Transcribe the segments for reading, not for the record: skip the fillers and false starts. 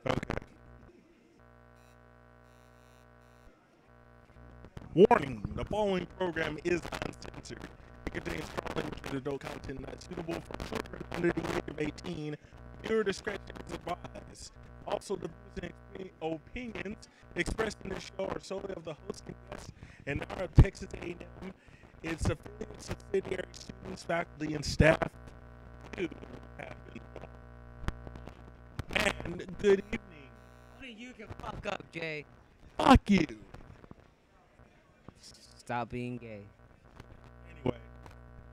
Okay. Warning: the following program is uncensored. It contains strong language and adult content not suitable for children under the age of 18. Viewer discretion is advised. Also, the views and opinions expressed in this show are solely of the host and guests and not of Texas A&M, its affiliates, subsidiary students, faculty, and staff. You have been warned. And good evening. Only you can fuck up, Jay. Fuck you. Stop being gay. Anyway,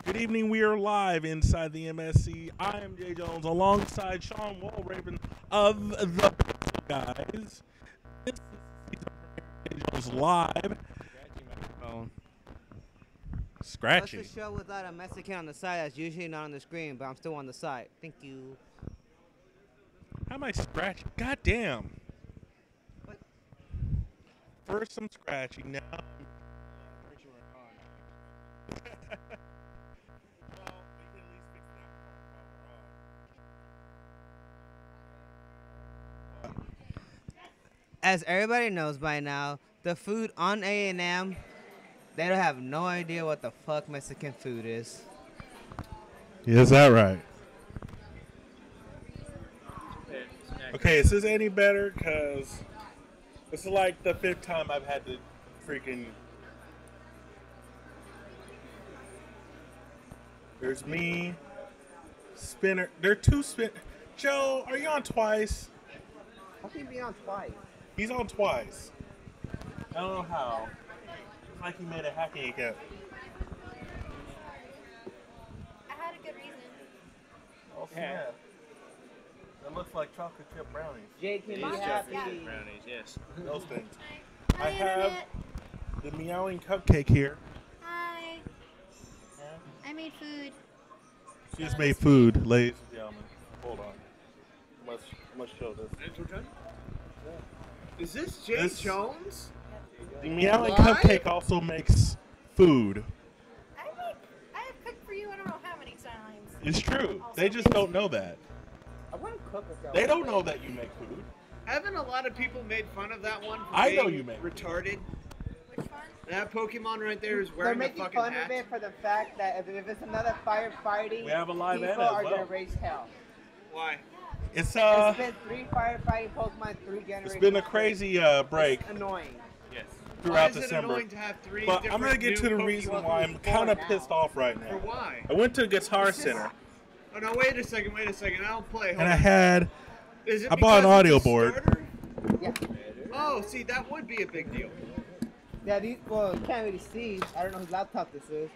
good evening. We are live inside the MSC. I am Jay Jones alongside Sean Walraven of the Pixel Guys. This is season Jay Jones Live. Scratching. What's the show without a Mexican on the side that's usually not on the screen, but I'm still on the side? Thank you. How am I scratching? God damn. What? First I'm scratching, now I'm... As everybody knows by now, the food on A&M, they don't have no idea what the fuck Mexican food is. Is that right? Okay, is this any better? Because this is like the 5th time I've had to freaking... There's me, Spinner. There are 2 Spin... Joe, are you on twice? How can you be on twice? He's on twice. I don't know how. It's like he made a hacking account. I had a good reason. Oh, yeah. That looks like chocolate chip brownies. Jake, can you you have happy? Brownies, yes. Those things. Hi, I have Internet. the meowing cupcake here. Hi. I made food. She just made food, ladies and gentlemen. Hold on. I must show this. Is this Jay This- Jones? The meowing Live? cupcake also makes food. I have cooked for you I don't know how many times. It's true. They just don't know that. I want to cook with that. They don't know that you make food. Haven't a lot of people made fun of that one for I being know you make retarded? Which one? That Pokemon right there is They're wearing a making fucking fun hat. of it for the fact that if it's another firefighting, We have a live people ad as are well. gonna raise hell. Why? It's It's been 3 firefighting Pokemon, 3 generations. it's been a crazy break It's annoying. Yes. throughout Why is it December. annoying to have 3 But I'm different gonna get to the new reason Pokemon? why I'm kind of pissed off right For now. why? I went to the Guitar Center Oh no, wait a second. I don't play. Hold and I on. had Is it I bought an because audio it's a board. starter? Yeah. Oh, see, that would be a big deal. Yeah, well, you can't really see. I don't know whose laptop this is.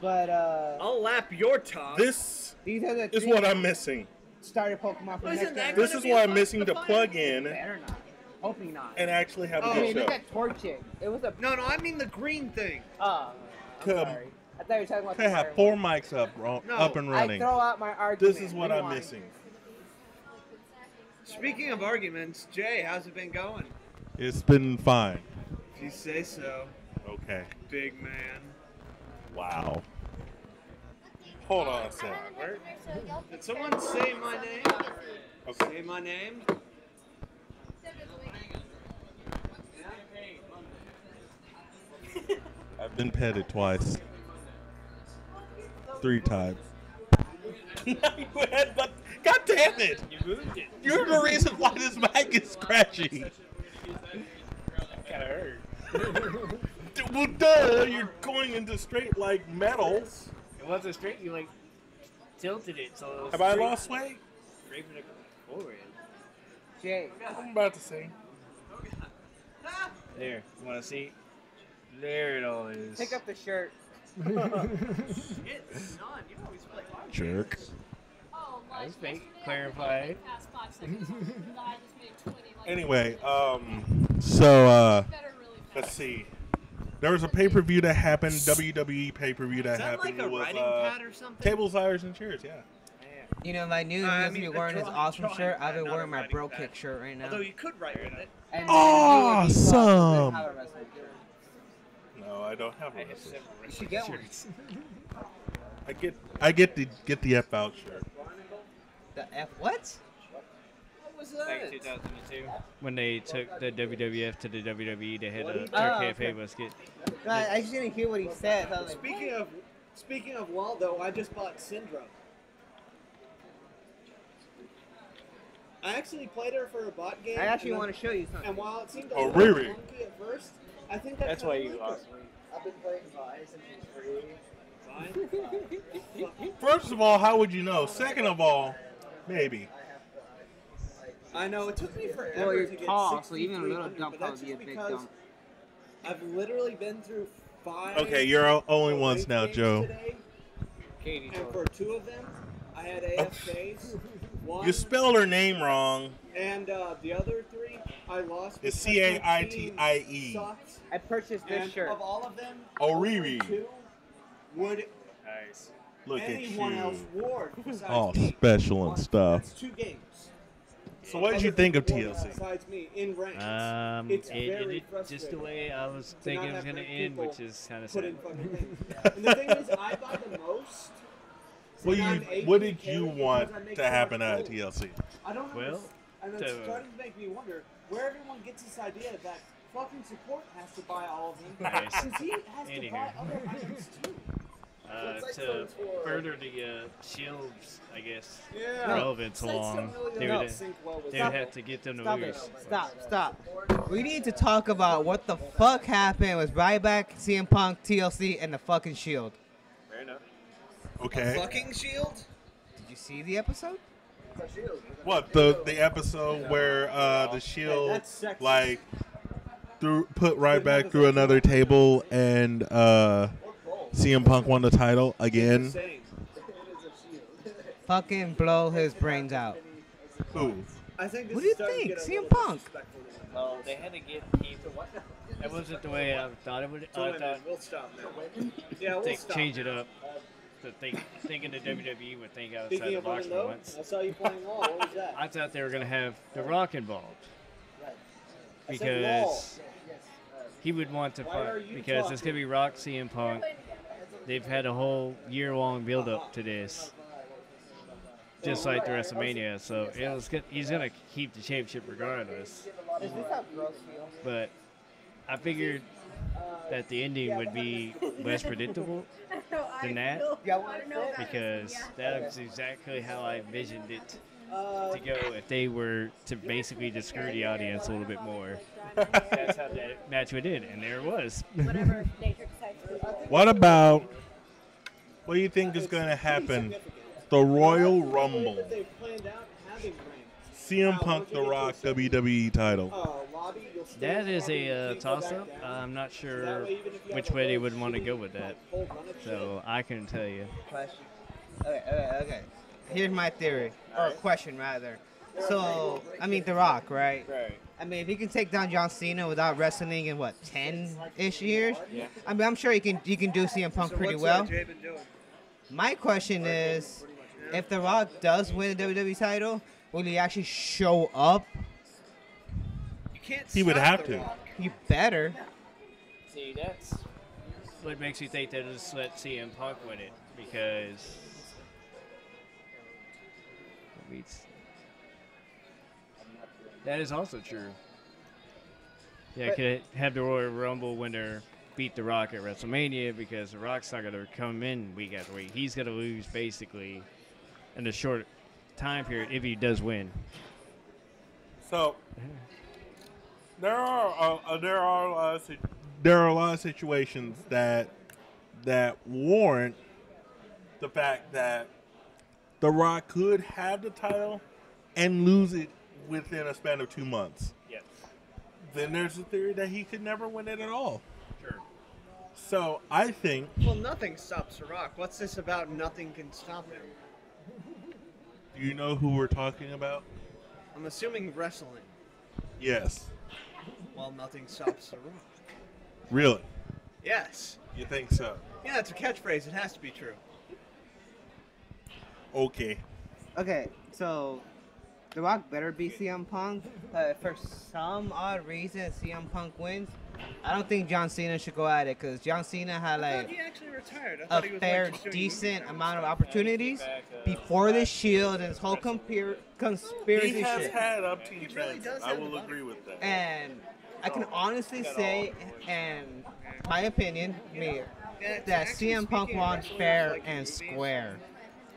But, I'll lap your tongue. this these are the is 3 what I'm missing. starter Pokemon for Isn't next that generation. This gonna is be what a I'm fun missing to to find? plug in Better not. Hoping not. and actually have a Oh. I good mean, look show. at Torchic. It was a... No, I mean the green thing. I'm Come. sorry. I thought you were talking about I the have fire 4 one. mics No, up and I running. throw out my argument. This is what I'm Rewind. missing. Speaking of arguments, Jay, how's it been going? It's been fine. If you say so, Okay. big man. Wow. Hold on a second. Did someone say my name? Okay. Say my name? I've been petted twice. 3 times. God damn it! You're the reason why this mic is scratchy. Kinda hurt. Well, duh! You're going into straight like metals. It wasn't straight. You like tilted it, so it was Have I straight. lost weight? Scraping it forward. Jay, I'm about to say. There, you want to see? There it all is. pick up the shirt. Shit, son, you always play hard. Jerk. Oh, That was fake. yesterday I Clarify. played past 5 seconds. I just made 20. Like, Anyway, so better really fast. let's see. There was a pay-per-view that happened, WWE pay-per-view that Is that happened. like a It was writing pad or something? tables, tires, and chairs. Yeah. You know, like News I must mean, be a wearing his drawing- awesome drawing shirt. pad, I've been not wearing a my writing bro pad. kick shirt right now. Although you could write with it. And Awesome. No, I don't have I one. have several You should get one. shirts. I get the F out shirt. The F what? was Like that? 2002, when they took the WWF to the WWE, they had What a do you- Turkey okay. basket. No, I just didn't hear what he said. So I was like, Speaking of Waldo, I just bought Syndrome. I actually played her for a bot game. I actually and want to show you something. And while it seemed a Oh, little Riri. clunky at first, I think That's why you like lost her. me. I've been playing Vi since she's free. Fine. First of all, how would you know? Second of all, maybe. I know, it took me forever Well, you're to get tall, so even a 6,300, little dump but that's would be a just big because dump. I've literally been through 5 Okay, you're only once ranked now, games Joe. today, Katie and told for 2 of them, I had AFKs. One, You spelled her name wrong. and the other 3, I lost. It's because my Caitie. team sucked, I purchased this and shirt. of all of them, Oh, only Riri. 2 would Nice. Look at anyone else you. ward besides All me. special and That's stuff. 2 games. So what did you think of TLC? TLC? Besides me, in ranks. It It's very ended just the frustrating way I was to thinking not it was have going to great end, people which is kind of put sad. in fucking things. And the thing is, I buy the most. What did you want to happen at TLC? I don't know. Well, And it's the- starting to make me wonder where everyone gets this idea that fucking support has to buy all of them. Nice. Since he has to Anywho. buy other items too. To further the Shield's, I guess, Yeah. relevance along, they would have to get them to Stop lose. it. Stop. We need to talk about what the fuck happened with Ryback, CM Punk, TLC, and the fucking Shield. Fair enough. Okay. Fucking shield? Did you see the episode? What the episode where the Shield That's sexist. like put right back through another table and CM Punk won the title again? Saying. Fucking blow his brains out. Who? I think this What do you is starting to think? get a CM little Punk? disrespectful to me. Well, they had to get Keith. That wasn't the way I thought it would. So I wait a minute, thought we'll stop now. Yeah, we'll stop. change it up. To thinking the WWE would think outside Speaking the of box women, for though, once. I saw you playing LOL. What was that? I thought they were going to have The Rock involved I said LOL. because he would want to Why fight are you because it's talking? going to be Rock, CM Punk. They've had a whole year-long build-up to this, just like the WrestleMania. So he's going to keep the championship regardless. Is this how girls feel? But I figured that the ending would be less predictable than that. Because that's exactly how I envisioned it to go if they were to basically just screw the audience a little bit more. That's how that match would end, and there it was. Whatever nature decides to do. What about what do you think is going to happen? The Royal Rumble. They've planned out having ranks. CM Punk, The Rock, WWE title. Lobby, you'll stay That in the is lobby, a you can't go toss-up. back down. I'm not That sure way, even if you which have a way they whole would want to sheet, go with that. whole run of So I couldn't tell you. Question. Okay. Here's my theory, or question rather. So, I mean, The Rock, right? Right. I mean, if he can take down John Cena without wrestling in what 10-ish years, I mean, I'm sure he can do CM Punk pretty well. Jay been doing? My question is, if The Rock does win the WWE title, will he actually show up? You can't He would stop have The to. Rock. You better. See, that's what makes me think that just let CM Punk win it because that is also true. Yeah, could have the Royal Rumble winner beat The Rock at WrestleMania because The Rock's not going to come in week after week. He's going to lose basically in a short time period if he does win. So there are a lot of situations that warrant the fact that The Rock could have the title and lose it within a span of 2 months. Yes. Then there's a theory that he could never win it at all. Sure. So I think Well, nothing stops The Rock. What's this about nothing can stop him? do you know who we're talking about? I'm assuming wrestling. Yes. Well, nothing stops The Rock. Really? Yes. You think so? Yeah, it's a catchphrase. It has to be true. Okay. Okay, so The Rock better be CM Punk. For some odd reason, CM Punk wins. I don't think John Cena should go at it because John Cena had like He actually retired. I a thought he was fair, like, just doing decent movies. amount of opportunities before the Shield and this whole He conspiracy has shit. had up He team really chances. does I have will a agree with that. And I can honestly say, and my opinion, that CM Punk won fair and square.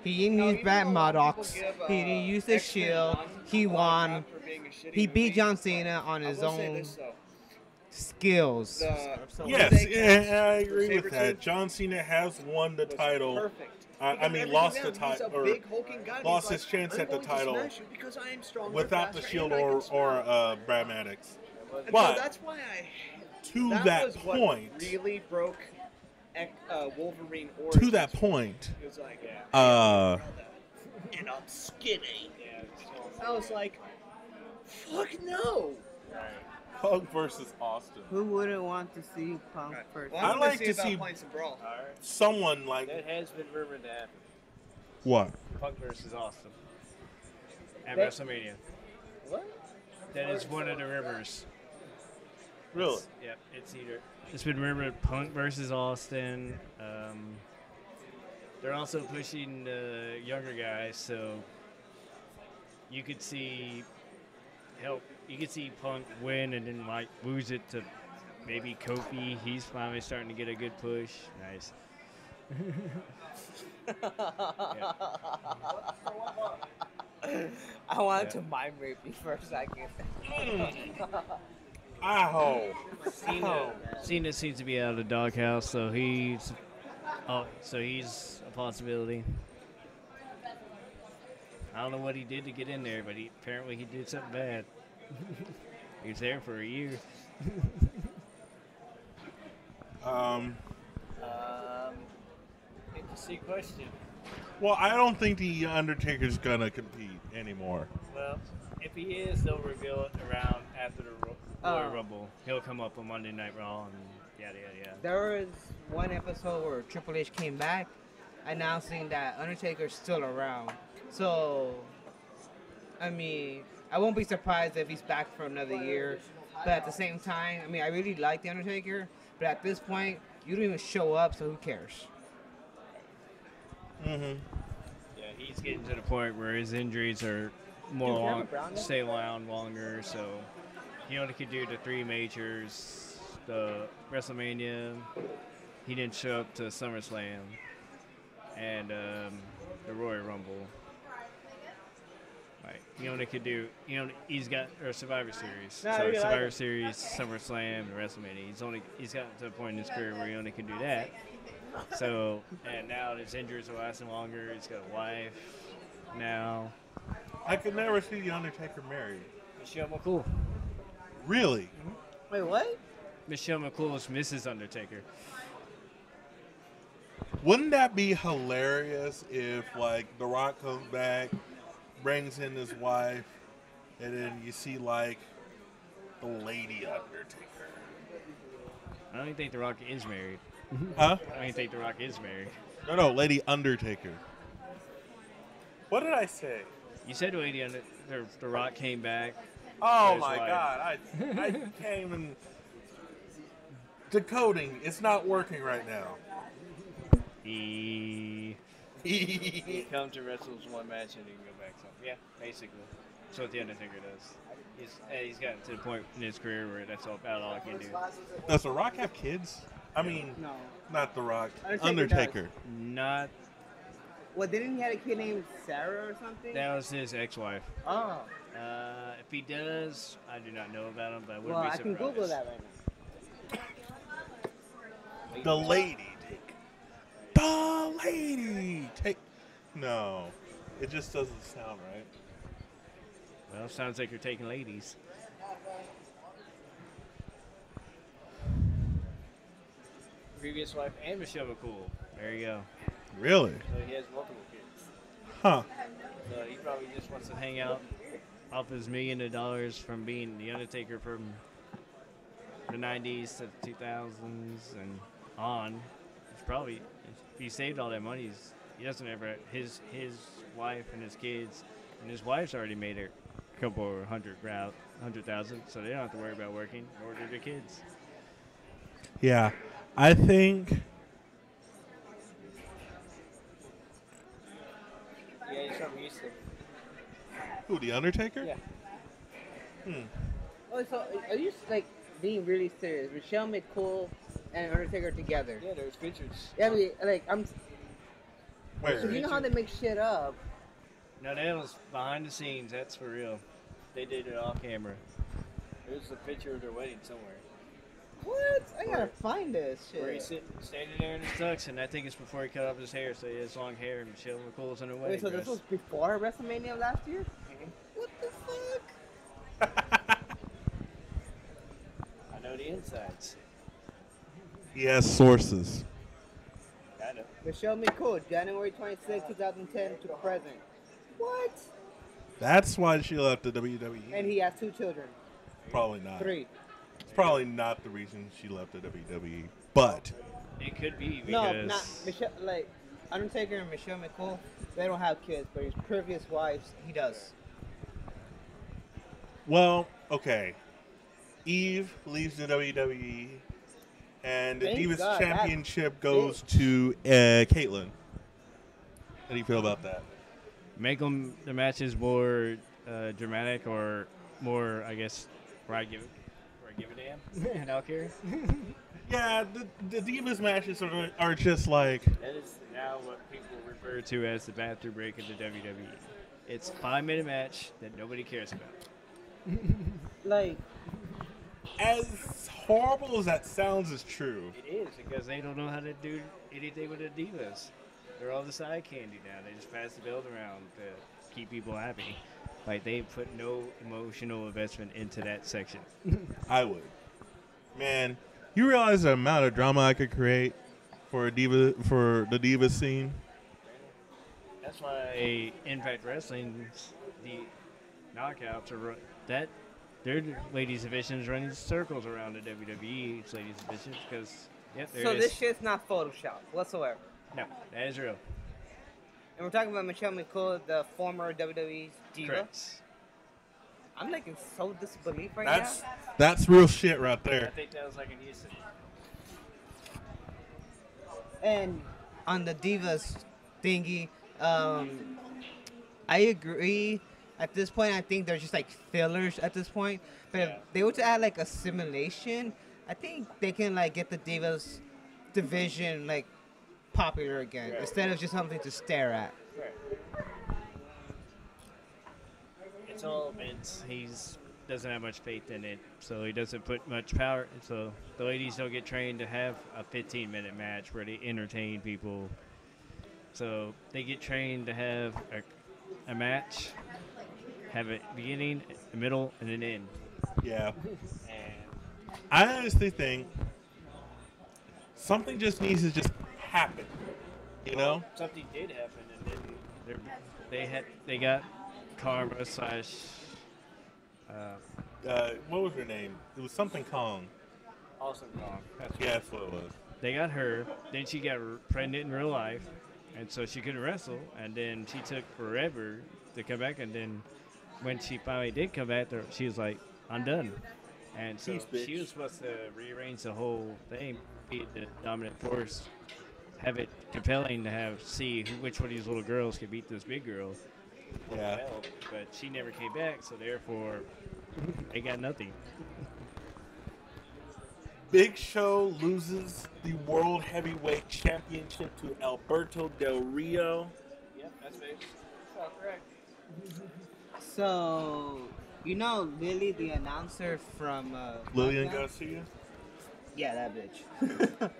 He didn't use bad Maddox. He didn't use the Shield. He won. He beat John Cena on his own skills. Yes, yeah, I agree with that. John Cena has won the title. I mean, lost the title, or lost his chance at the title without the Shield or Brad Maddox. But that's why to that point, really broke Wolverine or to that point, it was like, and I'm skinny. I was like, fuck no. Punk versus Austin. Who wouldn't want to see Punk first? I'd like to see someone like That has been rumored to happen. what? Punk versus Austin at WrestleMania. What? That is one of the rumors. Really? Yep, it's either. It's been rumored Punk versus Austin. They're also pushing the younger guys, so you could see You could see Punk win and then like lose it to maybe Kofi. He's finally starting to get a good push. Nice. I wanted to mind rape you for a second. Cena seems to be out of the doghouse, so he's a possibility. I don't know what he did to get in there, but apparently he did something bad. He was there for a year. Interesting question. Well, I don't think the Undertaker's gonna compete anymore. Well, if he is, they'll reveal it around after the Royal Rumble. He'll come up on Monday Night Raw and yada yada yada. There was one episode where Triple H came back announcing that Undertaker's still around. So, I mean, I won't be surprised if he's back for another year. But at the same time, I mean, I really like The Undertaker. But at this point, you don't even show up, so who cares? Yeah, he's getting to the point where his injuries are stay around longer. So he only could do the 3 majors, the WrestleMania. He didn't show up to SummerSlam and the Royal Rumble. Right. He only could do. He's got Survivor Series. Survivor Series, SummerSlam, and WrestleMania. He's gotten to a point in his career where he only can do that. So, and now his injuries are lasting longer. He's got a wife now. I could never see the Undertaker married. Michelle McCool. Really? Wait, what? Michelle McCool is Mrs. Undertaker. Wouldn't that be hilarious if, like, The Rock comes back, brings in his wife, and then you see, like, the Lady Undertaker? I don't even think The Rock is married. Huh? I don't even think The Rock is married. No, Lady Undertaker. What did I say? You said The Rock came back. Oh His my wife. God! I came and decoding. It's not working right now. He come to wrestles one match and he can go back. So yeah, basically, that's what the Undertaker does. He's gotten to the point in his career where that's about all he can do. Does The Rock have kids? I mean, No. not The Rock. Undertaker Not Well, didn't he have a kid named Sarah or something? that was his ex-wife. Oh. If he does, I do not know about him, but I wouldn't Well, be I surprised. can Google that right now. The Lady Take. The Lady Take. No, it just doesn't sound right. Well, sounds like you're taking ladies. Previous wife and Michelle McCool. There you go. Really? So he has multiple kids. Huh. So he probably just wants to hang out off his $1 million from being the Undertaker from the 90s to the 2000s and on. It's probably, if he saved all that money, he doesn't ever, his wife and his kids, and his wife's already made couple 100,000, so they don't have to worry about working, nor do their kids. Yeah, I think. Yeah, he's from Houston. Who, The Undertaker? Yeah. Oh, so are you like being really serious? Michelle McCool and Undertaker together? Yeah, there's pictures. Yeah, I mean, like I'm. Where? So you know how they make shit up? No, that was behind the scenes. That's for real. They did it off camera. There's a picture of their wedding somewhere. What? I gotta find this Where he's shit. standing there in his tux, and I think it's before he cut off his hair, so he has long hair, and Michelle McCool's in her wedding Wait, so dress. this was before WrestleMania last year? What the fuck? I know the insides. He has sources. I know. Michelle McCool, January 26, 2010 to present. What? That's why she left the WWE. And he has 2 children. Probably not. 3. It's probably not the reason she left the WWE, but It could be No, because not Michelle. Like Undertaker and Michelle McCool, they don't have kids, but his previous wives, he does. well, okay. Eve leaves the WWE, and the Thank Divas God, Championship goes to Caitlyn. How do you feel about that? make them the matches more dramatic or more, I guess, where I give a damn, and I'll care. Yeah, the Divas matches are just like. That is now what people refer to as the bathroom break in the WWE. It's a 5-minute match that nobody cares about. Like, As horrible as that sounds, is true. It is, because they don't know how to do anything with the Divas. They're all the side candy now. They just pass the belt around to keep people happy. Like, they put no emotional investment into that section. I would. Man, you realize the amount of drama I could create for the Divas scene? That's why Impact Wrestling's the knockouts are that their ladies division is running circles around the WWE's ladies division because there so is. this shit's not Photoshop whatsoever. No, that is real. And we're talking about Michelle McCool, the former WWE diva. Correct. I'm like in so disbelief right now. That's real shit right I there. think that was like in Houston. And on the divas thingy, I agree. At this point, I think they're just like fillers at this point. But if they were to add like a simulation, I think they can like get the divas division like popular again instead of just something to stare at. Right. It's all Vince. He's doesn't have much faith in it, so he doesn't put much power. So the ladies don't get trained to have a 15-minute match where they entertain people. So they get trained to have a match, have a beginning, a middle, and an end. Yeah. And I honestly think something just needs to just happen. You know? something did happen, and then they got Karma slash. What was her name? It was something Kong. Awesome Kong. Yeah, that's what it was. They got her. Then she got pregnant in real life, and so she couldn't wrestle. And then she took forever to come back. And then when she finally did come back, she was like, "I'm done." And so she was supposed to rearrange the whole thing, be the dominant force, have it compelling to see which one of these little girls could beat this big girl. Yeah. Well, but she never came back, so therefore they got nothing. Big Show loses the World Heavyweight Championship to Alberto Del Rio. Yep, that's it. That's correct. So, you know Lily, the announcer from Lillian SmackDown? Garcia? Yeah, that bitch.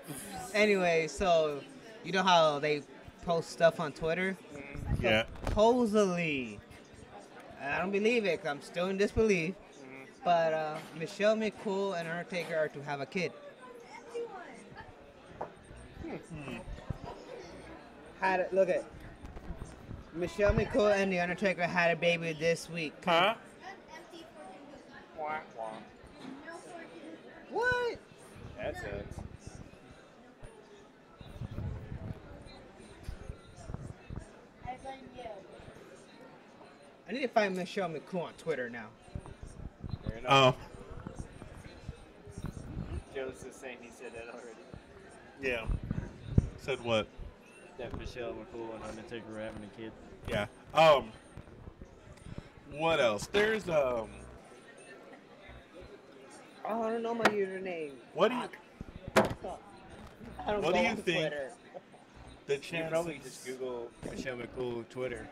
Anyway, so you know how they post stuff on Twitter? Yeah. Supposedly, I don't believe it 'cause I'm still in disbelief, but Michelle McCool and Undertaker are to have a kid. Look at Michelle McCool and the Undertaker had a baby this week. Huh? What? That's it. I need to find Michelle McCool on Twitter now. Fair enough. Joe's just saying he said that already. Yeah. Said what? That Michelle McCool and Undertaker were having a kid. Yeah. What else? There's Oh, I don't know my username. What do you? I don't What go do you on think? Twitter. The You chances. probably just Google Michelle McCool Twitter.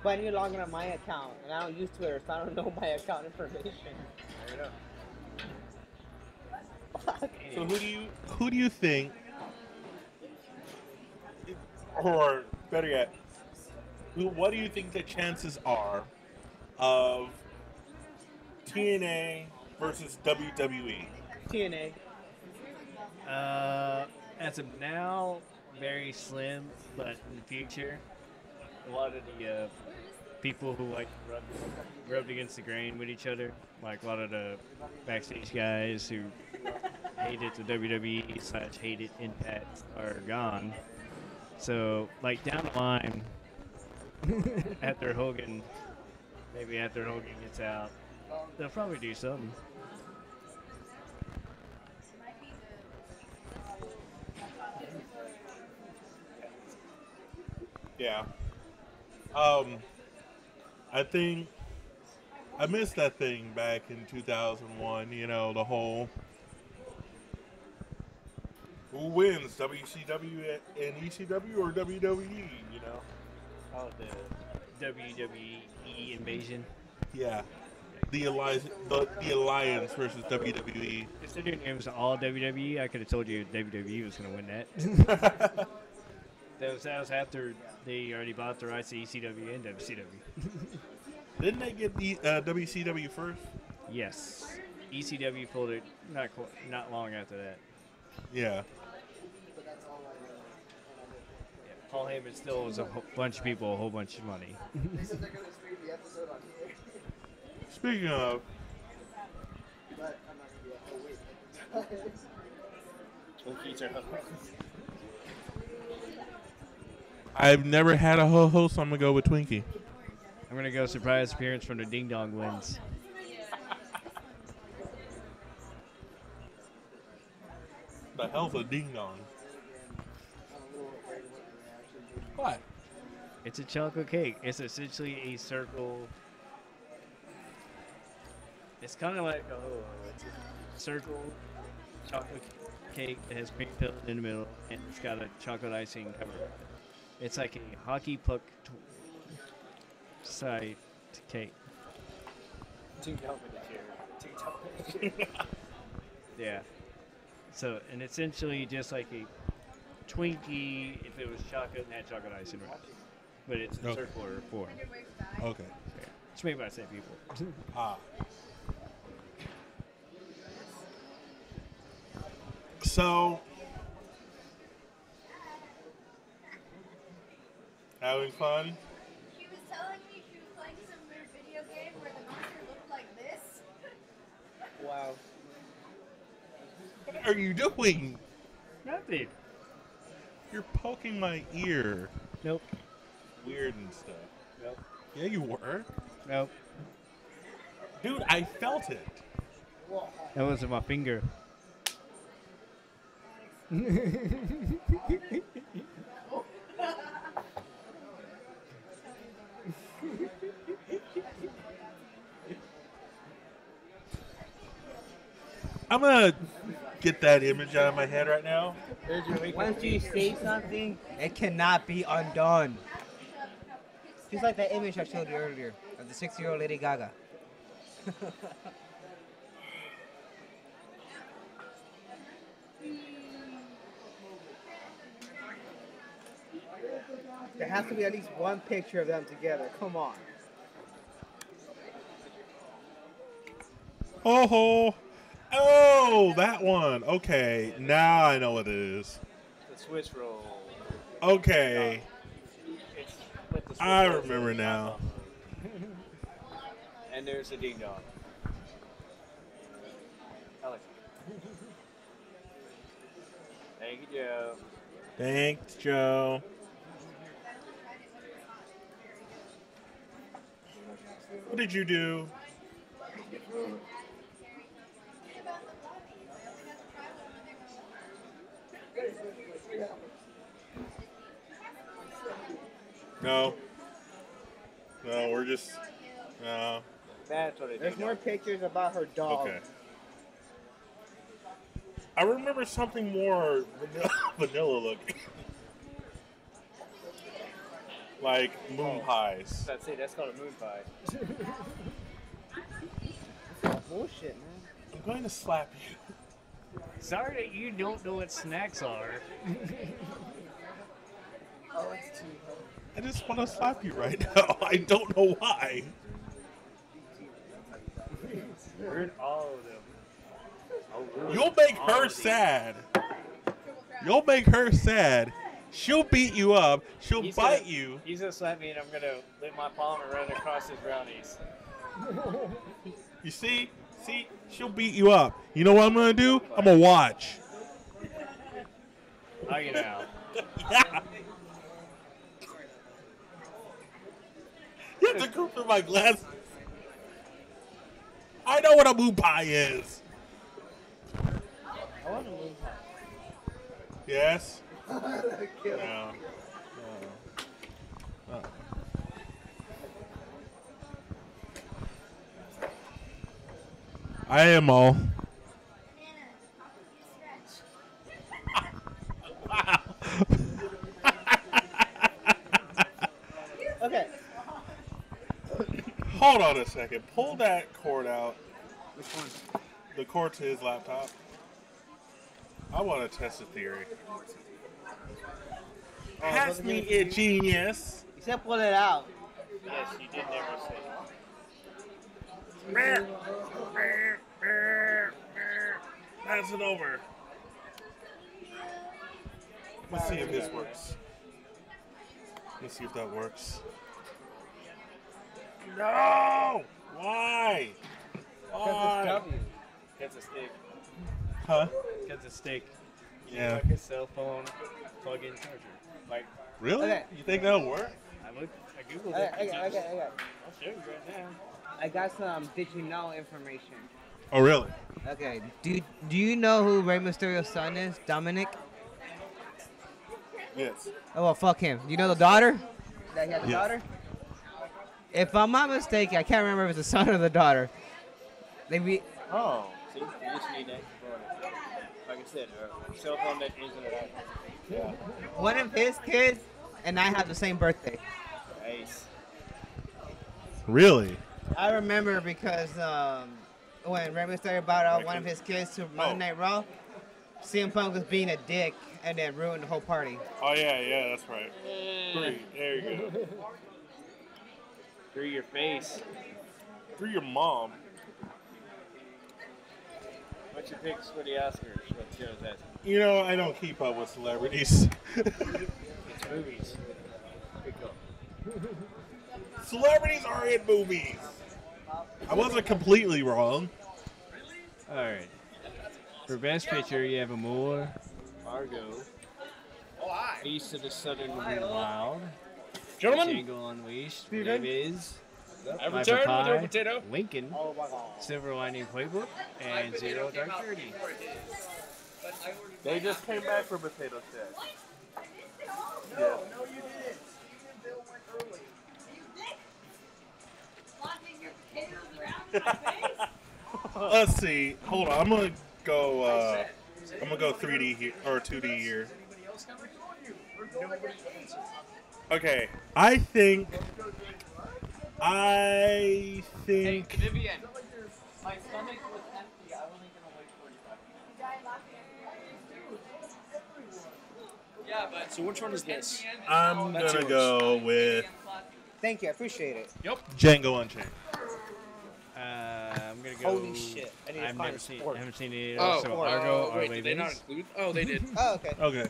But I need to log in on my account, and I don't use Twitter, so I don't know my account information. Fair enough. So who do you think, or better yet, what do you think the chances are of TNA versus WWE? TNA. As of now, very slim, but in the future, a lot of the people who like rubbed against the grain with each other, like a lot of the backstage guys who hated the WWE / hated Impact are gone. So, like down the line, after Hogan gets out, they'll probably do something. Yeah. I think I missed that thing back in 2001. You know, the whole who wins, WCW and ECW or WWE? You know. Oh, the WWE invasion. Yeah. The alliance versus WWE. Considering it was all WWE, I could have told you WWE was going to win that. That was after they already bought the rights to ECW and WCW. Didn't they get the WCW first? Yes. ECW folded not long after that. Yeah. Paul Heyman still owes a bunch of people a whole bunch of money. Speaking of, I've never had a ho-ho, so I'm going to go with Twinkie. I'm going to go surprise appearance from the Ding Dong Wins. The hell's a ding dong? What? It's a chocolate cake. It's essentially a circle. It's kind of like it's a circle chocolate cake that has cream filled in the middle, and it's got a chocolate icing cover. It's like a hockey puck side cake. Yeah. So, and essentially just like a Twinkie if it was chocolate and had chocolate icing around it. But it's a circular form. Okay. Yeah. It's made by the same people. So, having fun? She was telling me she was playing some weird video game where the monster looked like this. Wow. What are you doing? Nothing. You're poking my ear. Nope. Weird and stuff. Nope. Yeah, you were. Nope. Dude, I felt it. That wasn't my finger. I'm gonna get that image out of my head right now. Once you say something, it cannot be undone. Just like that image I showed you earlier of the 6-year-old Lady Gaga. There has to be at least one picture of them together. Come on. Oh, oh, that one. Okay, now I know what it is. The Swiss roll. Okay, It's with the Swiss I roll remember on now. top of it. And there's a ding dong. Alex. Thank you, Joe. Thanks, Joe. What did you do? No. No, we're just. No. That's what it There's is. more pictures about her dog. Okay. I remember something more vanilla looking. Like moon pies. That's it. That's called a moon pie. Bullshit, man. I'm going to slap you. Sorry that you don't know what snacks are. Oh, it's too I just want to slap you right now. I don't know why. Ruin all of them. You'll make her sad. You'll make her sad. She'll beat you up. She'll bite you. He's gonna slap me, and I'm gonna lick my palm and run across his brownies. You see? See? She'll beat you up. You know what I'm going to do? I'm going to watch. Hug it out. Yeah. You have to go through my glasses. I know what a moon pie is. I want a moon pie. Yes? Kill. No. I am all. Okay. Hold on a second. Pull that cord out. Which one? The cord to his laptop. I want to test a theory. Pass me it, genius. You said pull it out. Yes, you did never say. Pass it over. Let's see if this works. Let's see if that works. No! Why? Why? Gets a stick. Huh? Gets a stick. Yeah. Like a cell phone plug-in charger. Like, Really? Okay. You think that'll work? I googled it. I got. I'll show you right now. I got some did you know information. Oh, really? Okay. Do you know who Rey Mysterio's son is? Dominic? Yes. Oh, well, fuck him. You know the daughter? That he has a Yes. daughter? If I'm not mistaken, I can't remember if it's the son or the daughter. Oh. See, you just need that. Like I said, cell phone that isn't it. Yeah. One of his kids and I have the same birthday. Nice. Really? I remember because when Rey Mysterio brought out one of his kids to Monday Night Raw, CM Punk was being a dick and then ruined the whole party. Oh, yeah, that's right. 3. There you go. Through your face. Through your mom. What's your picks for the Oscars? What shows that? You know, I don't keep up with celebrities. It's movies. Pick up. Celebrities are in movies. I wasn't completely wrong. All right. For Best Picture, you have Amour, Argo, Beast of the Southern Wild, Gentlemen, Django Unleashed, Steven. Viz, I Life returned of with your Pi, potato. Lincoln, Oh my god. Silver Lining Playbook, and Zero Dark 30. They just came back from Potato Shack. No, you didn't. Bill went early. You did? Flaunting your potatoes around my face? Let's see. Hold on. I'm gonna go 3D here or 2D here. Okay. I think. Vivian, my stomach was empty. I wasn't gonna wait 45 minutes. Yeah, but so which one is this? I'm gonna go with Thank you, I appreciate it. Django Unchained. I'm gonna go. Holy shit. I need to I've find never a seen. sport. Haven't seen it. Oh, So Argo, wait, or did they not Viz. include? Oh, they did. Oh, okay. Okay.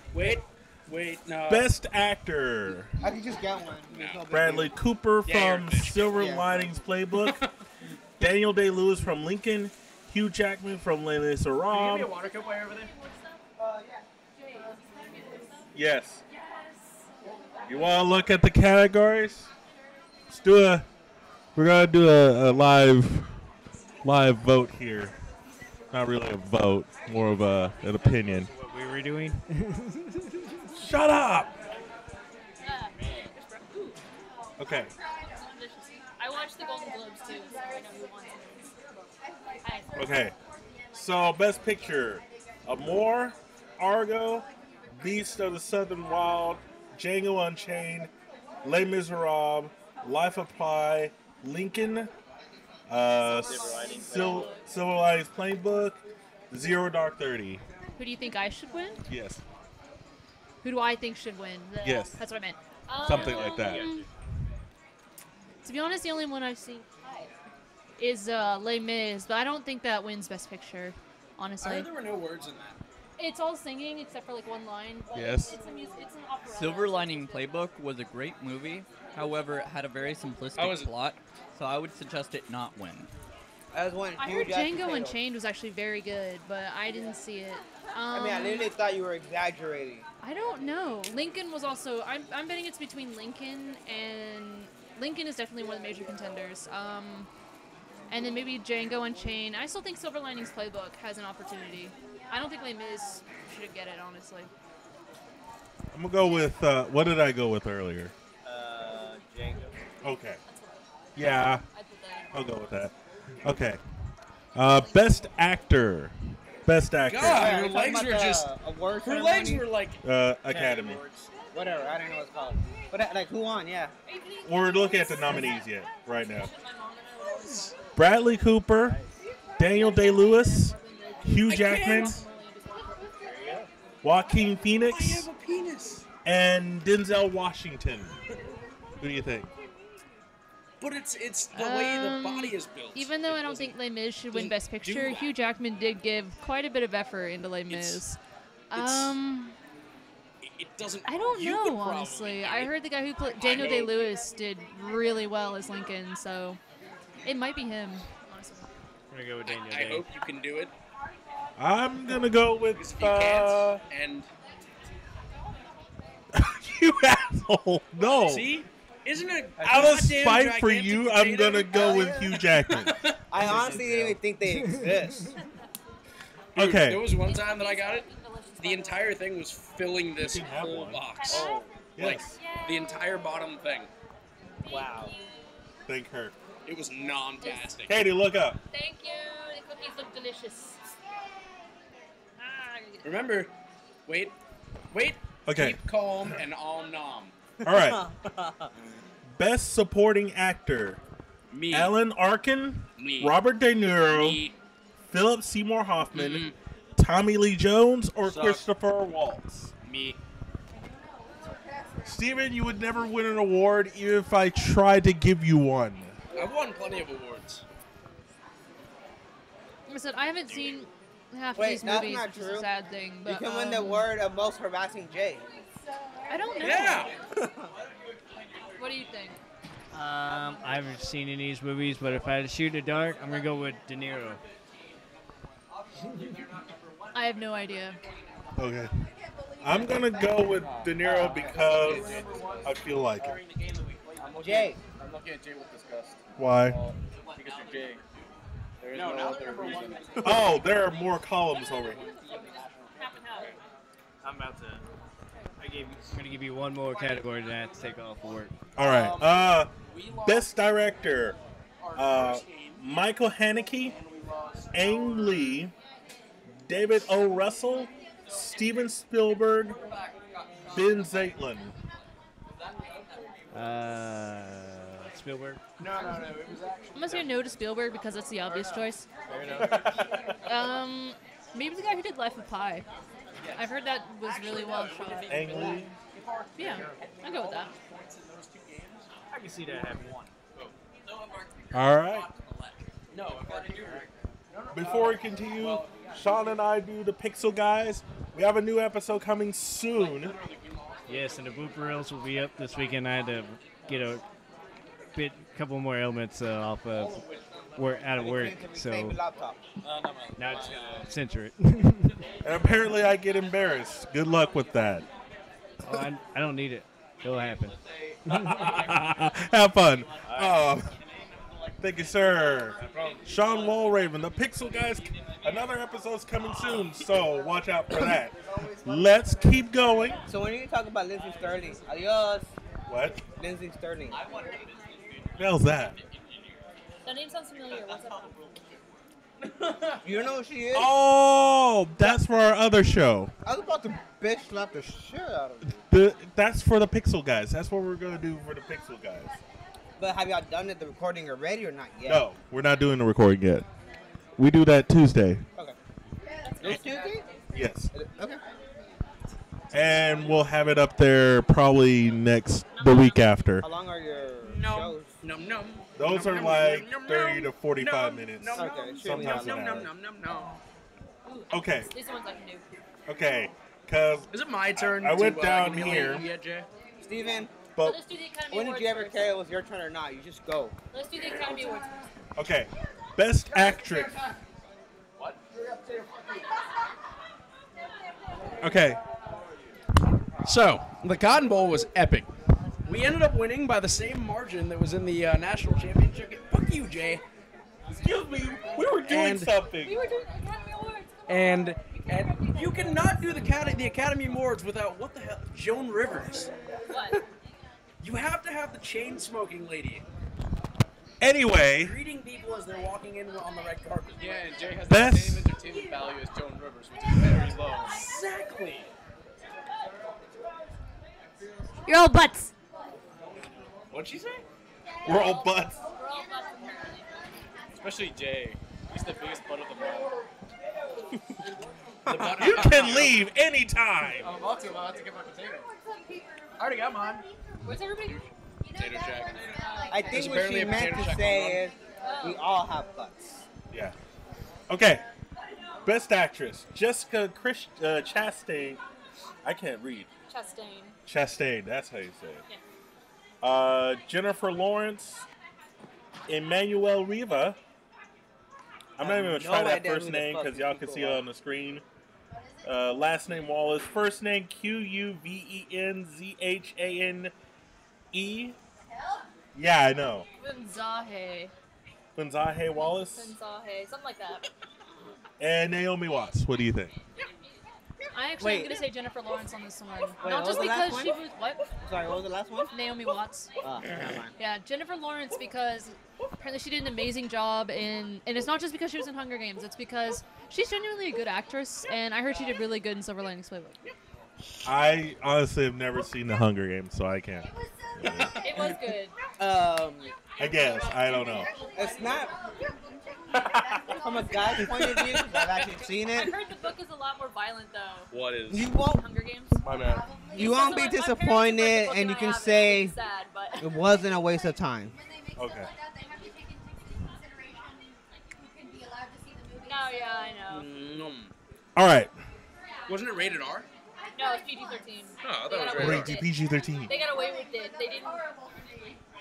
Wait, no. Best actor. I can just get one. There's no big Bradley deal. Cooper Yeah, from you're a bitch. Silver Yeah. Linings Playbook. Daniel Day-Lewis from Lincoln. Hugh Jackman from Les Can you give me a Miserables. water cup while you're over there? Yes. You want to look at the categories? Let's do a We're gonna do a live vote here. Not really a vote, more of an opinion. What we were doing? Shut up. Okay. I watched the Golden Globes too, so I know who won. Okay. So best picture: Amor, Argo, Beast of the Southern Wild, Django Unchained, Les Miserables, Life of Pi, Lincoln, Silver Linings Playbook, Zero Dark 30. Who do you think I should win? Yes. Who do I think should win? Yes. That's what I meant. Something like that. To be honest, the only one I've seen is Les Mis, but I don't think that wins Best Picture, honestly. I heard there were no words in that. It's all singing except for like one line. But Yes. It's an opera. Silver Lining Playbook was a great movie. However, it had a very simplistic plot, so I would suggest it not win. As one I heard Django Unchained was actually very good, but I didn't see it. I mean, I literally thought you were exaggerating. I don't know. Lincoln was also. I'm betting it's between Lincoln and Lincoln is definitely one of the major contenders. And then maybe Django Unchained. I still think Silver Linings Playbook has an opportunity. I don't think Les Mis should get it, honestly. I'm gonna go with what did I go with earlier? Django. Okay. Yeah, I'll go with that. Okay. Best actor. Best actor. God, her legs were just. Her legs were like. Academy. Whatever, I don't know what it's called. But like, who won? Yeah. We're looking at the nominees yet, right now. Bradley Cooper, Daniel Day-Lewis, Hugh Jackman, Joaquin Phoenix, and Denzel Washington. Who do you think? But it's the way the body is built. Even though I don't think Les Mis should win Best Picture, Hugh Jackman did give quite a bit of effort into Les Mis. It doesn't. I don't know, honestly. I heard the guy who played Daniel Day-Lewis did really well as Lincoln, so it might be him. Honestly. I'm gonna go with Daniel I hope you can do it. I'm gonna go with and you asshole. No. See? Isn't it out of spite for you? I'm gonna go with Hugh Jackman. I honestly didn't even think they exist. Dude, Okay. there was one time that I got it. The entire thing was filling this whole box. Oh, Like, yes. the entire bottom thing. Wow. Thank her. It was non-tastic. Katie, look up. Thank you. The cookies look delicious. Remember, wait. Okay. Keep calm and all nom. All right. Best supporting actor. Me. Alan Arkin, Me. Robert De Niro, Me. Philip Seymour Hoffman, Tommy Lee Jones, or Suck. Christopher Waltz. Me. Steven, you would never win an award even if I tried to give you one. I've won plenty of awards. Like I said, I haven't seen half of Wait, these that's movies, not which is true. a sad thing. You But, can win the word of most harassing Jay. I don't know. Yeah. What do you think? I haven't seen any of these movies, but if I had to shoot in the dark, I'm gonna go with De Niro. I have no idea. Okay. I'm going to go with De Niro because I feel like it. Jay. I'm looking at Jay with disgust. Why? Because you're Jay. There is no other reason. Oh, there are more columns over here. I'm about to. I'm gonna give you one more category that I have to take off for work. All right. Best director. Michael Haneke, Ang Lee, David O. Russell, Steven Spielberg, Ben Zeitlin. Spielberg. No. It was actually. I'm gonna say no to Spielberg because that's the obvious choice. Fair enough. Maybe the guy who did Life of Pi. I've heard that was really well shot. Ang Lee. Yeah, I'll go with that. I can see that happening. All right. Before we continue, Sean and I do the Pixel Guys. We have a new episode coming soon. Yes, and the blooper reels will be up this weekend. I had to get a couple more elements off of work out of work, so now it's gonna censor it. And apparently I get embarrassed. Good luck with that. Oh, I don't need it. It'll happen. Have fun. Thank you, sir. No problem. Sean Walraven, the Pixel Guys. Another episode's coming soon, so watch out for that. Let's keep going. So when you talk about Lindsay Sterling, adios. What? Lindsay Sterling. What the hell's that? That name sounds familiar. What's that? You don't know who she is? Oh, that's for our other show. I was about to bitch slap the shit out of you. That's for the Pixel Guys. That's what we're going to do for the Pixel Guys. But have y'all done the recording already or not yet? No, we're not doing the recording yet. We do that Tuesday. Okay. This Tuesday? Yes. Okay. And we'll have it up there probably the week after. How long are your shows? Those are like 30 to 45 minutes. Okay. Sometimes an hour. Okay. These are the ones I can do. Okay. Because Is it my turn? I went to, down humiliate here. you yet, Jay? Steven, But Let's do the Academy when did Awards you ever first. care it was your turn or not? You just go. Let's do the Academy Awards first. okay, Best Actress. Okay. So, the Cotton Bowl was epic. We ended up winning by the same margin that was in the national championship. Fuck you, Jay. Excuse me, we were doing something. We were doing the Academy Awards. And you cannot do the Academy Awards without, what the hell, Joan Rivers. What? You have to have the chain-smoking lady Anyway, greeting people as they're walking in on the red carpet. Yeah, and Jay has Best- the same entertainment value as Joan Rivers, which is very low. Exactly. You're all butts. What'd she say? we're all butts. We're all butts apparently. Especially Jay. He's the biggest butt of them all. You can leave anytime. I'm about to get my potato. I already got mine. Where's everybody? Potato Jack. I There's think what apparently she a meant potato to shack say going is we all have butts. Yeah. Okay. Best Actress. Jessica Chastain. I can't read. Chastain. Chastain. That's how you say it. Yeah. Jennifer Lawrence. Emmanuel Riva. I'm not even going to try no that idea first who the name fuck because these y'all can people see it are. on the screen. Last name Wallace. First name Quvenzhane. Yeah, I know. Gunzahe. Gunzahe Wallace. Gunzahe. Something like that. And Naomi Watts. What do you think? I actually am Wait. going to say Jennifer Lawrence on this one. Wait, Not what just was the last because one? she was... What? Sorry, what was the last one? Naomi Watts. Never mind. Yeah, Jennifer Lawrence because apparently she did an amazing job in... And it's not just because she was in Hunger Games. It's because she's genuinely a good actress. And I heard she did really good in Silver Linings Playbook. I honestly have never seen The Hunger Games, so I can't. It was good. I guess. I don't know. It's not from a guy's point of view. 'Cause I've actually seen I it. heard the book is a lot more violent, though. What is? You won't. Hunger Games. My bad. You won't be My parents read the disappointed, book and you I can haven't. say It's sad, but it wasn't a waste of time. Okay. no, yeah, I know. All right. Wasn't it rated R? No, it's PG-13. Oh, I thought They it was got rated away R. with it. PG-13. They got away with it. They didn't.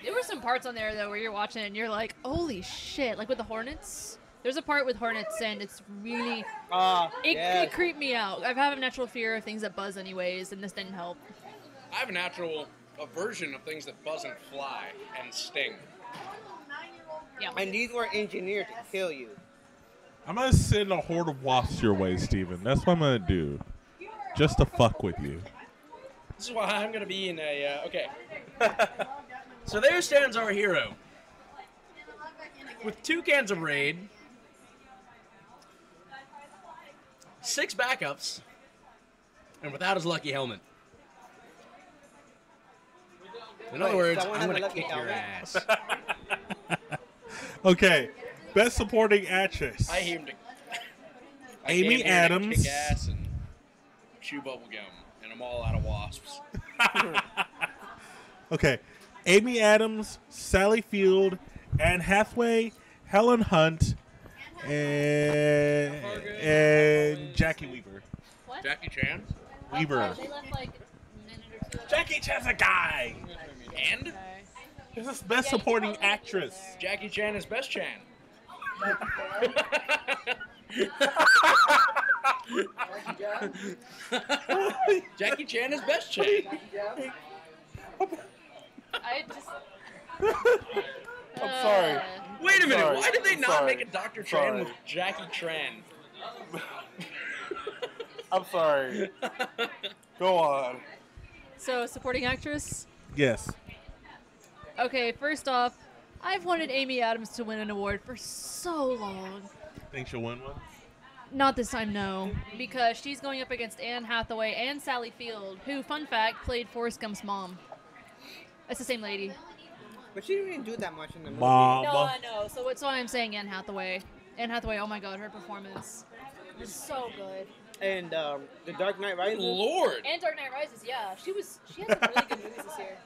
There were some parts on there though where you're watching it and you're like, "Holy shit!" Like with the Hornets. There's a part with Hornets and it's really it creeped me out. I have a natural fear of things that buzz anyways, and this didn't help. I have a natural aversion of things that buzz and fly and sting. Yeah. And these were engineered to kill you. I'm going to send a horde of wasps your way, Steven. That's what I'm going to do. Just to fuck with you. This is why I'm going to be in a, okay. So there stands our hero. With 2 cans of Raid, 6 backups, and without his lucky helmet. In other words, someone I'm has a going to lucky kick your helmet? ass. Okay. Best Supporting Actress. I came to Amy kick Adams. ass and chew bubble gum, and I'm all out of wasps. Okay. Amy Adams, Sally Field, Anne Hathaway, Helen Hunt, and Jackie Weaver. What? Jackie Chan? Weaver. They left like a minute or two. Jackie Chan's a guy. And This is Best Supporting Actress. Jackie Chan is best Chan. Jackie Chan is best Chan. I just. I'm sorry. Wait a minute. Sorry. Why did they I'm not sorry. make a Dr. I'm Tran sorry. with Jackie Tran? I'm sorry. Go on. So, supporting actress? Yes. Okay, first off, I've wanted Amy Adams to win an award for so long. Think she'll win one? Not this time, no. Because she's going up against Anne Hathaway and Sally Field, who, fun fact, played Forrest Gump's mom. It's the same lady. But she didn't even do that much in the movie. Mama. No, I know. So that's why I'm saying Anne Hathaway. Anne Hathaway, oh my god, her performance was so good. And The Dark Knight Rises. Lord. And Dark Knight Rises, yeah. She had some really good movies this year.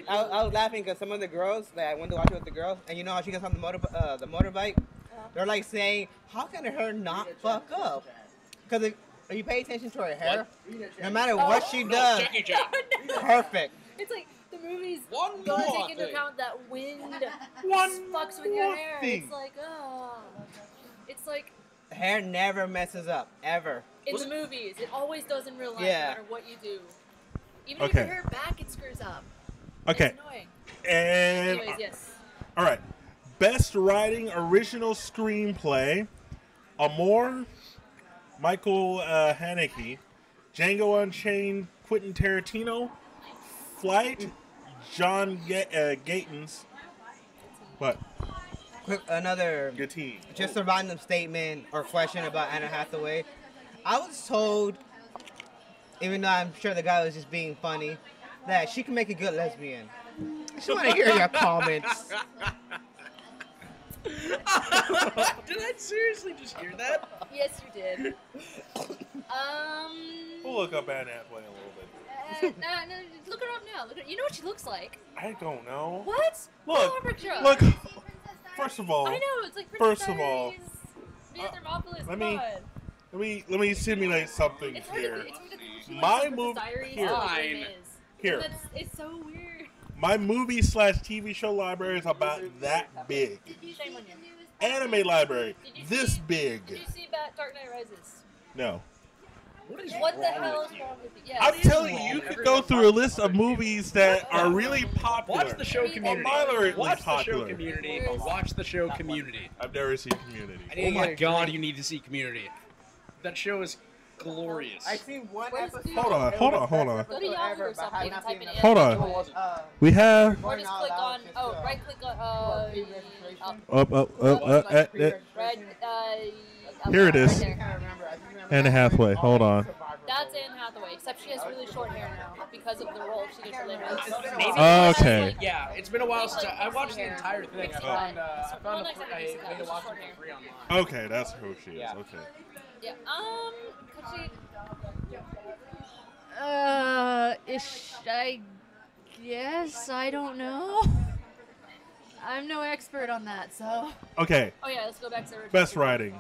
I was laughing because some of the girls that I went to watch it with the girls, and you know how she gets on the motorbike. They're like saying, "How can her not fuck up?" Because if you pay attention to her hair, no matter what she does, perfect. It's like the movies One don't more take into thing. account that wind One fucks with your more hair. thing. It's like, oh. It's like Hair never messes up ever. in the movies, it always does in real life, Yeah. no matter what you do. Even Okay. if your hair back, it screws up. Okay. It's annoying. And Anyways, yes. all right. Best Writing Original Screenplay: Amour, Michael Haneke; Django Unchained, Quentin Tarantino; Flight, John Gatins. What? Quick, another Gatine. just a random statement or question about Anna Hathaway. I was told, even though I'm sure the guy was just being funny, that she can make a good lesbian. I just want to hear your comments. Did I seriously just hear that? Yes, you did. We'll look up Anne Hathaway a little bit. No, look her up now. You know what she looks like. I don't know. What? Look, Barbara look. First of all, I know, it's like first of all, Thermopolis. let me simulate something here. My movie here. It's so weird. My movie / TV show library is about that big. Shame on you. Anime library, this big. Did you see Dark Knight Rises? No. What the hell is wrong with you? Yeah, I'm telling you, you could go through a list of movies that are really popular. Watch the show Community. Moderately Watch the show popular. Community. Watch the show Community. I've never seen Community. Oh my god, you need to see Community. That show is glorious. I seen one episode. Hold on. Go to Yahoo or something and type in Hold on. We have Or just click on. Oh, right click on. Here it is. Right there. Anne Hathaway. Hold on. That's Anne Hathaway, except she has really short hair now because of the role she did for Limerick. Okay. Yeah, it's been a while since I watched the entire thing. I found Well, a next time way you see that, to she's watch short it hair. for free online. Okay, that's who she is. Okay. Yeah. Could she? I guess I don't know. I'm no expert on that, so. Okay. Oh yeah, let's go back to the original. Best Writing.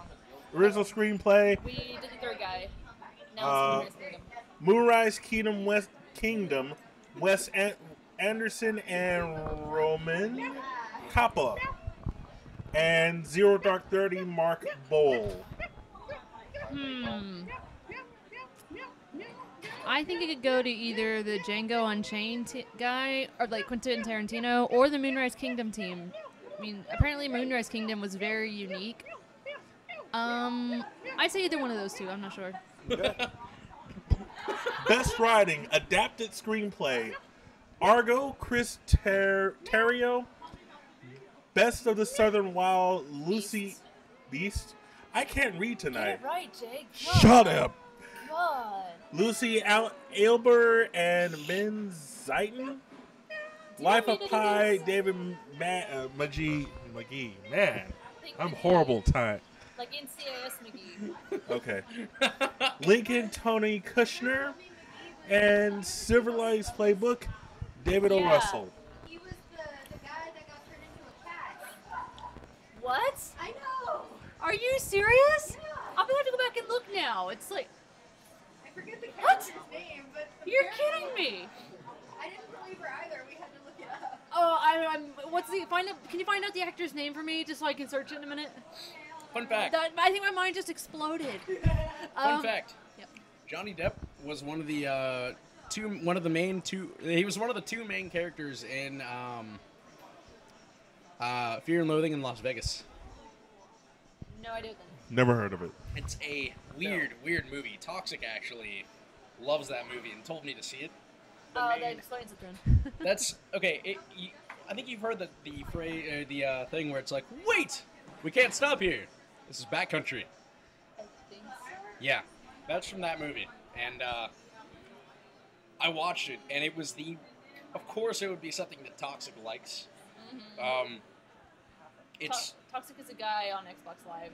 Original Screenplay. We did the third guy. Now it's the Moonrise Kingdom, Wes Anderson and Roman Coppola. And Zero Dark 30, Mark Bowl. I think it could go to either the Django Unchained guy, or like Quentin Tarantino, or the Moonrise Kingdom team. I mean, apparently Moonrise Kingdom was very unique. I'd say either one of those two. I'm not sure. Best Writing, Adapted Screenplay, Argo, Chris Terrio. Best of the Southern Wild, Lucy Beast. I can't read tonight. Get it right, Jake. Shut up. God. Lucy Ailber and Ben Zeiton. Life of Pi, David McGee. Man, I'm horrible tonight. Like NCIS McGee. Okay. Lincoln Tony Kushner and Silver Linings Playbook, David O. Russell. He was the guy that got turned into a cat. What? I know. Are you serious? I'm gonna have to go back and look now. It's like, I forget the what? character's name, but You're kidding me. I didn't believe her either. We had to look it up. Oh, I'm. What's the find out? Can you find out the actor's name for me, just so I can search it in a minute? Fun fact. I think my mind just exploded. Fun fact. Yep. Johnny Depp was one of the He was one of the two main characters in Fear and Loathing in Las Vegas. No idea. Never heard of it. It's a weird movie. Toxic actually loves that movie and told me to see it. That explains it then. That's okay. I think you've heard the phrase, the thing where it's like, wait, we can't stop here. This is backcountry. I think so. Yeah, that's from that movie, and I watched it, and it was of course, it would be something that Toxic likes. Mm-hmm. It's Toxic is a guy on Xbox Live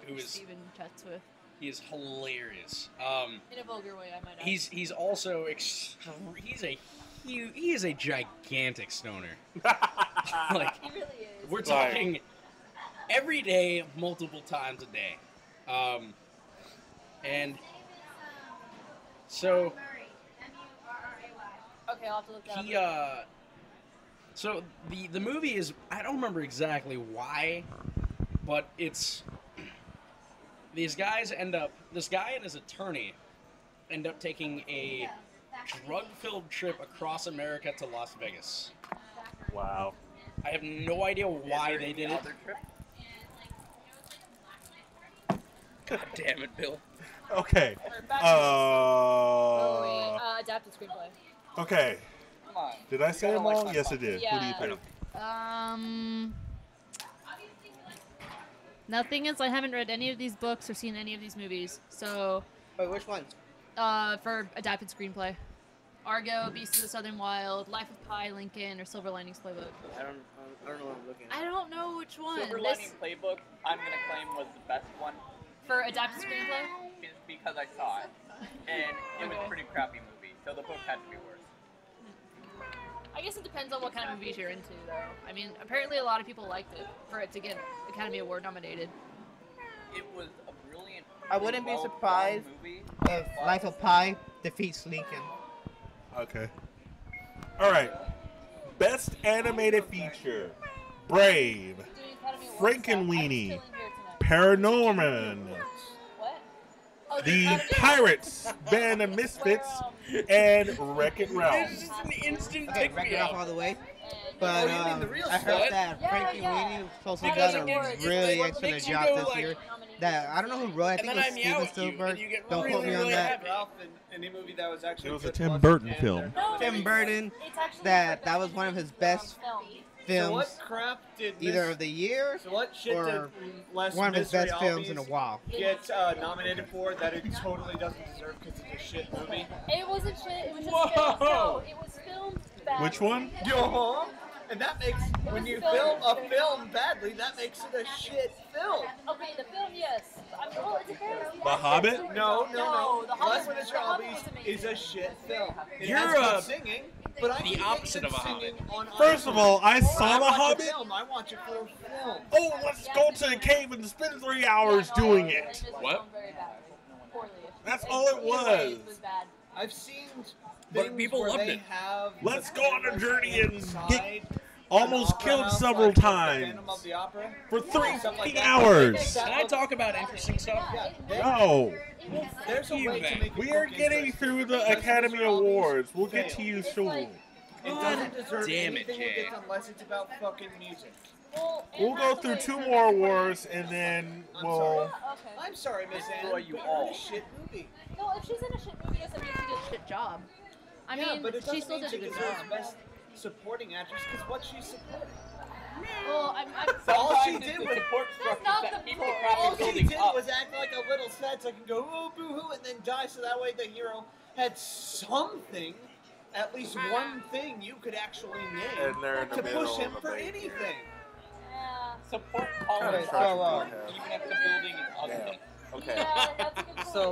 who is Steven chats with. He is hilarious. In a vulgar way, I might add. He's also he is a gigantic stoner. Like He really is. we're talking every day, multiple times a day, and so Okay, I'll have to look that up. So the movie is, I don't remember exactly why, but it's this guy and his attorney end up taking a drug-filled trip across America to Las Vegas. Wow. I have no idea why they did it. God damn it, Bill. Okay. Adapted screenplay. Okay. Come on. Did I say them all? Yes, I did. Yeah. Who do you think? Nothing is. I haven't read any of these books or seen any of these movies. So. Wait, which one? For adapted screenplay, Argo, Beast of the Southern Wild, Life of Pi, Lincoln, or Silver Linings Playbook. I don't know what I'm looking at. I don't know which one. Silver Lining Playbook, I'm gonna claim was the best one. For adapted screenplay? Because I saw it, and it was a pretty crappy movie, so the book had to be worse. I guess it depends on what kind of movies you're into, though. I mean, apparently a lot of people liked it for it to get Academy Award nominated. It was a brilliant. I wouldn't be well-done surprised movie. if Life of Pi defeats Lincoln. Okay. All right. Best animated feature: Brave, Frankenweenie, Paranorman, What? The Pirates, Band of Misfits, and Wreck-It Ralph. This is an instant Okay, pick Wreck-It me Ralph up. all the way. But you mean the real I heard stuff? that Frankie Weenie was supposed to Because get it a makes- really what excellent makes you job go, this like- year. That I don't know who wrote. I And think it then was I meow Steven at you, and Spielberg. you get Don't really, quote me on really that. happy. Ralph in any movie that was actually It was a good Tim was, Burton and film. Tim Burton. It's actually That was one of his best So films, what crap did either Miss- of the year So what shit or did Les one of his best films in a Mystery while. get nominated for that it totally doesn't deserve because it's a shit movie? It wasn't shit. It was just Whoa! filmed. No, it was filmed badly. Which one? Yo, and that makes when you film a film badly, that makes it a shit film. Okay, the film, yes. Well, it depends. The Hobbit? No. The Hobbit Les was- Mystery the Hobbit was is a shit film. It You're, has good singing, but I the can opposite get of a good singing on First of all, I saw I The watch Hobbit. a film. I watch it for a film. Oh, let's go to the cave and spend 3 hours doing it. What? That's all it was. I've seen But things people where loved they it. have. Let's go on a journey and inside get an almost opera killed house, several like the times Phantom of the Opera. for 3 Stuff like fucking that. hours. Can I talk about interesting stuff? No. There's a way to make We a are book getting interesting. through the Les Academy Miserables Awards. We'll get to failed. you soon. It doesn't deserve damn it, anything Jay. it gets unless it's about fucking music. We'll go through 2 more awards and then we'll. I'm sorry, Miss Ann. Destroy you but all. you're in a shit movie. No, if she's in a shit movie, doesn't mean she did a shit job. I Yeah, mean, but it she doesn't still mean did a she good deserves job. best supporting actress because what she's supporting. Well, All she Sometimes did it's was the support That's structures not that the keep the point. crap all she building did up. was act like a little sad so I can go oh boo hoo and then die so that way the hero had something, at least one thing you could actually name And they're in the to middle push him of a for baby. anything. Support all Okay, the so, structures, even if the building is ugly. Okay. Yeah, that's a good point. So,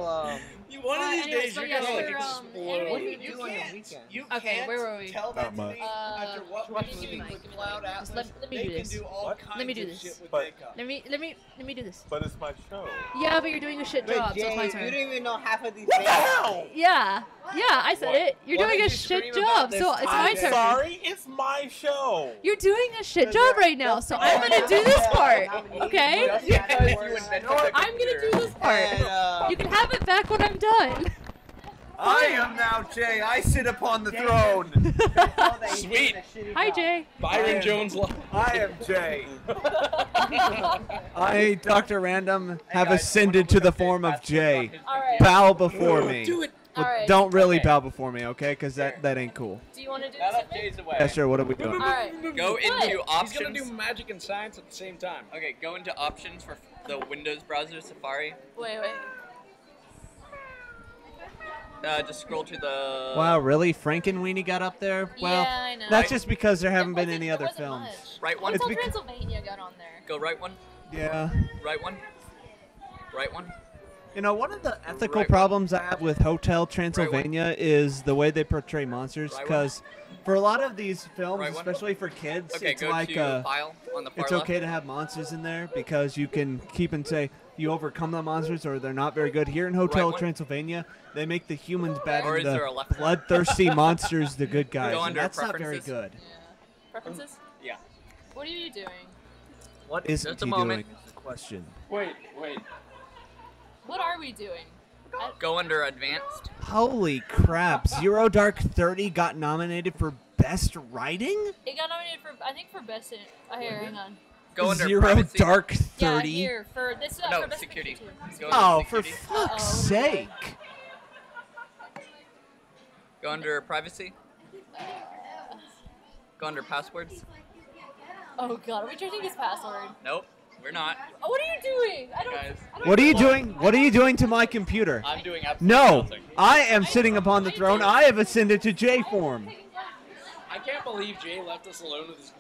One of these anyways, days, but you're yeah, gonna for, explode. What do animated you do movies- on the weekend? You Okay, can't where were we? tell that Not to much. me after what what we're do you shooting mean? with Cloud Atlas. let me they do can this. do all kinds Let me do of this. shit with But- makeup. Let me do this. But it's my show. Yeah, but you're doing a shit job, so it's my you turn. don't even know half of these What the things. hell? Yeah, I said it. You're What doing did a you shit scream about job, this so it's my I'm turn. sorry, it's my show. You're doing a shit job right now, so I'm gonna do this part. Okay? Just because you invented the I'm gonna do computer. this part. And, You can have it back when I'm done. I am now Jay. I sit upon the throne. Sweet. Hi, Jay. Byron Jones Live. I am Jay. I, Dr. Random, have ascended to the form of Jay. All right. Bow before me. Do it. Well, All right. don't really bow before me, okay? Because that ain't cool. Do you want to do Now that something? Jay's away. Yeah, sure. What are we doing? All right. Go into He's options. gonna do magic and science at the same time. Okay, go into options for the Windows browser, Safari. Wait. Just scroll to the. Wow, really? Frankenweenie got up there? Well, Yeah, I know. that's just because there haven't been any There other wasn't films. much. Right one. Hotel Transylvania got on there. Go right one. Yeah. Right one. Right one. You know, one of the ethical Right. problems I have with Hotel Transylvania is the way they portray monsters. Right one. Because for a lot of these films, Right one. especially for kids, Okay, it's go like to file on the far it's left. okay to have monsters in there because you can keep and say you overcome the monsters or they're not very good. Here in Hotel Right one. Transylvania, they make the humans bad Or and is there a the left one? bloodthirsty monsters the good guys. Go And under that's not very preferences. good. Preferences? Yeah. What are you doing? What isn't Just a he moment. doing is the question. Wait. What are we doing? Go under advanced. Holy crap, Zero Dark 30 got nominated for Best Writing? It got nominated for, I think, for best in. Here, hang on. Go under Zero privacy. Dark Yeah, 30? here for this. No, for best security. picture too. Go under Oh, for security. fuck's sake. Go under privacy. Go under passwords. Oh god, are we changing his password? Nope, we're not. Oh, what are you doing? I don't. Guys. What are you doing? What are you doing to my computer? I'm doing absolutely No, nothing. I am sitting upon the throne. I have ascended to J form. I can't believe Jay left us alone with his.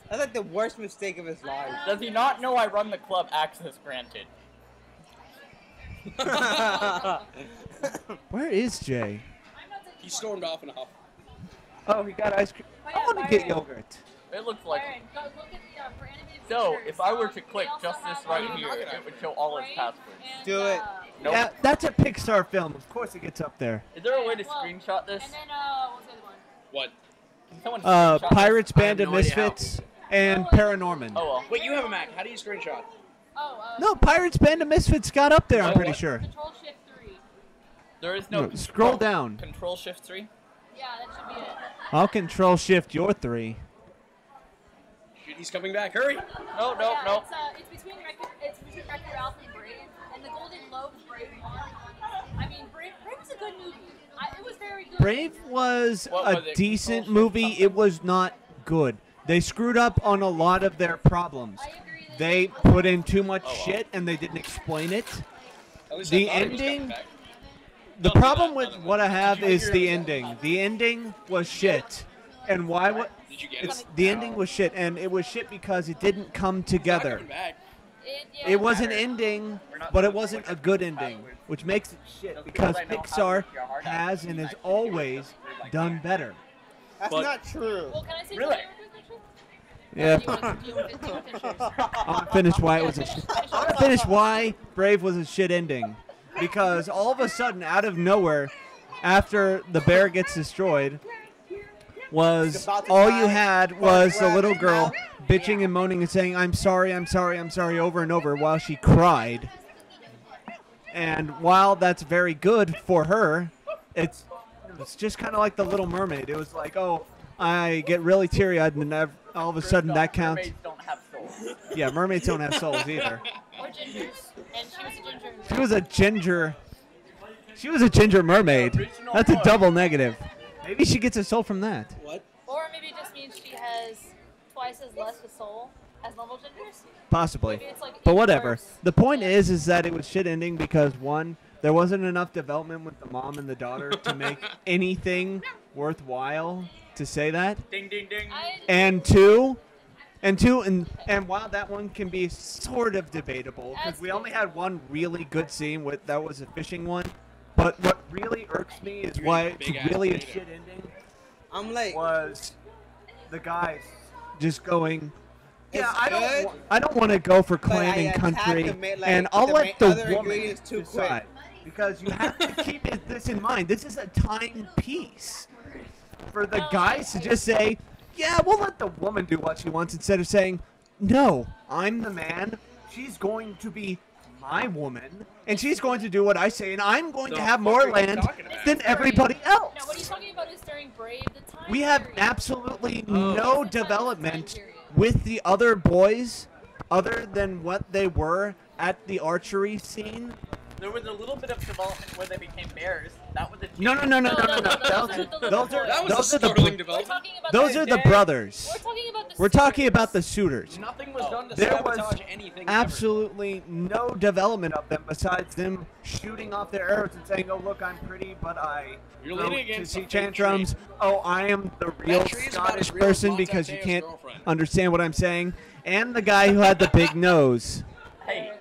That's like the worst mistake of his life. Does he not know I run the club? Access granted. Where is Jay? He stormed off in a huff. Oh, he got ice cream. I want to get yogurt. It looks like. Byron, go look at the for animated So, pictures. if I were to They click also just this have, right here, it would show all his passwords. and, Do it. Nope. Yeah, that's a Pixar film. Of course it gets up there. Is there a way to screenshot this? And then what's the other one? What? Can someone screenshot Pirates this? I have Band of no idea how. Misfits and Paranorman. Oh well. Wait, you have a Mac. How do you screenshot? Oh, No, Pirates Band of Misfits got up there, I'm pretty sure. Control Shift 3. There is no. No, scroll down. Control Shift 3. Yeah, that should be it. I'll control shift your 3. Shit, he's coming back. Hurry! No, Yeah, it's between Wreck-It Ralph and Brave, and the Golden Globes Brave won. I mean, Brave was a good movie. It was very good. Brave was What a was it? decent Control Shift movie. something? It was not good. They screwed up on a lot of their problems. They put in too much shit and they didn't explain it. At least The I thought he was coming ending. back. The problem with what I have is the ending. The ending was shit. And why? What? Did you get it? The ending was shit, and it was shit because it didn't come together. Coming back. It was an ending, but it wasn't a good ending, which makes it shit because Pixar has and has always done better. That's But- not true. Well, can I say Really? Yeah. Do you want to finish? I want to finish why it was a shit. I want to finish why Brave was a shit ending, because all of a sudden, out of nowhere, after the bear gets destroyed, was all you had was the little girl bitching and moaning and saying, "I'm sorry, I'm sorry, I'm sorry," over and over while she cried. And while that's very good for her, it's just kind of like the Little Mermaid. It was like, oh, I get really teary-eyed, and then all of a sudden that counts. Mermaids don't have souls. Yeah, mermaids don't have souls either. Or gingers. And she was a ginger. She was a ginger. She was a ginger mermaid. That's a double negative. Maybe she gets a soul from that. What? Or maybe it just means she has twice as less a soul as normal gingers. Possibly. Maybe it's like But even whatever. worse. The point is that it was shit ending because one, there wasn't enough development with the mom and the daughter to make anything worthwhile to say that. Ding ding ding. And while that one can be sort of debatable, because we only had one really good scene with that was a fishing one. But what really irks me is why it's really a shit ending. I'm like was the guys just going. Yeah, It's good, I don't want to go for but clan I and attacked country, the ma- like, and I'll the let ma- the other woman ingredients too quick. decide. Because you have to keep this in mind. This is a timepiece for the guys to just say, "Yeah, we'll let the woman do what she wants," instead of saying, "No, I'm the man. She's going to be my woman, and she's going to do what I say, and I'm going to The have fuck more are you land talking about? than everybody else. No, what he's talking about is during Brave, the time We have period. absolutely no development with the other boys other than what they were at the archery scene. There was a little bit of development where they became bears. That was a No. Those are the brothers. We're talking about the We're talking about the suitors. Nothing was done to There sabotage was anything. absolutely no development of them besides them shooting off their arrows and saying, "Oh, look, I'm pretty, but I You're throw leaning against tissue a fake tantrums. Oh, I am the real tree is about Scottish as real as person because you Monstercat's can't girlfriend. understand what I'm saying." And the guy who had the big nose. Hey,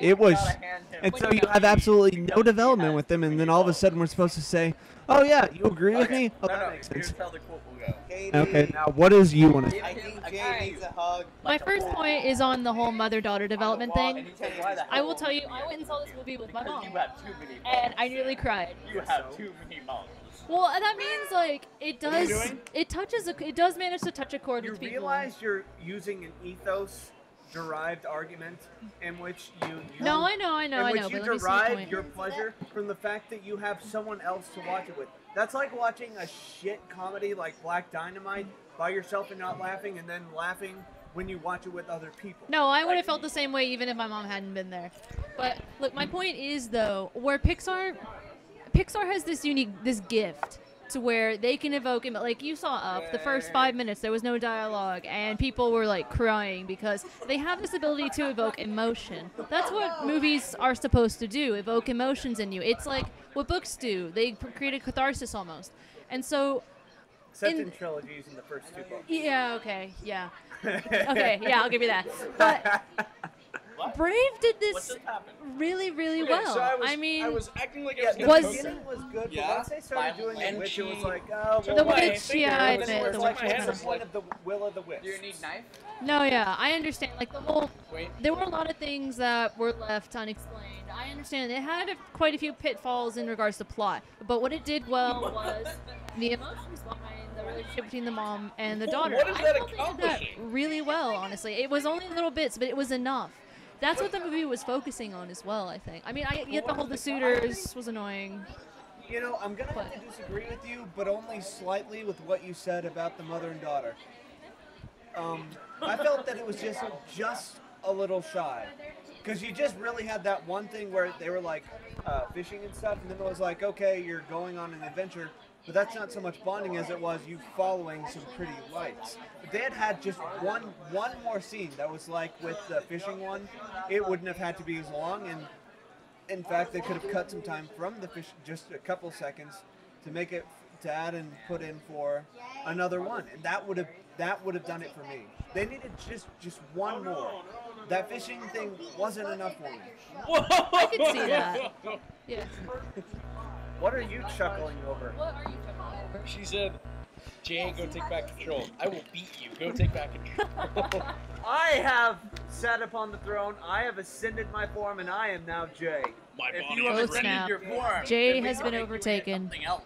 It was, gotta hand him- and so you have absolutely no development with them, and then all of a sudden we're supposed to say, "Oh yeah, you agree with me?" Oh, that makes sense. Here's how the quote will go. Okay, now what is you want to? I think Jay needs a hug. My first point is on the whole mother-daughter development thing. And he said, why the I hell? will tell you, I went and saw this movie with my Because mom, you have too many and I nearly cried. You have too many moms. Well, that means like it What are you does. doing? It touches. It does manage to touch a chord You with people. realize you're using an ethos-derived argument in which you. No, I know, In but which let you me see the derive point. your pleasure from the fact that you have someone else to watch it with. That's like watching a shit comedy like Black Dynamite by yourself and not laughing, and then laughing when you watch it with other people. No, I would have felt the same way even if my mom hadn't been there. But look, my point is though, where Pixar has this gift to where they can evoke, like you saw Up, the first 5 minutes there was no dialogue and people were like crying because they have this ability to evoke emotion. That's what movies are supposed to do, evoke emotions in you. It's like what books do. They create a catharsis almost. And so Except in trilogies in the first two books. yeah, okay, yeah. Okay, yeah, I'll give you that. But Brave did this really, really Okay, well. so I mean, I was acting like Yeah, I the was gonna beginning was good, Yeah. but once they started doing the And witch, it was she- like, oh, So well, the witch, yeah, I admit, It's the like, witch what's was the point of the will of the wisp? Do you need knife? no, yeah, I understand. Like the whole, Wait. there were a lot of things that were left unexplained. I understand it had quite a few pitfalls in regards to plot, but what it did well was the emotions behind the relationship between the mom and the daughter. What is I that felt they did that accomplishing? really well, honestly. It was only little bits, but it was enough. That's what the movie was focusing on as well, I think. I mean, I get the whole the suitors was annoying. You know, I'm going to have to disagree with you, but only slightly with what you said about the mother and daughter. I felt that it was just a little shy. Because you just really had that one thing where they were like fishing and stuff, and then it was like, okay, you're going on an adventure, but that's not so much bonding as it was you following some pretty lights. If they had just one more scene that was like with the fishing one, it wouldn't have had to be as long, and in fact, they could have cut some time from the fish, just a couple seconds, to make it to add and put in for another one, and that would have done it for me. They needed just one more. That fishing thing wasn't enough for me. I could see that. Yeah. What are you chuckling over? What are you chuckling over? She said, Jay, go take back control. I will beat you. Go take back control. I have sat upon the throne. I have ascended my form, and I am now Jay. My If body you is have Oh, ready. snap. your form, Jay then we has can been make you overtaken. something else.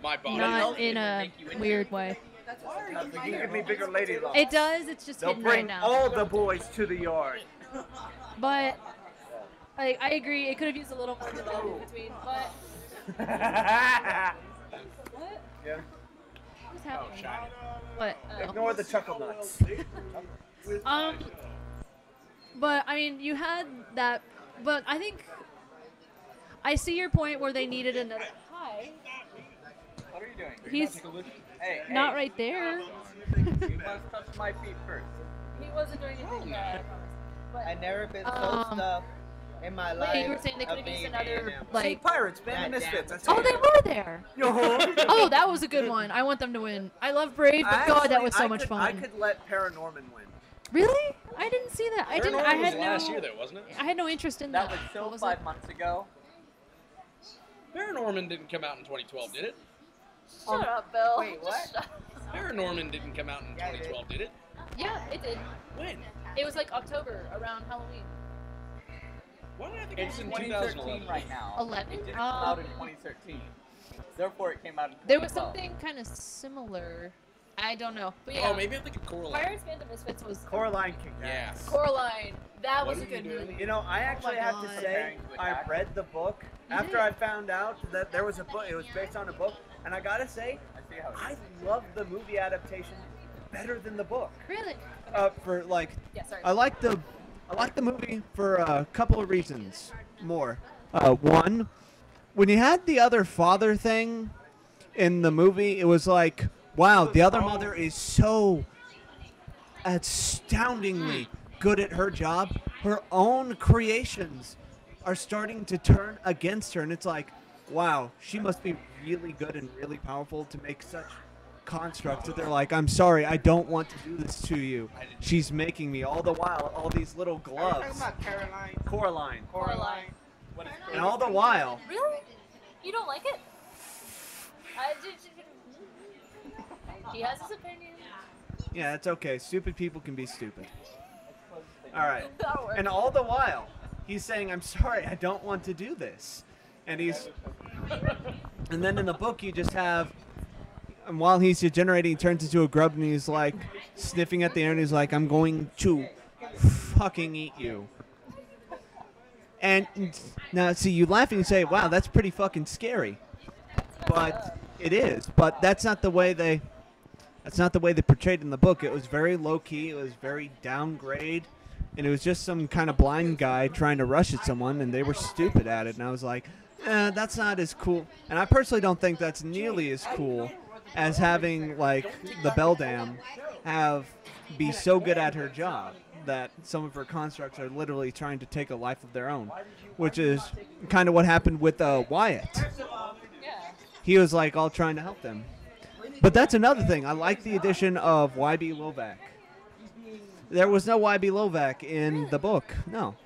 My body. Not in a weird way. You give me bigger lady love. It does, it's just They'll hidden right bring now. all the boys to the yard. But I agree, it could have used a little more development between, but what? Yeah. What's happening? What? Ignore the chuckle nuts. But I mean, you had that, but I think I see your point where they needed another. Hi. What are you doing? He's Hey, not hey, right there. You must touch my feet first. He wasn't doing anything bad. I never been so stuffed in my life. Wait, you were saying they could have used another like. Pirates, Band of Misfits. That's Oh, it. they were there. Oh, that was a good one. I want them to win. I love Brave, but God, that was so much fun. I could let Paranorman win. Really? I didn't see that. I didn't. I Paranormal had was last no. year, though, wasn't it? I had no interest in That that. was so What 5 it? months ago. Paranorman didn't come out in 2012, did it? Shut up, Bill. Wait, what? Paranorman didn't come out in 2012, did it? Yeah, it did. When? It was like October around Halloween. Why did I think it It's was in 2013 2011? right now. 11? It didn't come out in 2013. Therefore, it came out in 2012. There was something kind of similar. I don't know. But yeah. Oh, maybe I'm thinking Coraline. Pirates Band of Misfits was Coraline kicked Yes. Coraline. That What was a did you good do? movie. You know, I actually have to God. say, I read the book after I found out that there was a book. It was based on a book, and I gotta say, I love the movie adaptation better than the book. Really? For like, Yeah, sorry. I like the movie for a couple of reasons more. One, when you had the other father thing in the movie, it was like, wow, the other mother is so astoundingly good at her job. Her own creations are starting to turn against her, and it's like, wow, she must be really good and really powerful to make such constructs that they're like, I'm sorry, I don't want to do this to you. She's making me all the while, all these little Are you gloves. talking about Caroline? Coraline. Coraline. And all the while, Really? You don't like it? He has his opinion. yeah, it's okay. Stupid people can be stupid. All right. That'll work. And all the while, he's saying, I'm sorry, I don't want to do this. And and then in the book, you just have, and while he's degenerating, he turns into a grub, and he's like sniffing at the air, and he's like, I'm going to fucking eat you. And now, see, you laugh and you say, wow, that's pretty fucking scary. But it is. But that's not the way they portrayed it in the book. It was very low key. It was very downgrade. And it was just some kind of blind guy trying to rush at someone, and they were stupid at it. And I was like, that's not as cool. And I personally don't think that's nearly as cool as having, like, the Beldam be so good at her job that some of her constructs are literally trying to take a life of their own, which is kind of what happened with Wyatt. He was, like, all trying to help them. But that's another thing. I like the addition of YB Lovac. There was no YB Lovac in the book. No.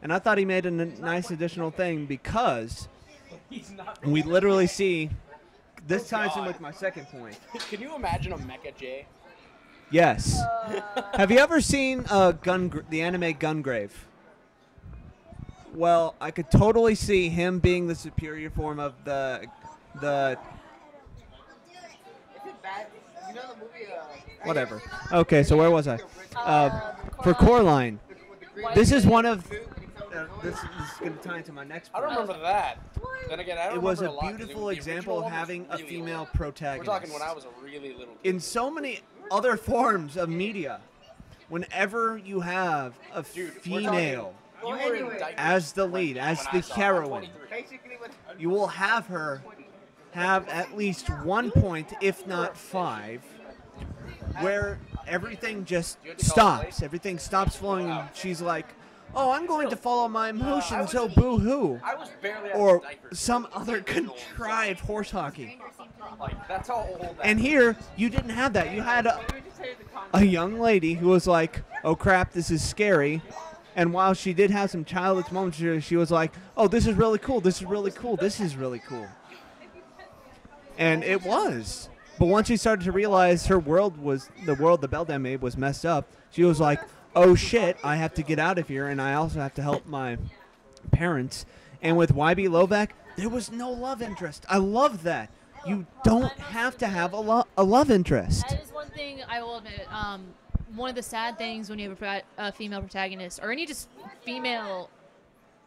And I thought he made a nice additional thing because we literally see, this ties in with my second point. Can you imagine a Mecha J? Yes. Have you ever seen the anime Gungrave? Well, I could totally see him being the superior form of the whatever. Okay, so where was I? For Coraline. This is one of this is going to tie into my next I point. don't remember that. Then again, I don't It was remember a lot 'cause beautiful the example original of one was having a really female little. protagonist. We're talking when I was a really little kid. In so many other forms of media, whenever you have a female as the lead, as the heroine, you will have her have at least 1 point, if not 5, where everything just stops. Everything stops flowing, and she's like, oh, I'm going to follow my emotions, oh boo-hoo. Or some other contrived horse hockey. That's how old that And here, you didn't have that. You had a young lady who was like, oh crap, this is scary. And while she did have some childish moments, she was like, oh, this is really cool, this is really cool, this is really cool. And it was. But once she started to realize the world the Beldam made was messed up, she was like, oh shit, I have to get out of here, and I also have to help my parents. And with YB Lovac, there was no love interest. I love that. You don't have to have a love interest. That is one thing I will admit. One of the sad things when you have a female protagonist, or any just female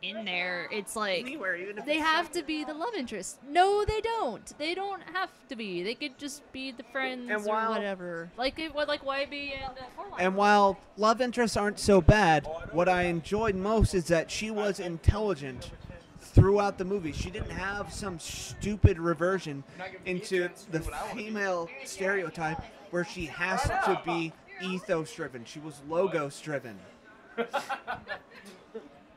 in there, it's like they have to be the love interest. No, they don't. They don't have to be. They could just be the friends or whatever. Like YB and Coraline. And while love interests aren't so bad, what I enjoyed most is that she was intelligent throughout the movie. She didn't have some stupid reversion into the female stereotype where she has to be ethos-driven. She was logos-driven.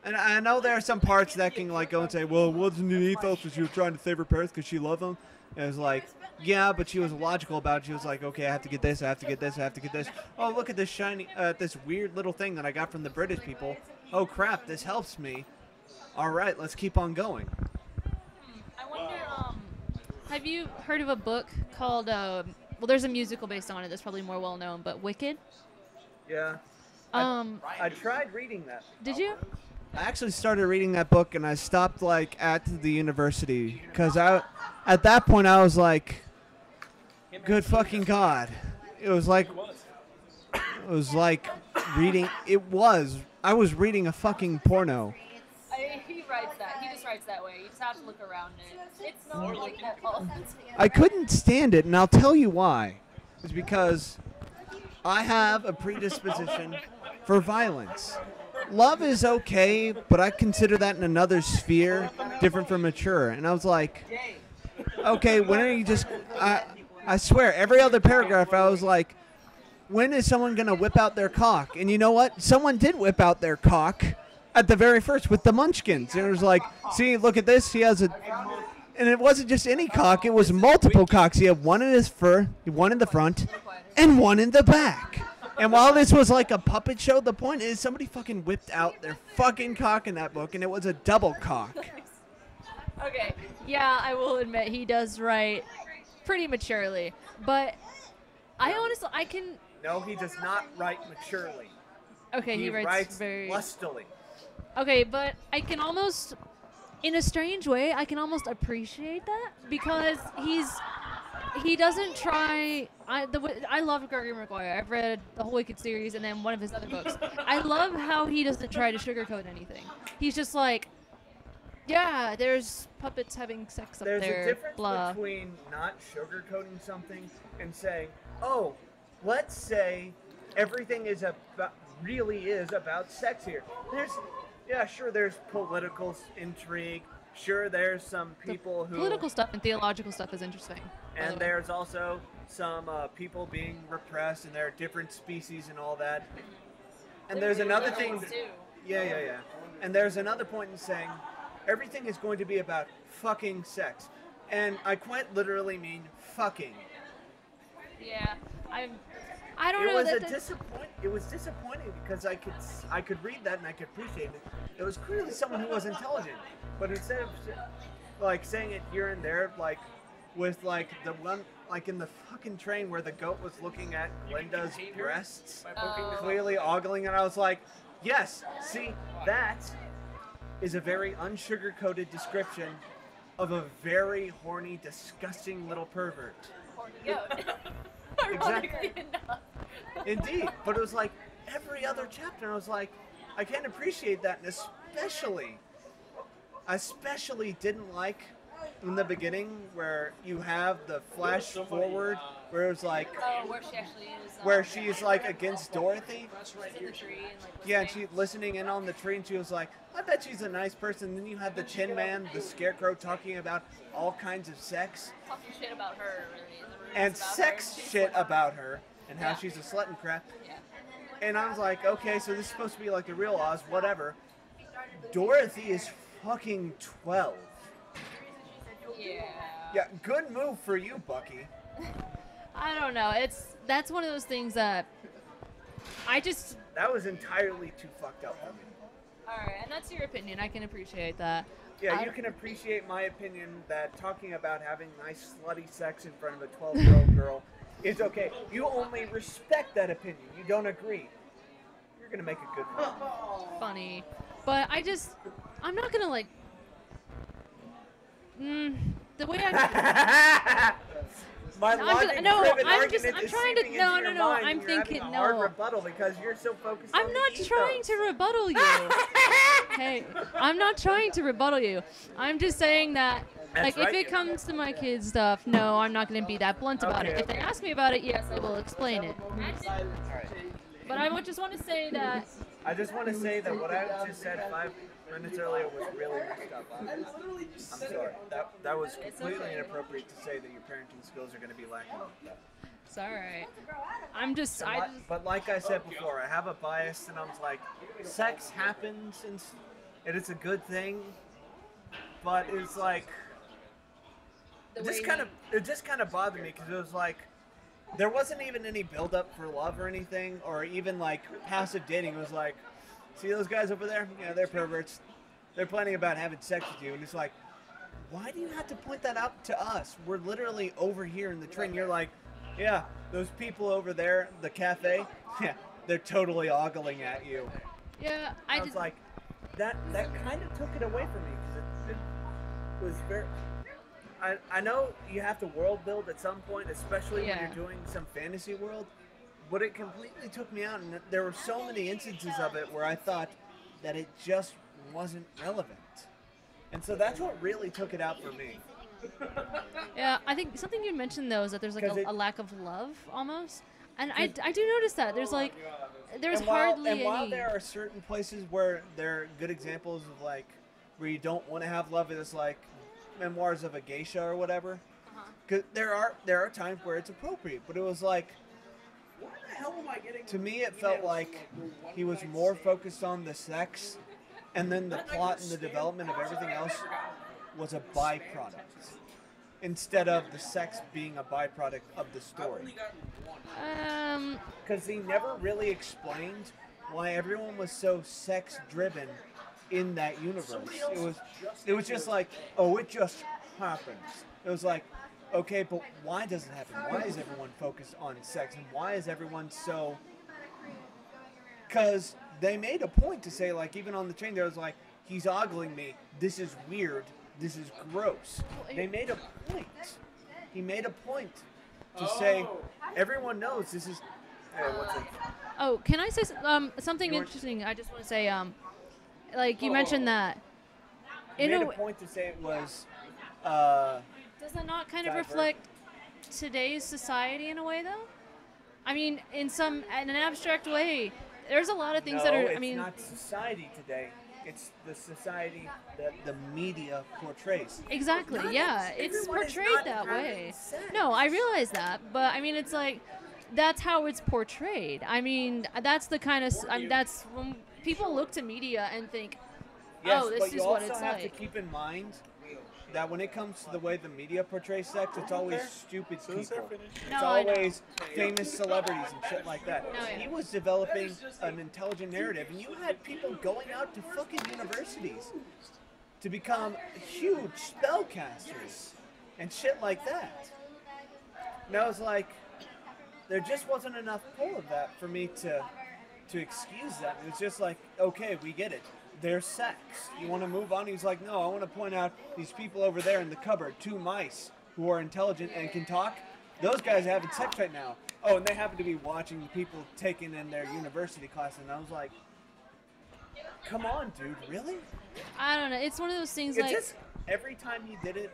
And I know there are some parts that can like go and say, well, it wasn't an ethos, but she was trying to save her parents because she loved them. And it was like, yeah, but she was logical about it. She was like, okay, I have to get this, I have to get this, I have to get this. Oh, look at this shiny, this weird little thing that I got from the British people. Oh crap, this helps me. All right, let's keep on going. I wonder, have you heard of a book called, well, there's a musical based on it that's probably more well known, but Wicked? Yeah. I tried reading that. Did you? I actually started reading that book, and I stopped like at the university because at that point I was like, Good fucking God. It was like reading. I was reading a fucking porno. He writes that. He just writes that way. You just have to look around it. It's not like that all. I couldn't stand it, and I'll tell you why. It's because I have a predisposition for violence. Love is okay, but I consider that in another sphere, different from mature. And I was like, okay, when are you just... I swear, every other paragraph I was like, when is someone going to whip out their cock? And you know what? Someone did whip out their cock at the very first with the Munchkins. And it was like, see, look at this. He has a... And it wasn't just any cock. It was multiple cocks. He had one in his fur, one in the front, and one in the back. And while this was like a puppet show, the point is somebody fucking whipped out their fucking cock in that book, and it was a double cock. Okay, yeah, I will admit he does write pretty maturely, but I can... No, he does not write maturely. Okay, he writes very... lustily. Okay, but I can almost, in a strange way, I can almost appreciate that, because he doesn't try... I love Gregory Maguire. I've read the whole Wicked series and then one of his other books. I love how he doesn't try to sugarcoat anything. He's just like, yeah, there's puppets having sex up there. There's a difference blah. between not sugarcoating something and saying, oh, let's say everything is really is about sex here. There's political intrigue. Sure, there's some people who... Political stuff and theological stuff is interesting. And there's also some people being repressed, and there are different species and all that. And there's another thing... Yeah. And there's another point in saying everything is going to be about fucking sex. And I quite literally mean fucking. Yeah, I don't know. It was disappointing because I could read that and I could appreciate it. It was clearly someone who was intelligent, but instead of like saying it here and there, like with like the one like in the fucking train where the goat was looking at Glinda's breasts, clearly ogling, and I was like, yes, see, that is a very unsugar-coated description of a very horny, disgusting little pervert. Horny goat. Exactly. Indeed, but it was like every other chapter, I was like, I can't appreciate that, and especially didn't like in the beginning where you have the flash forward where it was like where she actually is where she's like against Dorothy. In the tree and, like, yeah, and she's listening in on the tree, and she was like, I bet she's a nice person. Then you have the Tin Man, the Scarecrow, talking about all kinds of sex. Talking shit about her, really. And sex shit about her, and how she's a slut and crap. Yeah. And I was like, okay, so this is supposed to be like the real Oz, whatever. Dorothy is fucking 12. Yeah. Yeah, good move for you, Bucky. I don't know. That's one of those things that that was entirely too fucked up for me. Alright, and that's your opinion. I can appreciate that. Yeah, you can appreciate my opinion that talking about having nice slutty sex in front of a 12-year-old girl is okay. You only respect that opinion. You don't agree. You're gonna make a good one. Funny. But I'm not gonna like the way I My I'm trying to I'm thinking hard rebuttal because you're so focused I'm on not the trying ethos. to rebuttal you. Hey, I'm not trying to rebuttal you. I'm just saying that That's if right. it comes to my kids' stuff, no, I'm not going to be that blunt about it. If they ask me about it, yes, I will explain it. But I just want to say that I just want to say that what I just said 5 minutes earlier was really messed up. I'm sorry. That was completely inappropriate to say that your parenting skills are going to be lacking. it's all right. But like I said before, I have a bias, and I'm like, sex happens, and it's a good thing. But it's like, it just kind of bothered me because it was like, there wasn't even any build up for love or anything, or even like passive dating. It was like, see those guys over there? Yeah, they're perverts. They're planning about having sex with you, and it's like, why do you have to point that out to us? We're literally over here in the train. You're like, yeah, those people over there, the cafe, yeah, they're totally ogling at you. Yeah, I was like, that kind of took it away from me because it was very. I know you have to world build at some point, especially when Yeah. you're doing some fantasy world, but it completely took me out, and there were so many instances of it where I thought that it just wasn't relevant. And so that's what really took it out for me. Yeah, I think something you mentioned though is that there's like 'Cause a lack of love almost, and I do notice that there's like there's and while, hardly and while any. there are certain places where there are good examples of like where you don't want to have love, it's like Memoirs of a Geisha or whatever. Cause there are times where it's appropriate, but it was like, Why the hell am I getting? to me it felt like he was more focused on the sex, and then the plot and the development of everything else was a byproduct, instead of the sex being a byproduct of the story. Because he never really explained why everyone was so sex driven in that universe. It was just like, oh, it just happens. It was like, okay, but why does it happen? Why is everyone focused on sex, and why is everyone so? Because they made a point to say, like, even on the train, there was like, he's ogling me. This is weird. This is gross. They made a point. He made a point to say, everyone knows this is. What's it? Oh, can I say something interesting? I just want to say, like you mentioned that. He made a point to say it was. Does that not kind of reflect today's society in a way, though? I mean, in an abstract way, there's a lot of things that are. I mean, it's not society today. It's the society that the media portrays. Exactly. Yeah, it's portrayed that way. No, I realize that, but I mean, it's like that's how it's portrayed. I mean, that's the kind of. That's when people look to media and think, Yes, oh, this but is you what also it's have like. to keep in mind that when it comes to the way the media portrays sex, it's always stupid people. It's No, I know. always famous celebrities and shit like that. No, yeah. He was developing an intelligent narrative, and you had people going out to fucking universities to become huge spellcasters and shit like that. And I was like, there just wasn't enough pull of that for me to excuse that. It was just like, okay, we get it. There's sex. You want to move on? He's like, no, I want to point out these people over there in the cupboard, 2 mice who are intelligent and can talk. Those guys are having sex right now. Oh, and they happen to be watching the people taking in their university class. And I was like, come on, dude, really? I don't know. It's one of those things It's like. just every time he did it,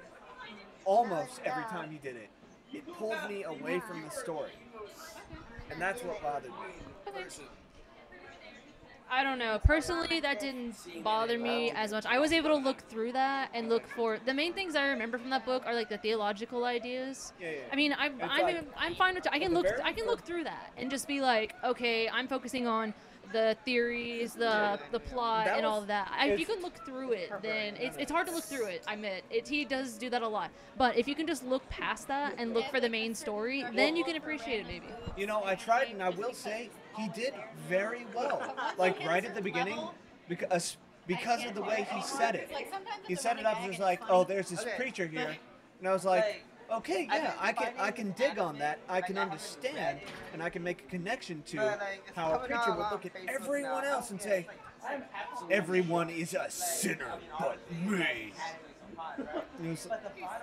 almost every time he did it, it pulled me away from the story. And that's what bothered me. I don't know. Personally, that didn't bother me as much. I was able to look through that and look for the main things I remember from that book are like the theological ideas. Yeah. I mean, I'm fine with. I can look through that and just be like, okay, I'm focusing on the theories, the plot, and all of that. If you can look through it, then it's hard to look through it. I admit he does do that a lot. But if you can just look past that and look for the main story, then you can appreciate it maybe. You know, I tried, and I will say he did very well. Like right at the beginning, because of the way he said it. He set it up as like, oh, there's this preacher here, and I was like, okay, yeah, I can dig on that. I can understand, and I can make a connection to how a preacher would look at everyone else and say, everyone is a sinner but me.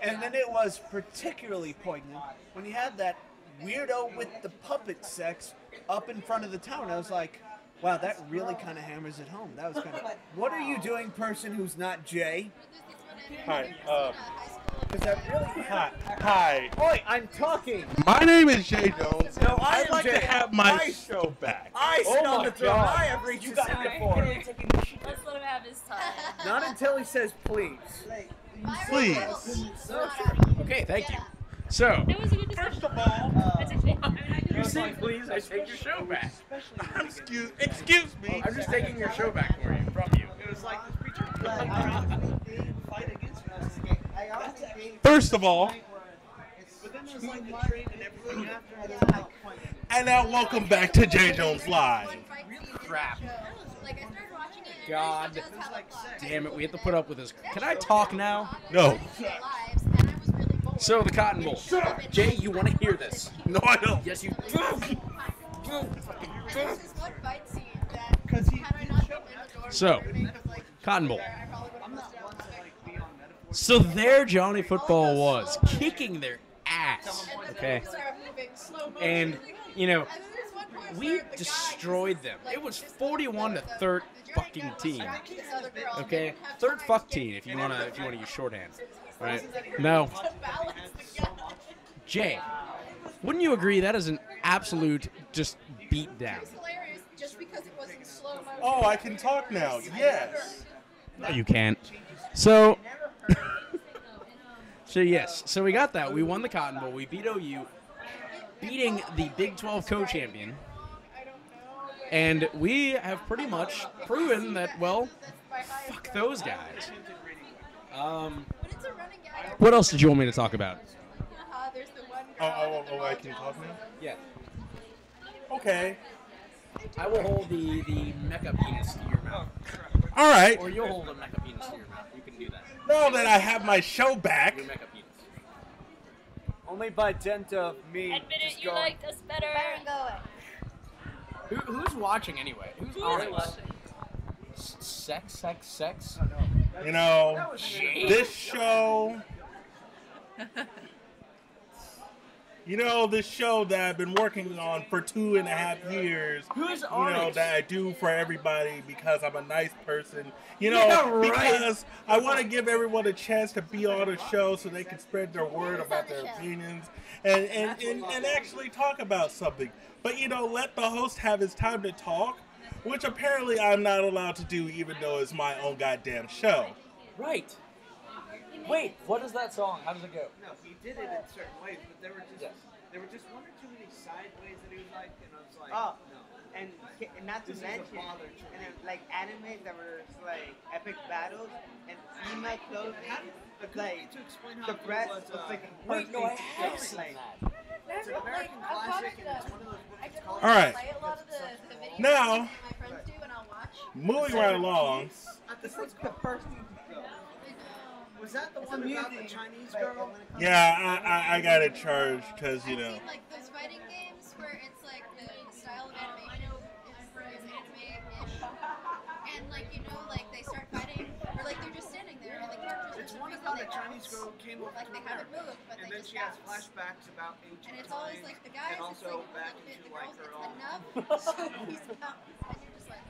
And then it was particularly poignant when you had that weirdo with the puppet sex up in front of the town. I was like, wow, that really kind of hammers it home. That was kind of. What are you doing, person who's not Jay? Hi. Because that really. Hi. Oi, I'm talking. My name is Jay Jones. No, I I'd am like Jay. to have my show back. I sit on the throne. I have reached the semaphore. Let's let him have his time. Not until he says please. Please. Okay, thank you. So, First of all, you say please, I take your show back. excuse me. I'm just taking your show back for you, from you. It was like this preacher. First of all, and now welcome back to J Jones Live. Crap. God damn it, we have to put up with this. Can I talk now? No. So, the Cotton Bowl. Jay, you want to hear this? No, I don't. Yes, you do. So, Cotton Bowl. So there Johnny Football was, kicking their ass. Okay. And, you know, we destroyed them. It was 41 to 3rd fucking team. Okay? 3rd fuck team if you wanna use shorthand. Right? Now, Jay, wouldn't you agree that is an absolute just beat down? Oh, I can talk now. Yes. No, you can't. So, yes. So we got that. We won the Cotton Bowl. We beat OU, beating the Big 12 co-champion. And we have pretty much proven that, well, fuck those guys. What else did you want me to talk about? Oh, I can talk now? Yeah. Okay. I will hold the mecha penis to your mouth. All right. Or you'll hold a mecha penis to your mouth. You can do that. Now that I have my show back. Your mecha penis. Only by dint of me. Admit it, you liked us better. Who's watching anyway? Who's watching? Sex? You know, this show. You know, this show that I've been working on for 2.5 years. Who's you on know, it? that I do for everybody because I'm a nice person. You know, Yeah, right. because I want to give everyone a chance to be on the show so they can spread their word about their opinions and actually talk about something. But, you know, let the host have his time to talk, which apparently I'm not allowed to do even though it's my own goddamn show. Right. Wait, what is that song? How does it go? No, he did it in certain ways, but there were just one or too many side ways that he was like, and I was like, Oh, no. and not to This is a mention, bother to and me. then, like animes that were just, like epic battles and female clothing, like to explain how the good breast was, was like Wait, no, I perfect have shape, seen like, that. It's an American classic, and it's one of those books that's called. All right. Now, Now, moving right along. This is the first Was that the one about the Chinese girl? Yeah, I got it charged because, you know. like those fighting games where it's like the style of animation is anime-ish, and like like they start fighting, or like they're just standing there, and the characters. It's one about the Chinese girl who came over like to they haven't America, moved, but and they then just she has bounce. flashbacks about ancient And it's always times, like the guys, and also it's back like into the like girls, her it's own. enough, so he's out, and you're just like,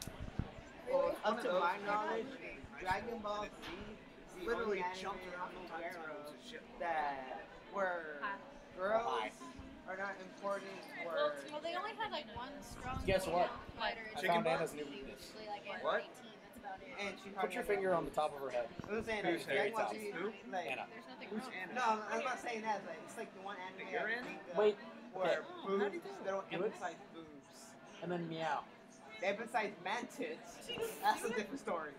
Well, really? up to my knowledge, Dragon Ball Z is the Literally only jumped anime around I'm the aware time of and shit. that where girls are not important or Well, they only had like one strong. Guess what? Fighter. I found Anna's new weakness. What? That's about it. and she Put your finger on the top of her head. I was saying Who's Dragon Ball Z, Who? like Anna. There's nothing Who's wrong. Anna? no, I'm not saying that. Like, it's like the one anime You're I in? think Wait, where okay. boobs they don't Do it. emphasize boobs. And then meow. They emphasize man tits. That's a different story.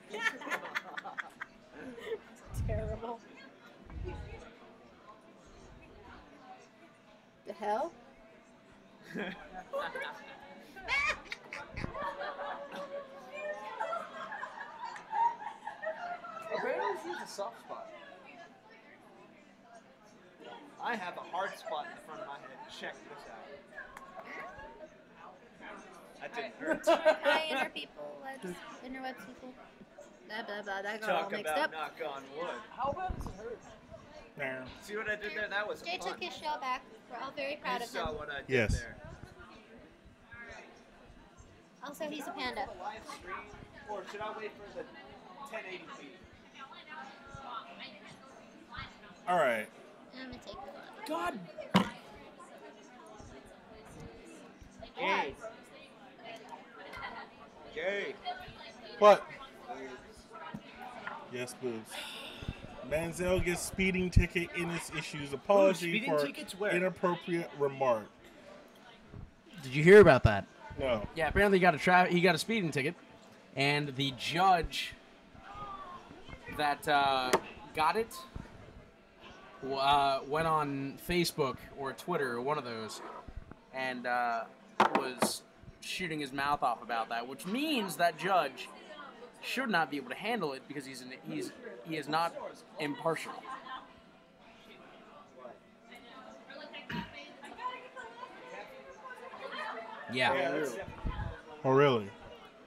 Terrible. The hell? Apparently she's a soft spot. I have a hard spot in the front of my head. Check this out. That didn't hurt. Hi, inner people. Interwebs people. Blah, blah, blah. That got all Talk mixed about up. knock on wood. How bad does it hurt? There. See what I did there? That was a Jay punch. took his shell back. We're all very proud You of saw him. what I did Yes. there. Also, he's a panda. Live stream, or should I wait for the 1080p? All right. I'm gonna take the God. Gay. Gay. What? Yes, boobs. Manziel gets speeding ticket in his issues. Apology speeding for tickets where? inappropriate remark. Did you hear about that? No. Yeah, apparently he got a speeding ticket, and the judge that got it went on Facebook or Twitter or one of those, and was shooting his mouth off about that, which means that judge should not be able to handle it because he is not impartial. Yeah. Oh, really?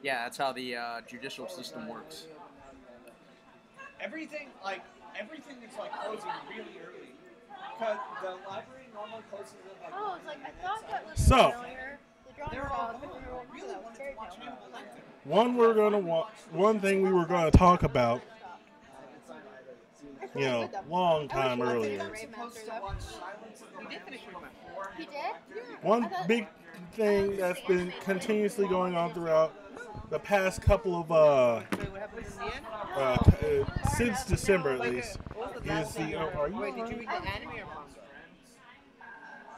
Yeah, that's how the judicial system works. everything is like closing really early. Because the library normally closes at like. Oh, it's like I thought that was So, familiar. The drawing was all really wanted to watch it. one thing we were gonna talk about, long time earlier. He did? One big thing that's been continuously going on throughout the past couple of since December at least is the. Are you? Wait, did you read the anime or manga?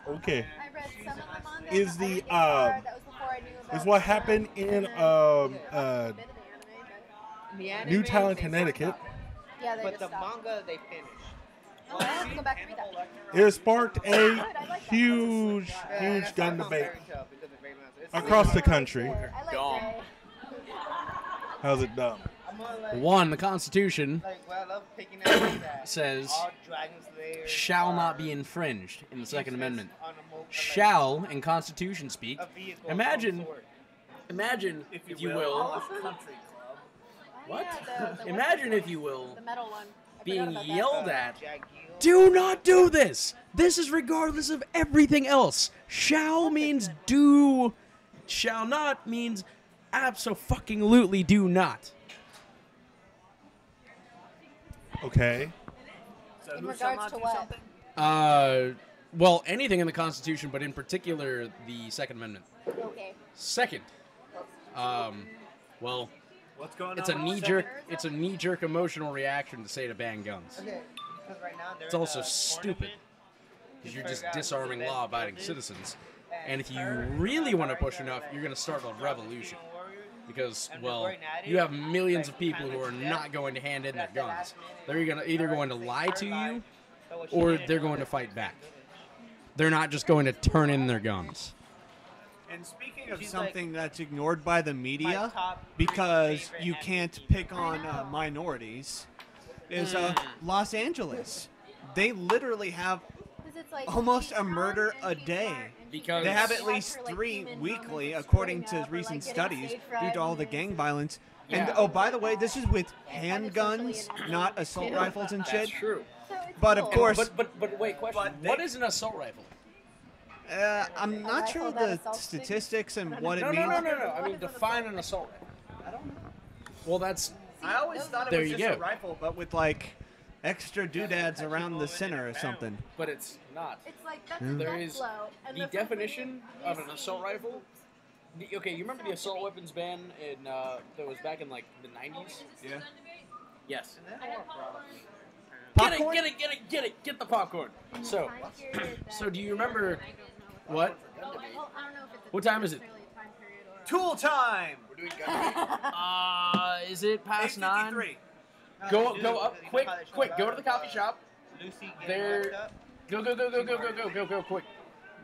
Okay. I read some of the manga. Is the that was before I knew about is what happened in Newtown, Connecticut. Yeah, they But just the stopped. manga they finished. Oh, I have to go back and read that. It sparked a huge gun debate across the country. Dumb. How's it dumb? One, the Constitution says shall not be infringed in the Second Amendment. Shall, in Constitution speak. Imagine, if you will. What? Imagine, if you will, The metal one. being yelled at. Do not do this. This is regardless of everything else. Shall means do. Shall not means abso-fucking-lutely do not. Okay. In regards to what? Well, anything in the Constitution, but in particular the Second Amendment. Okay. Second, well, What's going it's on? a knee-jerk. It's a knee-jerk emotional reaction to say to ban guns. It's also stupid because you're just disarming law-abiding citizens. And if you really want to push enough, you're going to start a revolution. Because, well, you have millions of people who are not going to hand in their guns. They're either going to lie to you, or they're going to fight back. They're not just going to turn in their guns. And speaking of something that's ignored by the media, because you can't pick on minorities, is Los Angeles. They literally have almost a murder a day. Because they have at least 3 weekly, according to recent studies, due to all the gang violence. And oh, by the way, this is with handguns, not assault rifles and shit. That's true. But of course, but wait, question. What is an assault rifle? I'm not sure the statistics and what it means. No. I mean, define an assault rifle. I don't know. Well, that's. I always thought it was just a rifle, but with like extra doodads around the center or something. But it's not. It's like that's There is the definition of an assault rifle. Okay, you remember the assault weapons ban in that was back in like the 90s? Yeah. Yes. Popcorn? Get the popcorn. So do you remember what? What time is it? Tool time. We're doing is it past 9? Go up, quick, go to the coffee shop. There, go, quick.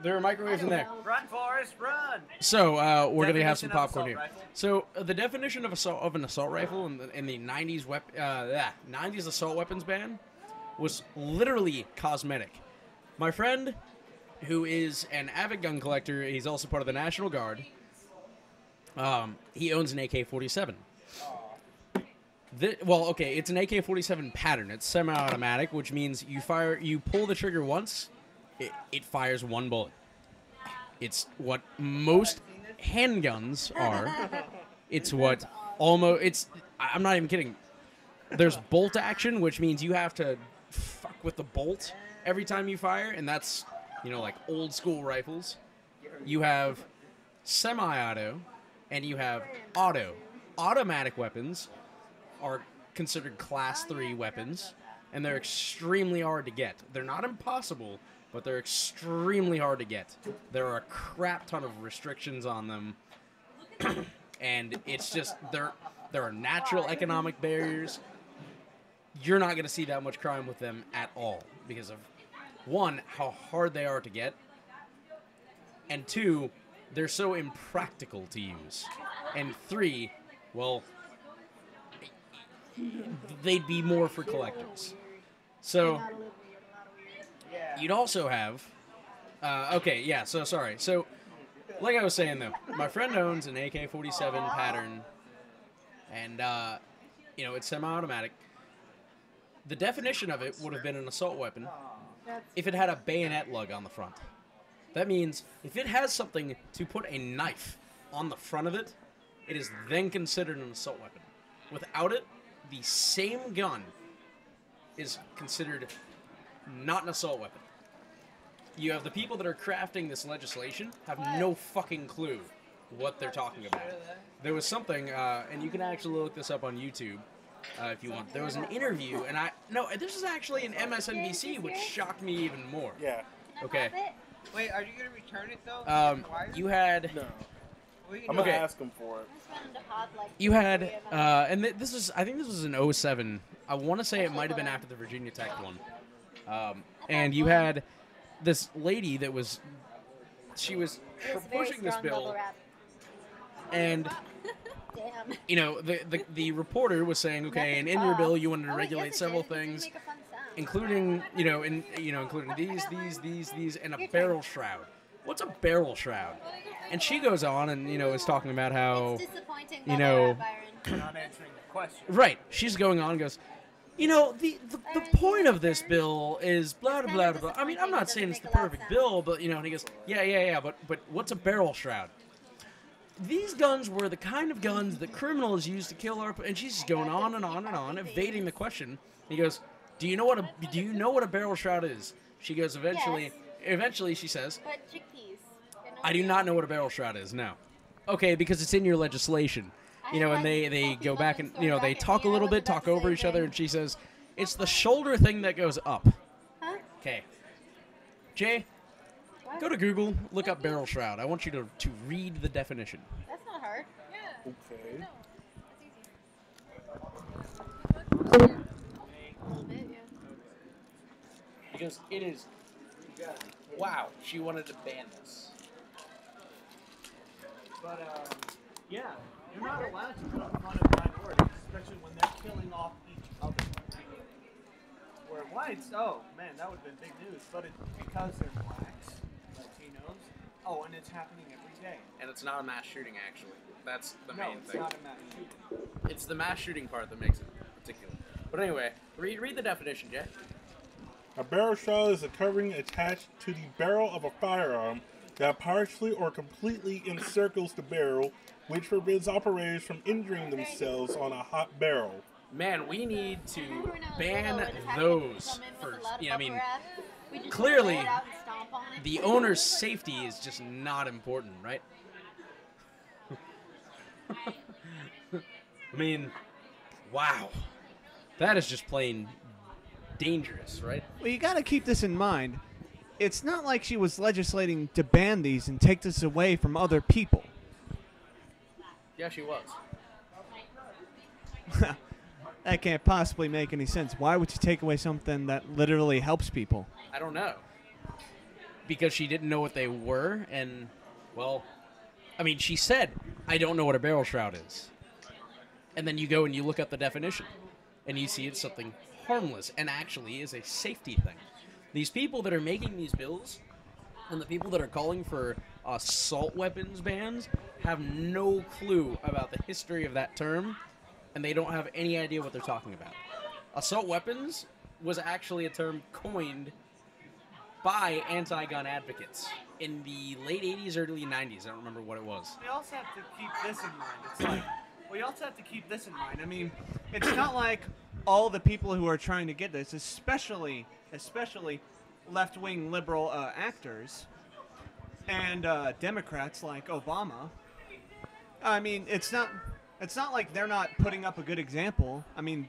There are microwaves in there. Run, Forrest, run. So we're gonna have some popcorn here. So the definition of an assault rifle in the 90s 90s assault weapons ban was literally cosmetic. My friend, who is an avid gun collector, he's also part of the National Guard. He owns an AK-47. It's an AK-47 pattern. It's semi-automatic, which means you pull the trigger once, it fires 1 bullet. It's what most handguns are. I'm not even kidding. There's bolt action, which means you have to fuck with the bolt every time you fire, and that's, like old school rifles. You have semi-auto, and you have auto. Automatic weapons are considered class 3 weapons, and they're extremely hard to get. They're not impossible, but they're extremely hard to get. There are a crap ton of restrictions on them, and it's just there are natural economic barriers. You're not going to see that much crime with them at all because of, 1, how hard they are to get, and 2, they're so impractical to use, and 3, well, they'd be more for collectors. So you'd also have so like I was saying though, my friend owns an AK-47 pattern, and it's semi-automatic. The definition of it would have been an assault weapon if it had a bayonet lug on the front. That means if it has something to put a knife on the front of it, it is then considered an assault weapon. Without it, the same gun is considered not an assault weapon. You have the people that are crafting this legislation have no fucking clue what they're talking about. There was something, and you can actually look this up on YouTube if you want. There was an interview, and this is actually an MSNBC, which shocked me even more. Yeah. Okay. Wait, are you gonna return it though? You had. No. I'm gonna ask him for it. You had, and this is, I think this was in 07. I want to say it might have been after the Virginia Tech one. And you had this lady that was, she was pushing this bill, and you know, the reporter was saying, okay, and in your bill you wanted to regulate several things, including, including these, and a barrel shroud. What's a barrel shroud? And she goes on and, is talking about how, Byron. Not answering the question. Right. She's going on and goes, the point of this bill is blah, blah, blah, blah. I mean, I'm not saying it's the perfect bill, but, and he goes, yeah, but what's a barrel shroud? These guns were the kind of guns that criminals used to kill our, and she's just going on and on and on, evading the question. He goes, do you know what a barrel shroud is? She goes, eventually she says, But chickpeas. I do not know what a barrel shroud is, no. Okay, because it's in your legislation. And they go back and, they talk a little bit, talk over each other, and she says, it's the shoulder thing that goes up. Okay. Jay, go to Google, look up barrel shroud. I want you to read the definition. That's not hard. Yeah. Okay. Because it is, wow, she wanted to ban this. But, yeah, you're not allowed to put up front of minorities, especially when they're killing off each other. Where whites, oh, man, that would have been big news. But it's because they're blacks, Latinos, and it's happening every day. And it's not a mass shooting, actually. That's the main it's thing. Not a mass shooting. It's the mass shooting part that makes it particular. But anyway, read the definition, Jay. A barrel shroud is a covering attached to the barrel of a firearm that partially or completely encircles the barrel, which prevents operators from injuring themselves on a hot barrel. Man, we need to ban those first. Clearly, the owner's safety is just not important, right? I mean, wow. That is just plain dangerous, right? Well, you got to keep this in mind. It's not like she was legislating to ban these and take this away from other people. Yeah, she was. That can't possibly make any sense. Why would you take away something that literally helps people? I don't know. Because she didn't know what they were, and, well, I mean, she said, I don't know what a barrel shroud is. And then you go and you look up the definition, and you see it's something harmless, and actually is a safety thing. These people that are making these bills, and the people that are calling for assault weapons bans, have no clue about the history of that term, and they don't have any idea what they're talking about. Assault weapons was actually a term coined by anti-gun advocates in the late 80s, early 90s. I don't remember what it was. We also have to keep this in mind. It's like, we also have to keep this in mind. I mean, it's not like all the people who are trying to get this, especially left-wing liberal actors and Democrats like Obama. I mean, it's not like they're not putting up a good example. I mean,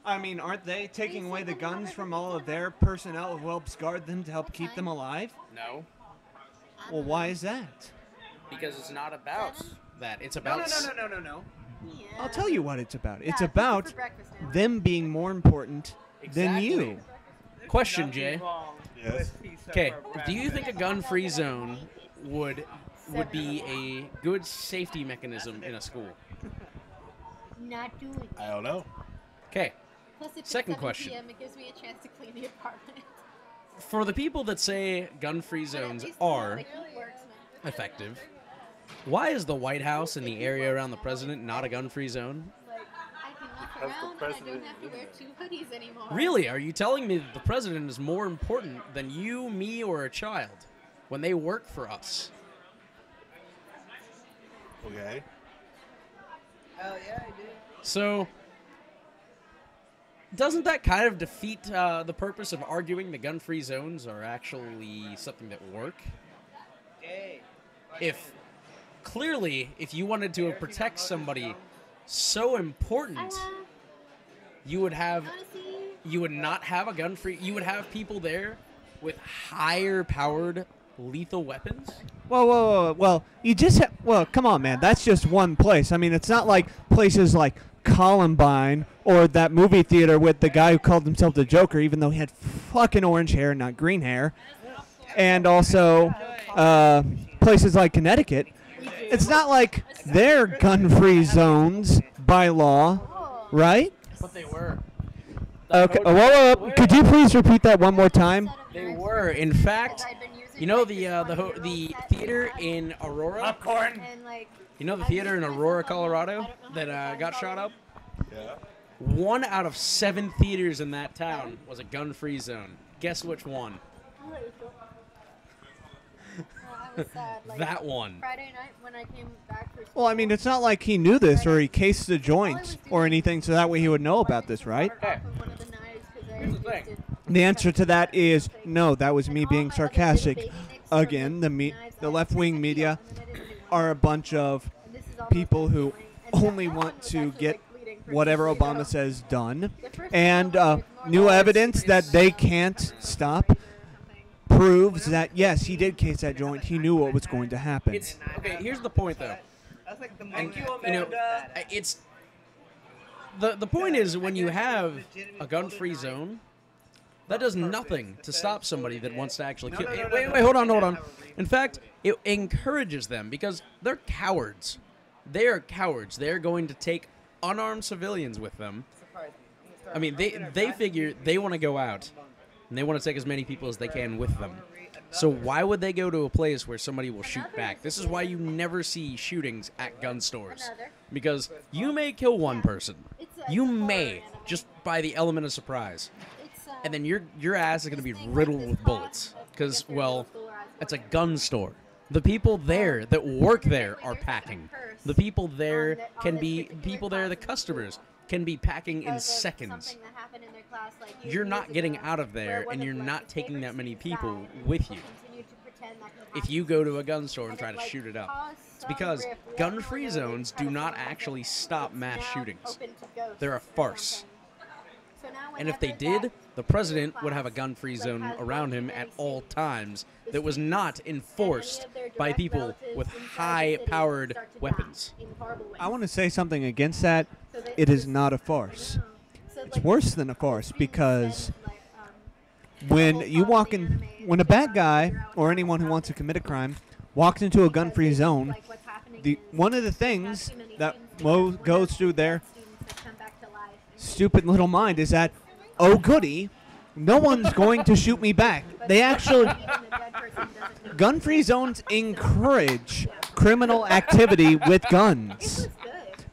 aren't they taking away the guns from all of their personnel who helps guard them to help keep them alive? No. Well, why is that? Because it's not about that. It's about... No. Yeah. I'll tell you what it's about. It's about them being more important than you. Question, Jay. Yes. Okay, do you think a gun-free zone would be a good safety mechanism in a school? Not doing it. I don't know. Okay. Plus, if Second it's 7 question. PM, it gives me a chance to clean the apartment. For the people that say gun-free zones are effective, why is the White House and the area around the president not a gun-free zone? around and I don't have to wear 2 hoodies anymore. Really? Are you telling me that the president is more important than you, me, or a child when they work for us? Okay. Oh yeah, I do. So, doesn't that kind of defeat the purpose of arguing the gun-free zones are actually something that work? If clearly, if you wanted to protect somebody so important, you would not have a gun-free. You would have people there with higher-powered lethal weapons. Whoa. Well, you just well, come on, man. That's just one place. I mean, it's not like places like Columbine or that movie theater with the guy who called himself the Joker, even though he had fucking orange hair, not green hair. And also places like Connecticut. It's not like they're gun-free zones by law, right? But they were. Okay. Whoa. Could you please repeat that one more time? They were, in fact. You know the theater in Aurora? Popcorn. You know the theater in Aurora, Colorado that got shot up? Yeah. 1 out of 7 theaters in that town was a gun-free zone. Guess which one? That one. Friday night when I came back for Well, I mean, it's not like he knew this or he cased the joint or anything, so that way he would know about this, right? Here's the thing. The answer to that is no. That was me being sarcastic. Again, the left-wing media are a bunch of people who only want to get whatever Obama says done, and new evidence that they can't stop proves that yes, he did case that joint. He knew what was going to happen. Okay, here's the point, though. And, you know, it's the point is when you have a gun-free zone, that does nothing to stop somebody that wants to actually kill. Wait, hold on. In fact, it encourages them because they're cowards. They are cowards. They're going to take unarmed civilians with them. I mean, they figure they want to go out and they want to take as many people as they can with them. So why would they go to a place where somebody will shoot back? This is why you never see shootings at gun stores. Because you may kill one person. You may, just by the element of surprise. And then your ass is going to be riddled with bullets. Because, well, it's a gun store. The people there that work there are packing. The people there the customers, can be packing in seconds. You're not getting out of there, and you're not taking that many people with you. If you go to a gun store and try to shoot it up. It's because gun-free zones do not actually stop mass shootings. They're a farce. And if they did, the president would have a gun-free zone around him at all times that was not enforced by people with high-powered weapons. I want to say something against that. It is not a farce. It's worse than a farce because when a bad guy or anyone who wants to commit a crime walks into a gun-free zone, one of the things that goes through their stupid little mind is that, oh goody, no one's going to shoot me back. They actually, gun-free zones encourage criminal activity with guns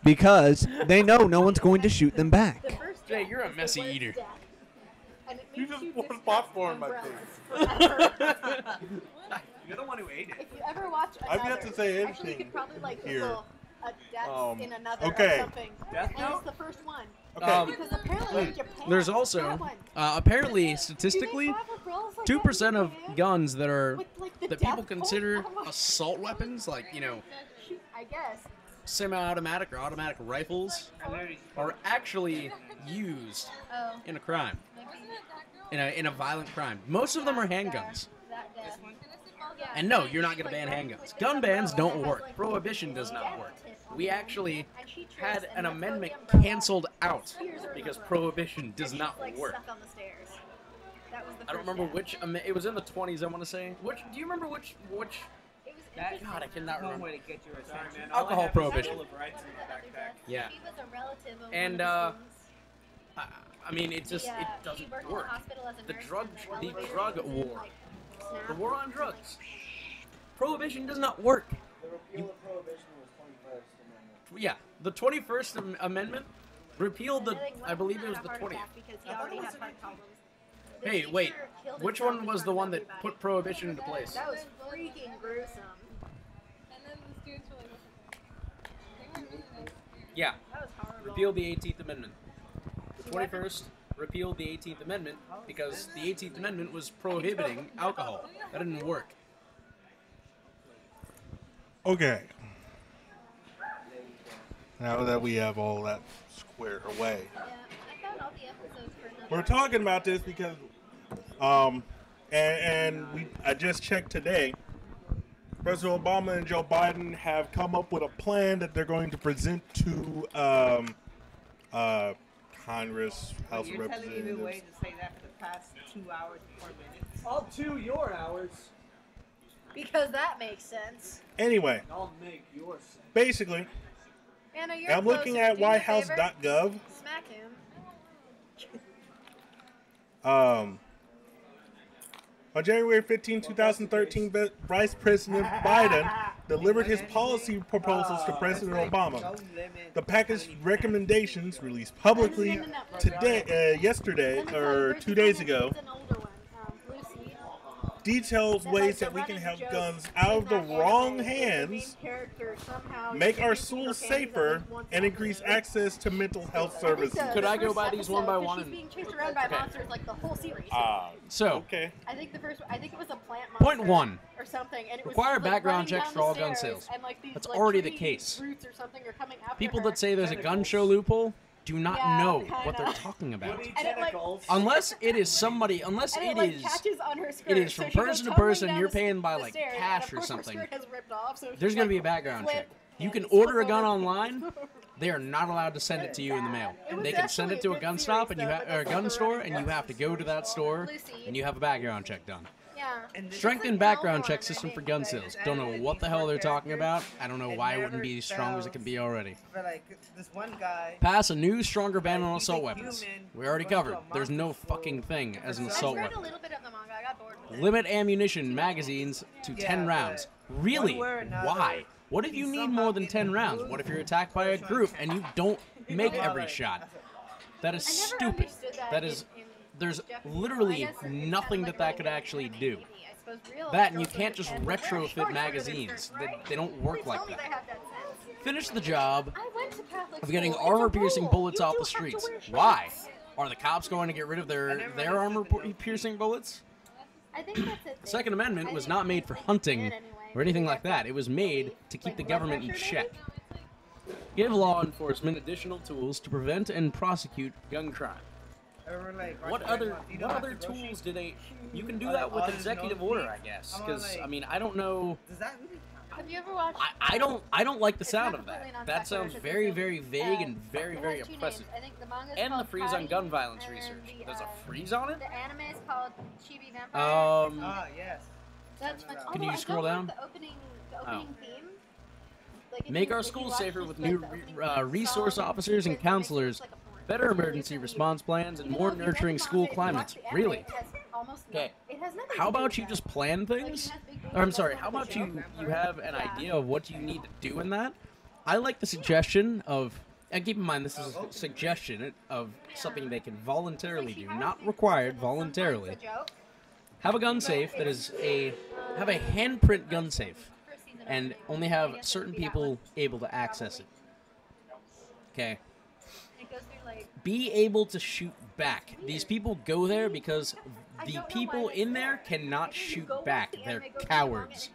because they know no one's going to shoot them back. Jay, you're a messy eater. You just poured popcorn in my face. You're the one who ate it. If you ever watch I've yet to say actually, you anything could probably like here. Google a death in another okay. or something. Death and it's the first one. Okay. Because apparently in Japan, There's also, apparently, statistically, 2% of guns that people consider assault weapons, like, you know, I guess. semi-automatic or automatic rifles, are actually used in a crime, in a violent crime. Most of them are handguns. And no, you're not going to ban handguns. Gun bans don't work. Prohibition does not work. We actually had an amendment canceled out because prohibition does not work. I don't remember which. It was in the 20s, I want to say. Do you remember which? God, I cannot remember. Alcohol prohibition. Yeah. And I mean, it doesn't work. The drug war, the war on drugs. Prohibition does not work. Yeah, the 21st Amendment repealed the. I believe it was the 20th. Because he already had heart problems. The Hey, teacher wait. killed Which himself one in was the front one of that put prohibition into place? That was freaking gruesome. And then the students were like, "They weren't really nice." Yeah. That was horrible. Repealed the 18th Amendment. The 21st repealed the 18th Amendment because the 18th Amendment was prohibiting alcohol. That didn't work. Okay. Now that we have all that squared away, Yeah, I found all the episodes for another. we're talking about this because, I just checked today. President Obama and Joe Biden have come up with a plan that they're going to present to Congress, House of You're telling me the way Representatives. to say that for the past 2 hours and 4 minutes. I'll 2 your hours. Because that makes sense. Anyway, I'll make your sense. basically, Anna, you're I'm looking closer. at Do me a favor. whitehouse.gov. Smack him. On January 15, 2013, Vice President Biden delivered his policy proposals to President Obama. The package recommendations released publicly yesterday, or 2 days ago, details ways that we can have guns out of the wrong hands, make our schools safer, and increase access to mental health services. Could I go by these one by one? She's being chased around by monsters like the whole series. Okay. I think it was a plant monster. Point one. Or something, and it was Require like, background running checks down for the all gun stairs, sales. and, like, these, That's like, already the tree case. roots or something are coming after People her. that say there's a gun show loophole do not know what kinda. they're talking about. And it, like, Unless it is somebody, unless and it like, is, catches on her skirt, it is so from she goes person to tumbling person. down You're the paying by the like stairs, cash and or of course something. Her skirt has ripped off, so There's she's, going to be a like, background check. flipped You and can slipped order a gun over. online. They are not allowed to send it to you in the mail. It was They can send it to actually a gun good stop series, and you though, or a but gun that's store, the and you have to go to that store Lucy. and you have a background check done. Yeah. Strengthened background check system for gun sales. Don't know what the hell they're talking about. I don't know why it wouldn't be as strong as it can be already. But like this one guy. Pass a new, stronger ban on assault weapons. We already covered. There's no fucking thing as an assault I read a weapon. little bit of the manga. I got bored with it. Limit ammunition magazines to 10 Yeah, rounds. but Really? one way or another, Why? What if you need more than 10 rounds? What if you're attacked by a group and you don't make every shot? That is stupid. That is. There's literally nothing that could actually do. That and you can't just retrofit magazines. They don't work like that. Finish the job of getting armor-piercing bullets off the streets. Why? Are the cops going to get rid of their armor-piercing bullets? I think that's it. The Second Amendment was not made for hunting or anything like that. It was made to keep the government in check. Give law enforcement additional tools to prevent and prosecute gun crime. What other tools do they? You can do that with executive order, I guess. Because I mean, I don't know. Have you ever watched? I don't like the sound of that. That sounds very, very vague and very, very oppressive. I think the manga And the freeze on gun violence research. There's a freeze on it? The anime is called Chibi Vampire. Yes. That's fun. Can you I scroll don't down? like the opening theme. Like, if Make you- our if you schools watch safer just, with like, new the opening resource song, officers and it makes it counselors, like a porn. better emergency response plans, and more nurturing school climates. Really? Okay. How about you just plan things? Or, I'm sorry, how about you have an idea of what you need to do in that? I like the suggestion of, and keep in mind this is a suggestion of something they can voluntarily do, not required, voluntarily. Have a gun safe that is have a handprint gun safe, and only have certain people able to access it. Okay. Be able to shoot back. These people go there because the people in there cannot shoot back. They're cowards.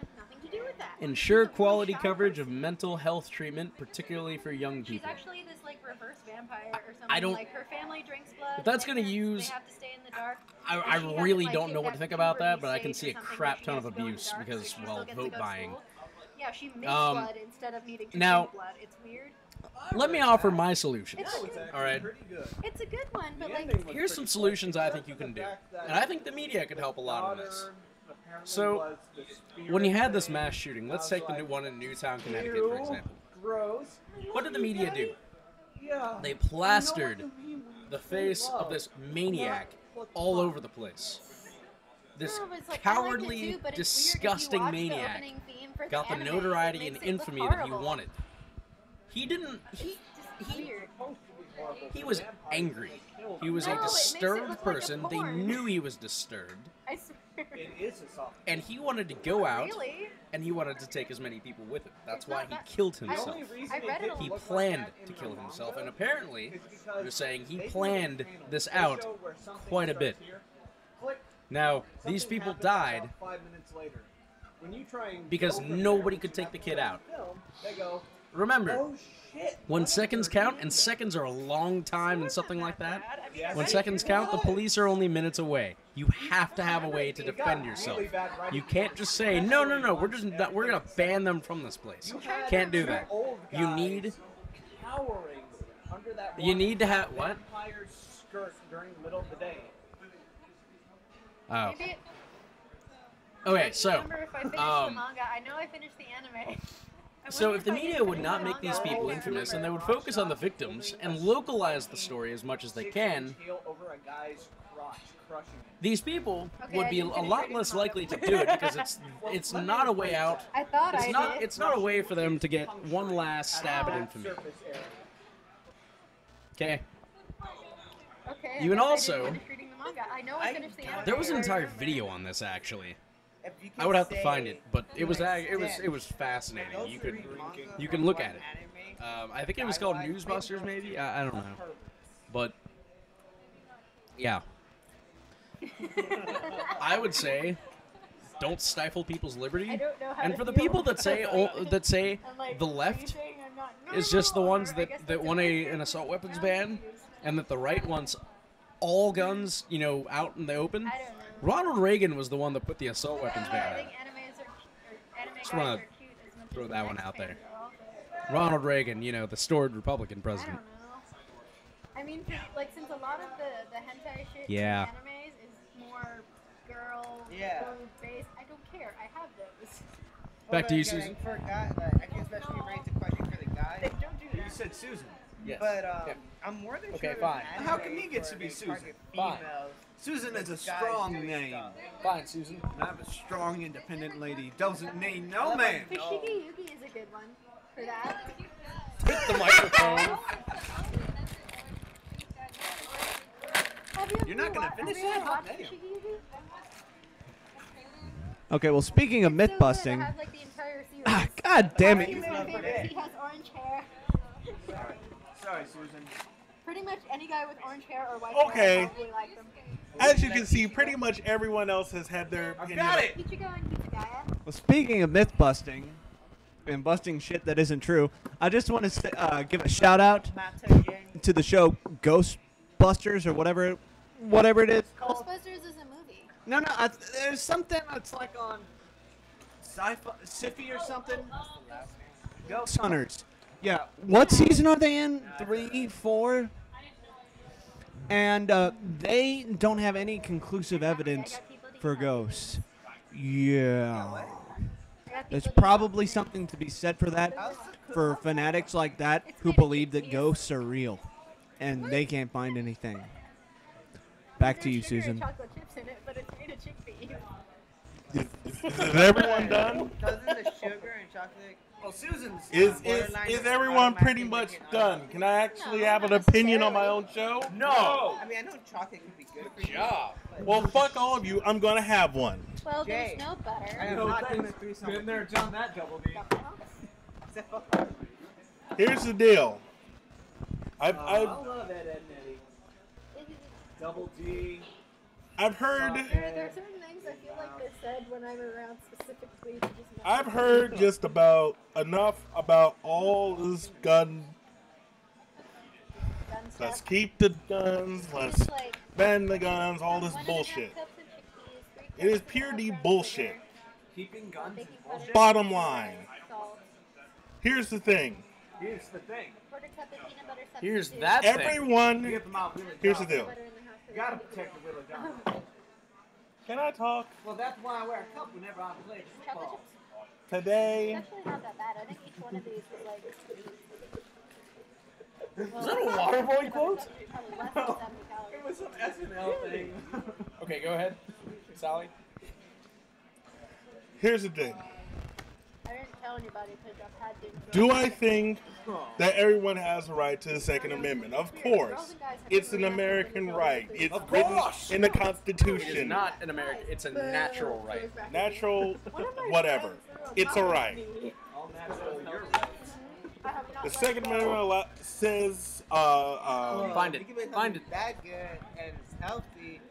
Ensure quality coverage of mental health treatment, particularly for young She's people. actually this like reverse vampire or something. I don't- Like her family drinks blood. If that's and gonna they use- have to stay in the dark. I And she has really to, don't know what to think about that, but I can states see or a something crap where she ton has of to go in the abuse dark, so because, she still well, gets to vote go to buying. school. Yeah, she makes Um, blood instead of needing to now- drink blood. It's weird. Let me offer my solutions. All right. It's a good one, but like. Here's some solutions I think you can do, and I think the media could help a lot on this. So, when you had this mass shooting, let's take the one in Newtown, Connecticut, for example. What did the media do? They plastered the face of this maniac all over the place. This No, but it's like, I like it cowardly, too, but it's weird if you disgusting watch the maniac opening theme for the got the anime, notoriety it and makes it look infamy that he horrible. wanted. He didn't. Weird. He was angry. He was a disturbed person. They knew he was disturbed. I swear. It is a soft. And he wanted to go out, Really? and he wanted to take as many people with him. That's why he killed himself. I read it a He lot. planned to kill himself, and apparently, they're saying he planned this out quite a bit. Now, these people died 5 minutes later. When you try and because nobody could take the kid out. they go, Remember, oh shit. when seconds count, and seconds are a long time and something like that, when seconds count, the police are only minutes away. You have to have a way to defend yourself. You can't just say, no, we're gonna ban them from this place. Can't do that. You need to have, what? Skirt during the middle of the day. Oh. Maybe Okay, so, remember if I finished the manga. I know I finished the anime. So if the media would not make these people infamous and they would focus on the victims and localize the story as much as they can, these people would be a lot less likely to do it because it's not a way out. I thought It's not a way for them to get one last stab at infamy. Okay. Okay. You can also. Reading the manga. I know I finished the anime. There was an entire video on this actually. I would have to find it, but it was fascinating. You can look at it. I think it was called Newsbusters, maybe. I don't know, but yeah. I would say, don't stifle people's liberty. I don't know how And to for the feel people that say I'm like, the left saying I'm not is just the normal, ones or I guess that that's want okay. an assault weapons ban, and that the right wants all guns, out in the open. I don't know. Ronald Reagan was the one that put the assault weapons I ban. think anime Just guys wanna are cute as much throw as that the one next out there. fans are also. Ronald Reagan, the stored Republican I president. don't know. I mean, since a lot of the hentai shit Yeah. in animes is more girl based, I don't care. I have those. Back to you, Hold on, Susan. I forgot. I guess that should be raised a question for the guys. They don't do that. You said Susan. Yes. But Yeah. I'm more than Okay, sure. fine. How come he gets to be Susan? Fine. Susan is a strong name. Fine, Susan. I'm a strong, independent lady. Doesn't need no man. Fushigi Yugi is a good one for that. Hit the microphone. You're not gonna finish Have you that? ever watched Fushigi Yugi? Okay, well, speaking of myth I busting, have like the entire series. God damn it. He's my favorite. He has orange hair. Sorry, Susan. Pretty much any guy with orange hair or white Okay. hair, I probably like them. As you can see, pretty much everyone else has had their opinion. Ichigo and Hitsugaya. Well, speaking of myth busting and busting shit that isn't true, I just want to give a shout out to the show Ghostbusters or whatever it is. Ghostbusters is a movie. No, there's something that's like on Sci-Fi or something. Ghost Hunters. Yeah. What season are they in? 3, 4? And they don't have any conclusive evidence for ghosts. Yeah. There's probably something to be said for that, for fanatics like that who believe that ghosts are real, and they can't find anything. Back to you, There's sugar and Susan. chocolate chips in it, but it's made of chickpeas. Is everyone done? Doesn't the sugar and chocolate? Well, Susan's Is borderline everyone pretty automatically much make it done? Can I actually have an opinion on my own show? No. I mean, I know chocolate can be good for you. job. Well, fuck all of you. I'm gonna have one. Well, Jay. there's no butter. I am not doing a threesome. Been there, done that, Double D. Here's the deal. I love Ed, Ed, and Eddie. Double D. I've heard. There are certain things I feel like they're said when I'm around specifically to just mess I've with heard just about enough about all this gun. gun Let's stuff. keep the guns. Let's It's like ban the guns. All this 1.5 bullshit. cups of chickpeas, 3 It is cups of pure salt, D brown bullshit. sugar, Keeping guns is baking bullshit. powder, Bottom line. salt, Here's the thing. Here's the thing. quarter cup of peanut butter substitute. Here's that thing. You Everyone. get them out really Here's the tough. deal. Butter in the house for You gotta the protect the little John. Can I talk Well, that's why I wear a cup whenever I play chocolate football. chips. today? It's actually not that bad. I think each one of these was like. Is that a Waterboy quote? Less than 70 calories. It was some SNL thing. Okay, go ahead, Sally. Here's the thing. I didn't tell anybody because I've had things. Do I think that everyone has a right to the Second Amendment? Of course. It's an American right. It's written in the Constitution. It's not an American. It's a natural right. Natural, whatever. It's a right. The Second Amendment says, find it. Find it. That good and healthy.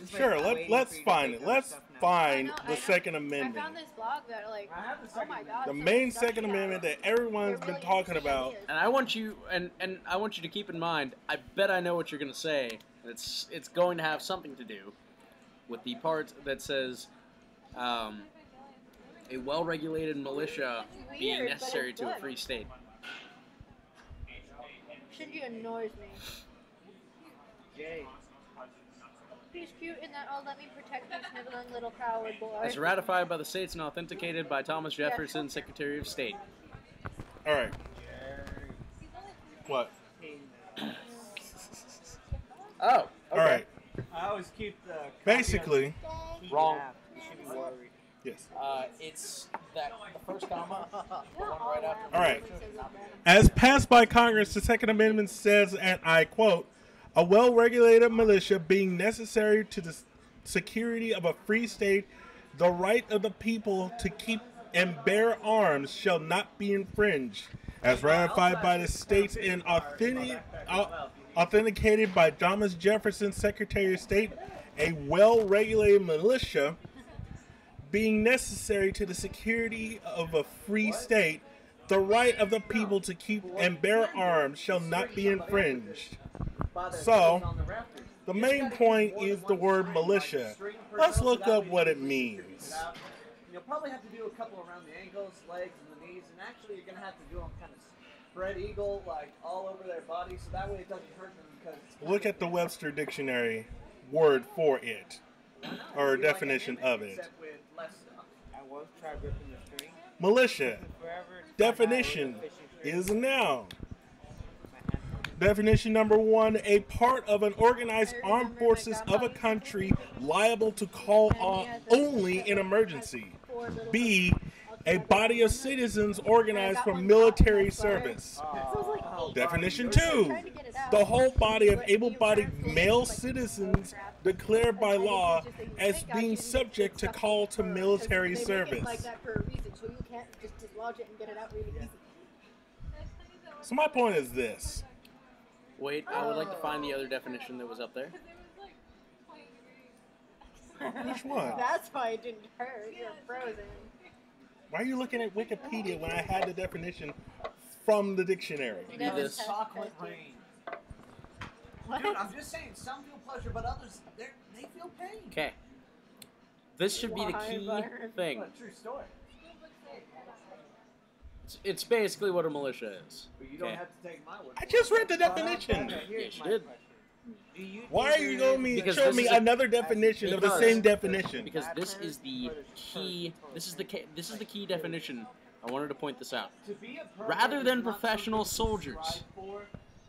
Sure, let's find it. Let's find the Second I Amendment. found this blog that like, oh my god. The main Second Amendment that everyone's been talking about. And I want you and I want you to keep in mind. I bet I know what you're gonna say. It's going to have something to do with the part that says a well-regulated militia being Weird, but necessary it's to a good. free state. Shinji annoys me. Jay. He's cute in that, oh, let me protect you, sniveling little coward boy. As ratified by the states and authenticated by Thomas Jefferson, Secretary of State. All right. What? Oh. Okay. All right. I always keep the Basically. Wrong. You should be worried. Yes. It's that the first comma, the one right after. All right. As passed by Congress, the Second Amendment says, and I quote, "A well-regulated militia being necessary to the security of a free state, the right of the people to keep and bear arms shall not be infringed, as ratified by the states and authenticated by Thomas Jefferson, Secretary of State. A well-regulated militia being necessary to the security of a free state, the right of the people to keep and bear arms shall not be infringed." So, the main point is the word militia. Let's look up what it means. You'll probably have to do a couple around the ankles, legs, and the knees, and actually you're going to have to do them kind of spread eagle, like all over their body, so that way it doesn't hurt them because it's Look at the Webster Dictionary word for it, or definition of it. I once tried ripping the string. Militia. Definition is a noun. Definition number 1, a part of an organized armed forces of a country liable to call on only in emergency. B, a body of citizens organized for military service. Definition 2, the whole body of able-bodied male citizens declared by law as being subject to call to military service. Like that for a reason, so you can't just dislodge it and get it out really easy. So my point is this. Wait, I would like to find the other definition that was up there. Which one? That's why it didn't hurt. You're frozen. Why are you looking at Wikipedia when I had the definition from the dictionary? Read this. chocolate rain. Dude, I'm just saying, some feel pleasure, but others, they feel pain. Okay. This should be the key thing. What, true story. It's basically what a militia is. But you don't have to take my word. I just read the definition. Yes, you did. Why are you going to Because show this me is a- another definition of the same definition? Because this is the key. This is the key definition. I wanted to point this out. To be a pervert Rather is than not professional something to soldiers, strive for,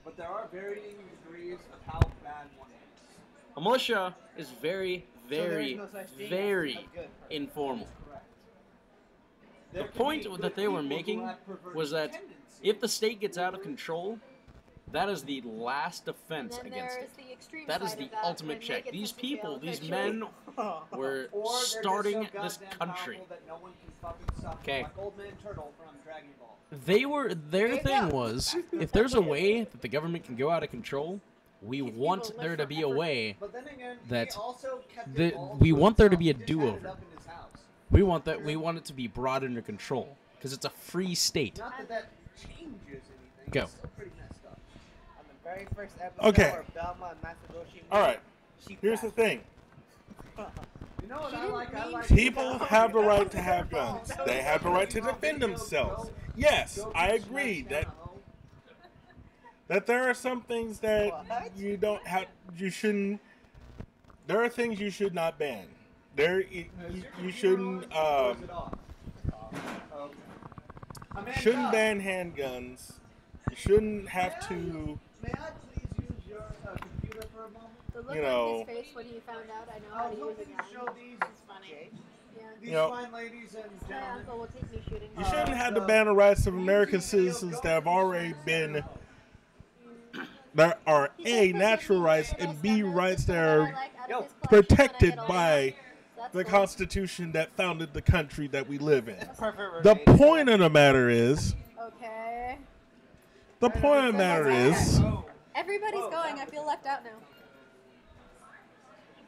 but there are varying degrees of how bad one is. a militia is very, very, no such thing as very a good informal. The There can point be that good they were people who making have perverted was that tendencies. if the state gets out of control, that is the last defense And then against there's it. the extreme That is side the of that, ultimate when they check. get These sent to jail people, these eventually. men were Or they're just so starting this goddamn country. powerful that no one can fucking stop them, Okay. like Old Man Turtle from Dragon Ball. Their thing was, if there's a way that the government can go out of control, we want there to be a way But then again, that he also kept it all we to want there to be a himself. He just had it do-over. up in his house. We want it to be brought under control because it's a free state. Not that that changes anything. Go. It's still pretty messed up. On the very first episode Okay. where Belma and Masagoshi All right. she Here's the thing. You know what I like? I like People have the right to have guns. They have the right to defend themselves. Yes, I agree that there are some things that you don't have, you shouldn't. There are things you should not ban. You shouldn't shouldn't ban handguns. You shouldn't have to. May I please use your computer for a moment? The look You on know. his face when he found out I know how to use a gun. Show these. It's funny. These You know, fine ladies and My gentlemen. uncle will take me shooting. you shouldn't have to ban the rights of American citizens that have already been that are A, natural rights, and B, rights that are protected by the Constitution that founded the country that we live in. The point of the matter is, Okay. Everybody's going. I feel left out now.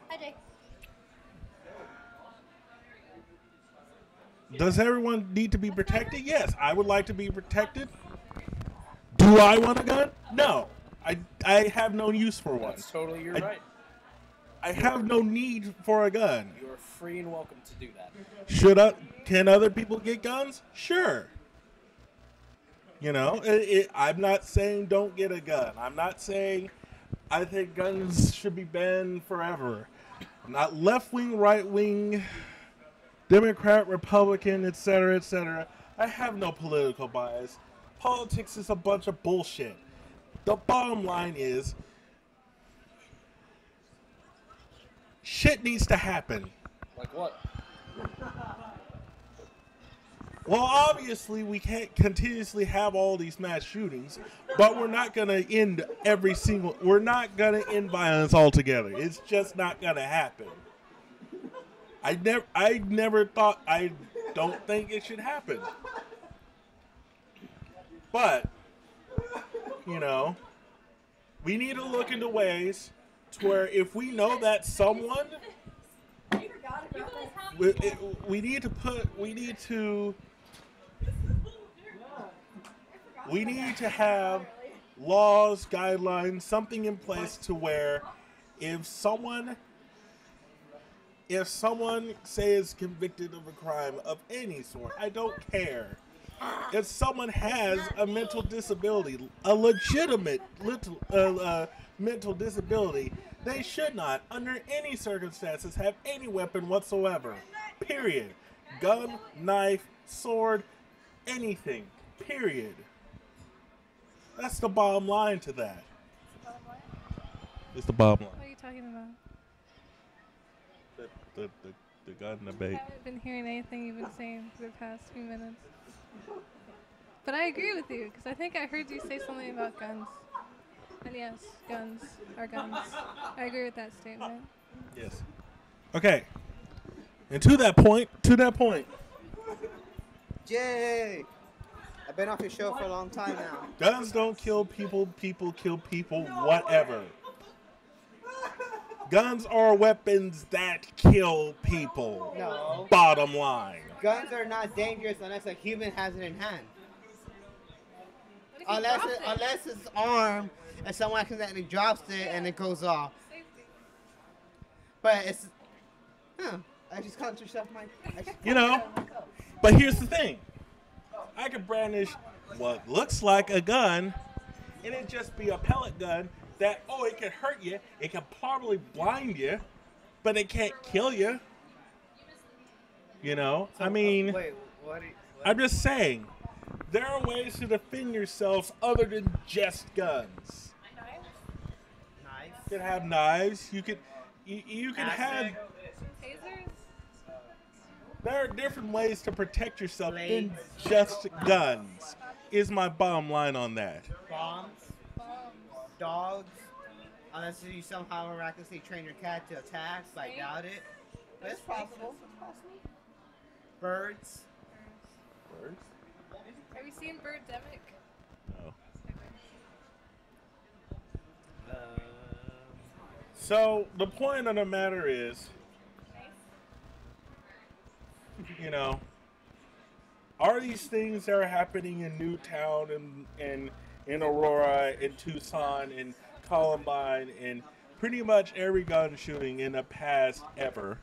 Hi, Jay. does everyone need to be protected? Yes, I would like to be protected. Do I want a gun? No. I have no use for one. That's totally your right. I have no need for a gun. You are free and welcome to do that. Can other people get guns? Sure. You know, I'm not saying don't get a gun. I'm not saying I think guns should be banned forever. I'm not left wing, right wing, Democrat, Republican, etc., etc. I have no political bias. Politics is a bunch of bullshit. The bottom line is, shit needs to happen. Like what? Well, obviously, we can't continuously have all these mass shootings, but we're not going to end we're not going to end violence altogether. It's just not going to happen. I don't think it should happen. But, you know, we need to look into ways to where if we know that someone, we need to have laws, guidelines, something in place to where if someone say is convicted of a crime of any sort, I don't care. If someone has a mental disability, a legitimate mental disability, they should not, under any circumstances, have any weapon whatsoever. Period. Gun, knife, sword, anything. Period. That's the bottom line to that. It's the bottom line. What are you talking about? The gun debate. I haven't been hearing anything you've been saying for the past few minutes. But I agree with you, because I think I heard you say something about guns. And yes, guns are guns. I agree with that statement. Yes. Okay. And to that point. Jay! I've been off your show for a long time now. Guns don't kill people, people kill people, whatever. Guns are weapons that kill people. No. Bottom line. Guns are not dangerous unless a human has it in hand. Unless it's armed and someone accidentally drops it and it goes off. But it's... I just called yourself my... You know, but here's the thing. I could brandish what looks like a gun, and it just be a pellet gun that, it can hurt you, it can probably blind you, but it can't kill you. You know? So, I mean, what? I'm just saying, there are ways to defend yourselves other than just guns. Knives? You could have knives, you could have... Tasers? There are different ways to protect yourself than just guns, is my bottom line on that. Bombs? Dogs? Unless you somehow miraculously train your cat to attack, so I doubt it. But it's possible. Birds? Birds? Have you seen Birdemic? No. So, the point of the matter is, you know, are these things that are happening in Newtown and in Aurora, in Tucson, in Columbine, and pretty much every gun shooting in the past ever,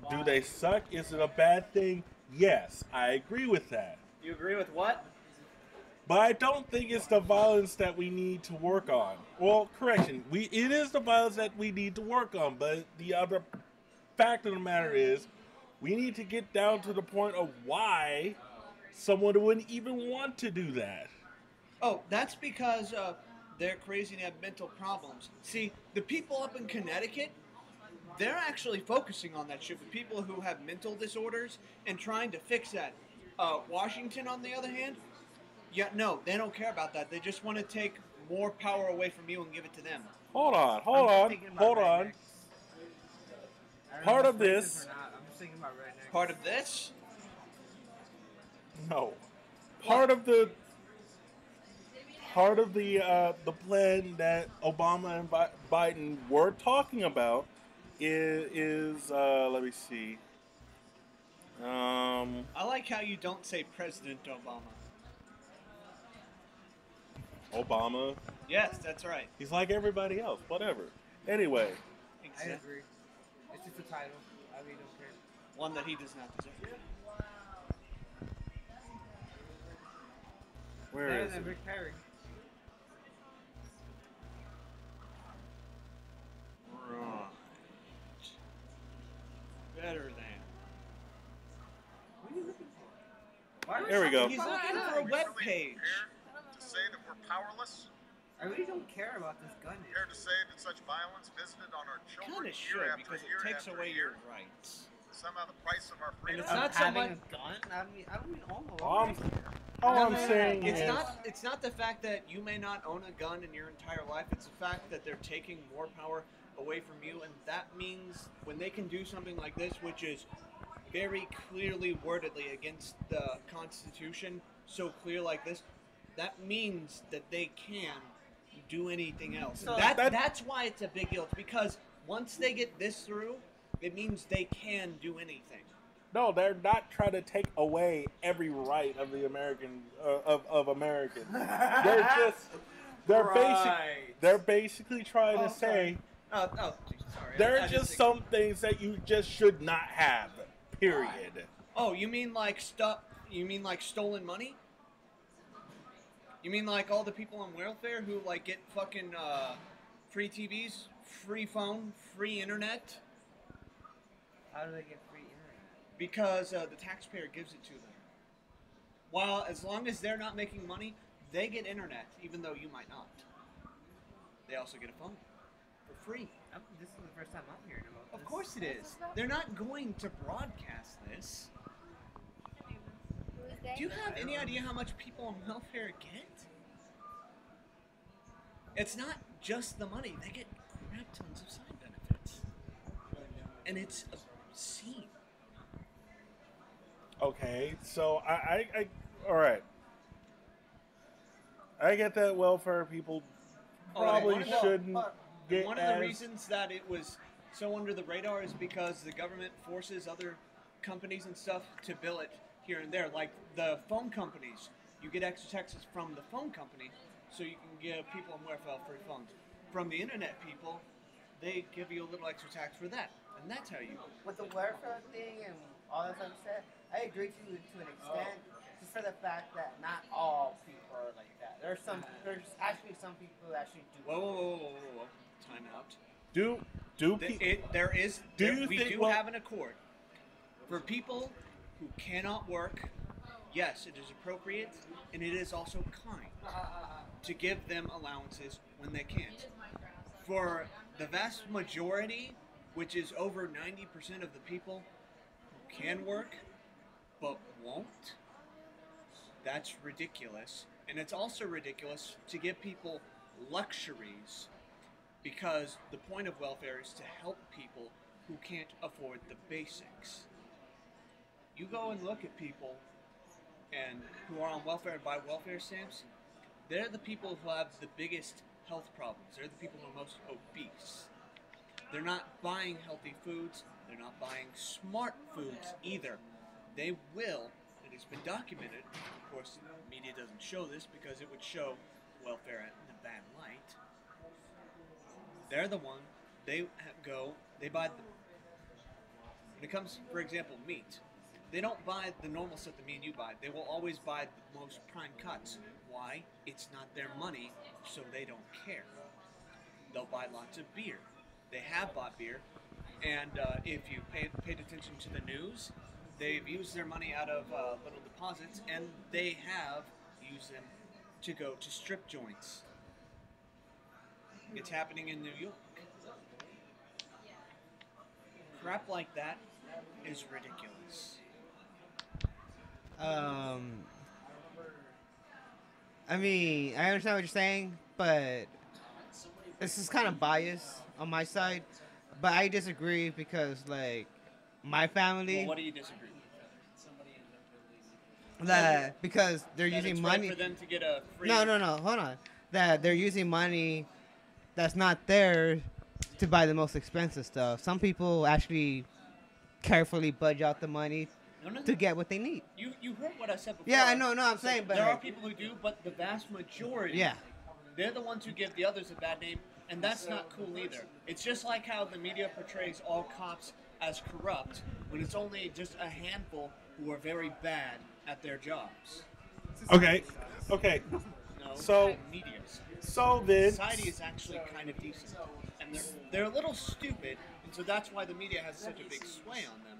do they suck? Is it a bad thing? Yes, I agree with that. You agree with what? But I don't think it's the violence that we need to work on. Well, correction, it is the violence that we need to work on, but the other fact of the matter is, we need to get down to the point of why someone wouldn't even want to do that. Oh, that's because they're crazy and have mental problems. See, the people up in Connecticut, they're actually focusing on that shit with people who have mental disorders and trying to fix that. Washington, on the other hand, yeah, no, they don't care about that. They just want to take more power away from you and give it to them. Hold on. Part of this. I'm just thinking about rednecks. Part of this? No. Part of the plan that Obama and Biden were talking about is let me see. I like how you don't say President Obama. Obama. Yes, that's right. He's like everybody else. Whatever. Anyway. I agree. It's just a title. I really don't care. One that he does not deserve. Where Better is than it? Rick Perry. Right. Better than. What are you looking for? There we go. He's looking for a web page. To say that we're powerless. I really don't care about this gun. Here to say that such violence visited on our children Kind of year should, after because year it takes after away year. your rights. Somehow the price of our freedom. And it's not so having much. a gun. I don't mean own a All gun. I'm saying It's is not. It's not the fact that you may not own a gun in your entire life. It's the fact that they're taking more power away from you, and that means when they can do something like this, which is very clearly wordedly against the Constitution, so clear like this, that means that they can do anything else. So That's why it's a big deal. It's because once they get this through, it means they can do anything. no, they're not trying to take away every right of the American of Americans. They're basically trying to say Sorry, there I are didn't just think- some things that you just should not have. Period. Oh, you mean like stuff? You mean like stolen money? You mean like all the people on welfare who like get fucking free TVs, free phone, free internet? How do they get free internet? Because the taxpayer gives it to them. While as long as they're not making money, they get internet, even though you might not. They also get a phone for free. This is the first time I'm hearing about this. Of course it is. They're not going to broadcast this. Do you have any idea how much people on welfare get? It's not just the money. They get crap tons of side benefits. And it's obscene. Okay, so I all right. I get that welfare people probably shouldn't get One of the reasons that it was so under the radar is because the government forces other companies and stuff to bill it here and there. Like the phone companies, you get extra taxes from the phone company, so you can give people on welfare free phones. From the internet people, they give you a little extra tax for that, and that's how you. With the welfare thing and all that stuff said, I agree to an extent, just for the fact that not all people are like that. There's actually some people that actually do. Whoa. Time out. We do have an accord for people who cannot work. Yes, it is appropriate, and it is also kind to give them allowances when they can't. For the vast majority, which is over 90% of the people who can work but won't, that's ridiculous. And it's also ridiculous to give people luxuries, because the point of welfare is to help people who can't afford the basics. You go and look at people and who are on welfare and buy welfare stamps, they're the people who have the biggest health problems. They're the people who are most obese. They're not buying healthy foods. They're not buying smart foods either. They will, it has been documented, of course the media doesn't show this because it would show welfare in a bad light. They're the one, they buy when it comes, for example, meat, they don't buy the normal stuff that me and you buy. They will always buy the most prime cuts. Why? It's not their money, so they don't care. They'll buy lots of beer. They have bought beer, and if you paid attention to the news, they've used their money out of little deposits, and they have used them to go to strip joints. It's happening in New York. crap like that is ridiculous. I mean, I understand what you're saying, but this is kind of biased on my side. But I disagree because, like, my family. Well, what do you disagree? That because they're That using it's money. right for them to get a free. No, hold on. That they're using money that's not theirs to buy the most expensive stuff. Some people actually carefully budge out the money to get what they need. You heard what I said before. Yeah, I know. No, I'm saying, but there are people who do, but the vast majority. Yeah. They're the ones who give the others a bad name, and that's not cool either. It's just like how the media portrays all cops as corrupt when it's only just a handful who are very bad at their jobs. Okay. No, So then society is actually kind of decent, and they're a little stupid, and so that's why the media has such a big sway on them.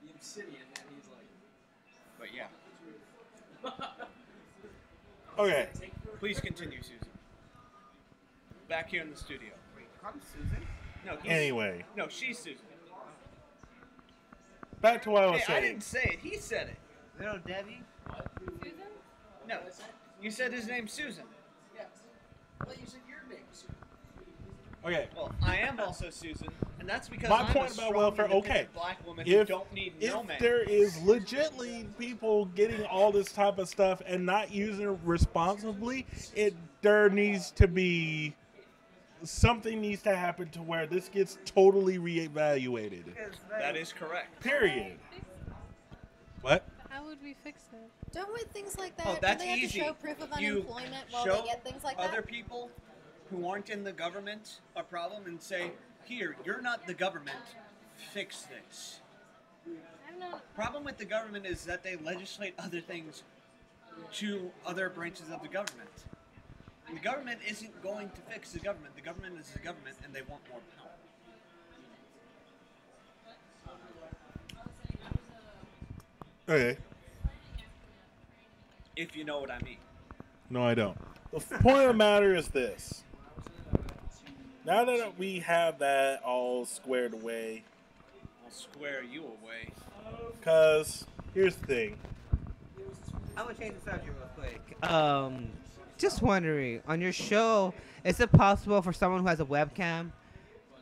The obsidian, and he's like, but yeah. Okay. Please continue, Susan. Back here in the studio. Wait, I'm Susan? No. Anyway. No, she's Susan. Back to what I was Hey, saying. I didn't say it. He said it. Little Debbie? Susan? No. You said his name's Susan. Yes. Well, you said your name, Susan. Okay. Well, I am also Susan, and that's because My I'm point a about strong, welfare. Okay. independent black woman who don't need no man. If there is legitly people getting all this type of stuff and not using it responsibly, there needs to be something needs to happen to where this gets totally reevaluated. That is correct. Period. What? How would we fix it? Don't with things like that, Oh, that's do they have easy. to show proof of You unemployment while show they get things like other that? people who aren't in the government a problem and say, here, you're not the government, fix this. Problem with the government is that they legislate other things to other branches of the government. And the government isn't going to fix the government. The government is the government, and they want more power. Okay. If you know what I mean. No, I don't. The point of the matter is this. Now that we have that all squared away, I'll square you away. because here's the thing. I'm gonna change the subject real quick. Just wondering, on your show, is it possible for someone who has a webcam,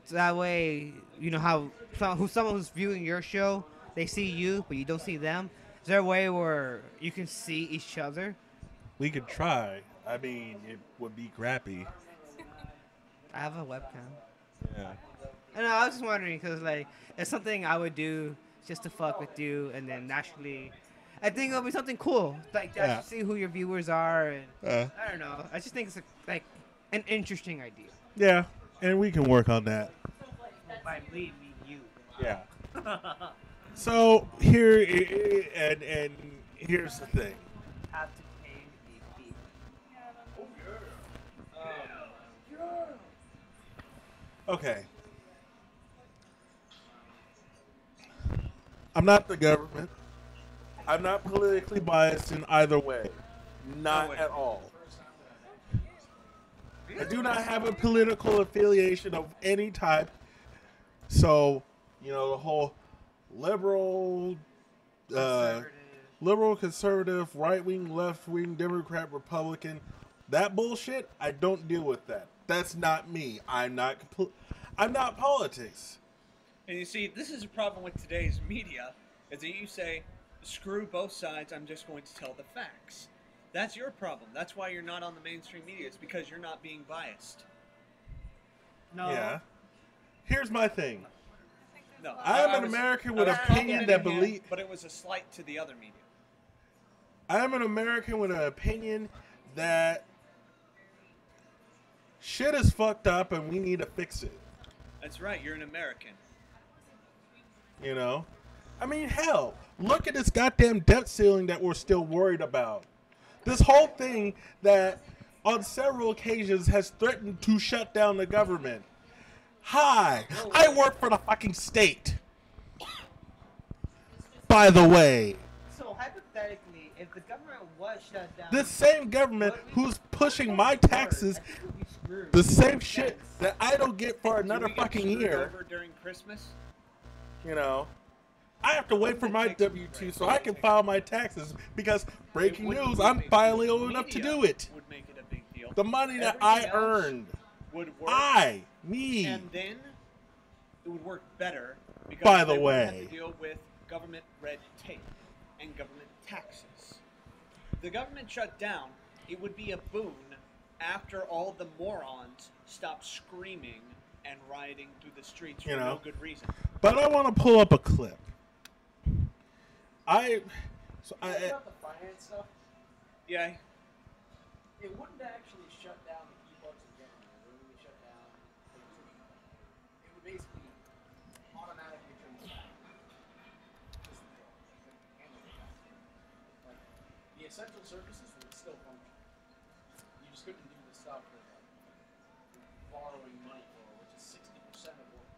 so that way, you know how someone who's viewing your show, they see you, but you don't see them? Is there a way where you can see each other? We could try. I mean, it would be crappy. I have a webcam. Yeah. And I was just wondering, because, like, it's something I would do just to fuck with you, and then actually, I think it'll be something cool. Like, just Yeah. to see who your viewers are, and Yeah. I don't know. I just think it's, like, an interesting idea. Yeah, and we can work on that. By me, mean you. Yeah. So here and here's the thing. Have to pay a fee. Okay. I'm not the government. I'm not politically biased in either way. Not at all. I do not have a political affiliation of any type. So, you know, the whole liberal, conservative, right-wing, left-wing, Democrat, Republican, that bullshit, I don't deal with that. That's not me. I'm not politics. And you see, this is a problem with today's media, is that you say, screw both sides, I'm just going to tell the facts. That's your problem. That's why you're not on the mainstream media. It's because you're not being biased. No. Yeah. Here's my thing. No, I am an American with an opinion that believes. But it was a slight to the other media. I am an American with an opinion that shit is fucked up and we need to fix it. That's right. You're an American. You know? I mean, hell, look at this goddamn debt ceiling that we're still worried about. This whole thing that on several occasions has threatened to shut down the government. Hi, I work for the fucking state. By the way. So hypothetically, if the government was shut down, This same government who's pushing my taxes, the same shit that I don't get for another fucking year. Over during Christmas? You know, I have to wait for my W-2 so I can file my taxes because breaking news, I'm finally old enough to do it. Would make it a big deal. The money that Everything I else earned, would work, me. and then it would work better because By the they wouldn't have way. to deal with government red tape and government taxes. The government shut down. It would be a boon after all the morons stopped screaming and rioting through the streets for no good reason. But I want to pull up a clip. About the finance stuff? Yeah. It wouldn't actually shut down the key parts of the government. It wouldn't shut down. It would basically automatically turn the back. Like, the essential services would still function. You just couldn't do the stuff that you're borrowing money for, which is 60% of what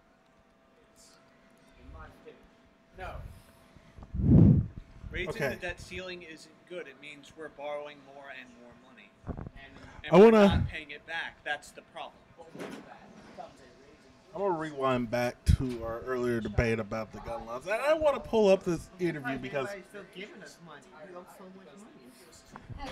it's, in my opinion. No. Raising the debt ceiling isn't good. It means we're borrowing more and more money. And we're not paying it back. That's the problem. I'm going to rewind back to our earlier debate about the gun laws. And I want to pull up this interview because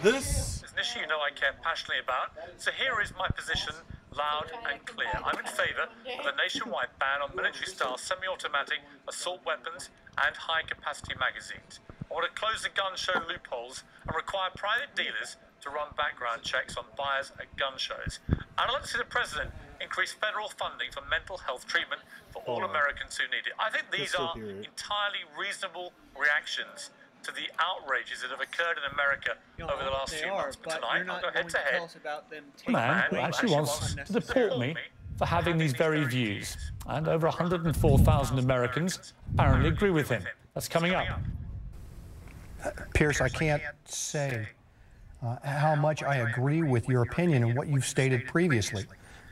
this is an issue you know I care passionately about, so here is my position, loud and clear. I'm in favour of a nationwide ban on military-style semi-automatic assault weapons and high-capacity magazines. I want to close the gun show loopholes and require private dealers to run background checks on buyers at gun shows. And I'd like to see the President increase federal funding for mental health treatment for all Americans who need it. I think these are entirely reasonable reactions to the outrages that have occurred in America over the last few months. But tonight, I'll go head to head. A man who actually wants to deport me for having these very views. And over 104,000 Americans apparently agree with him. That's coming up. Pierce, I can't say how much I agree with your opinion and what you've stated previously.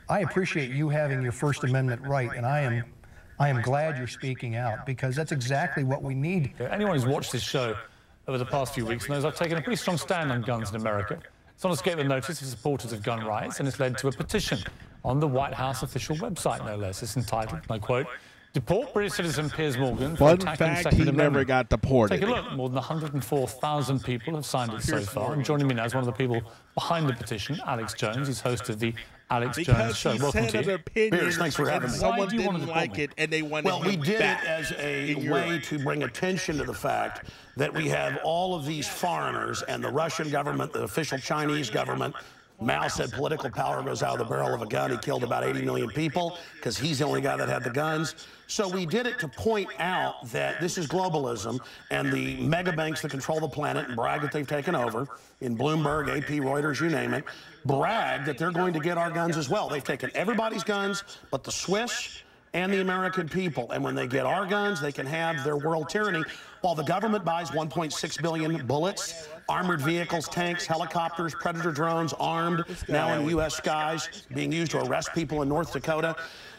I appreciate you having your First Amendment right, and I am glad you're speaking out, because that's exactly what we need. Anyone who's watched this show over the past few weeks knows I've taken a pretty strong stand on guns in America. It's not escaped the notice of supporters of gun rights, and it's led to a petition on the White House official website, no less. It's entitled, and I quote, "Deport British citizen Piers Morgan for Fun attacking fact, Second he Amendment." never got deported. Take a look. More than 104,000 people have signed it so far. And joining me now is one of the people behind the petition, Alex Jones. He's host of the Alex Jones Show. Welcome to you. Pierce, thanks for having me. Someone didn't like it, and they wanted Well, we him did back it as a in way Europe. to bring attention to the fact that we have all of these foreigners, and the Russian government, the official Chinese government. Mao said political power goes out of the barrel of a gun. He killed about 80 million people because he's the only guy that had the guns. So we did it to point out that this is globalism, and the mega banks that control the planet and brag that they've taken over, in Bloomberg, AP, Reuters, you name it, brag that they're going to get our guns as well. They've taken everybody's guns but the Swiss and the American people. And when they get our guns, they can have their world tyranny, while the government buys 1.6 billion bullets, armored vehicles, tanks, helicopters, Predator drones, armed, now in U.S. skies, being used to arrest people in North Dakota.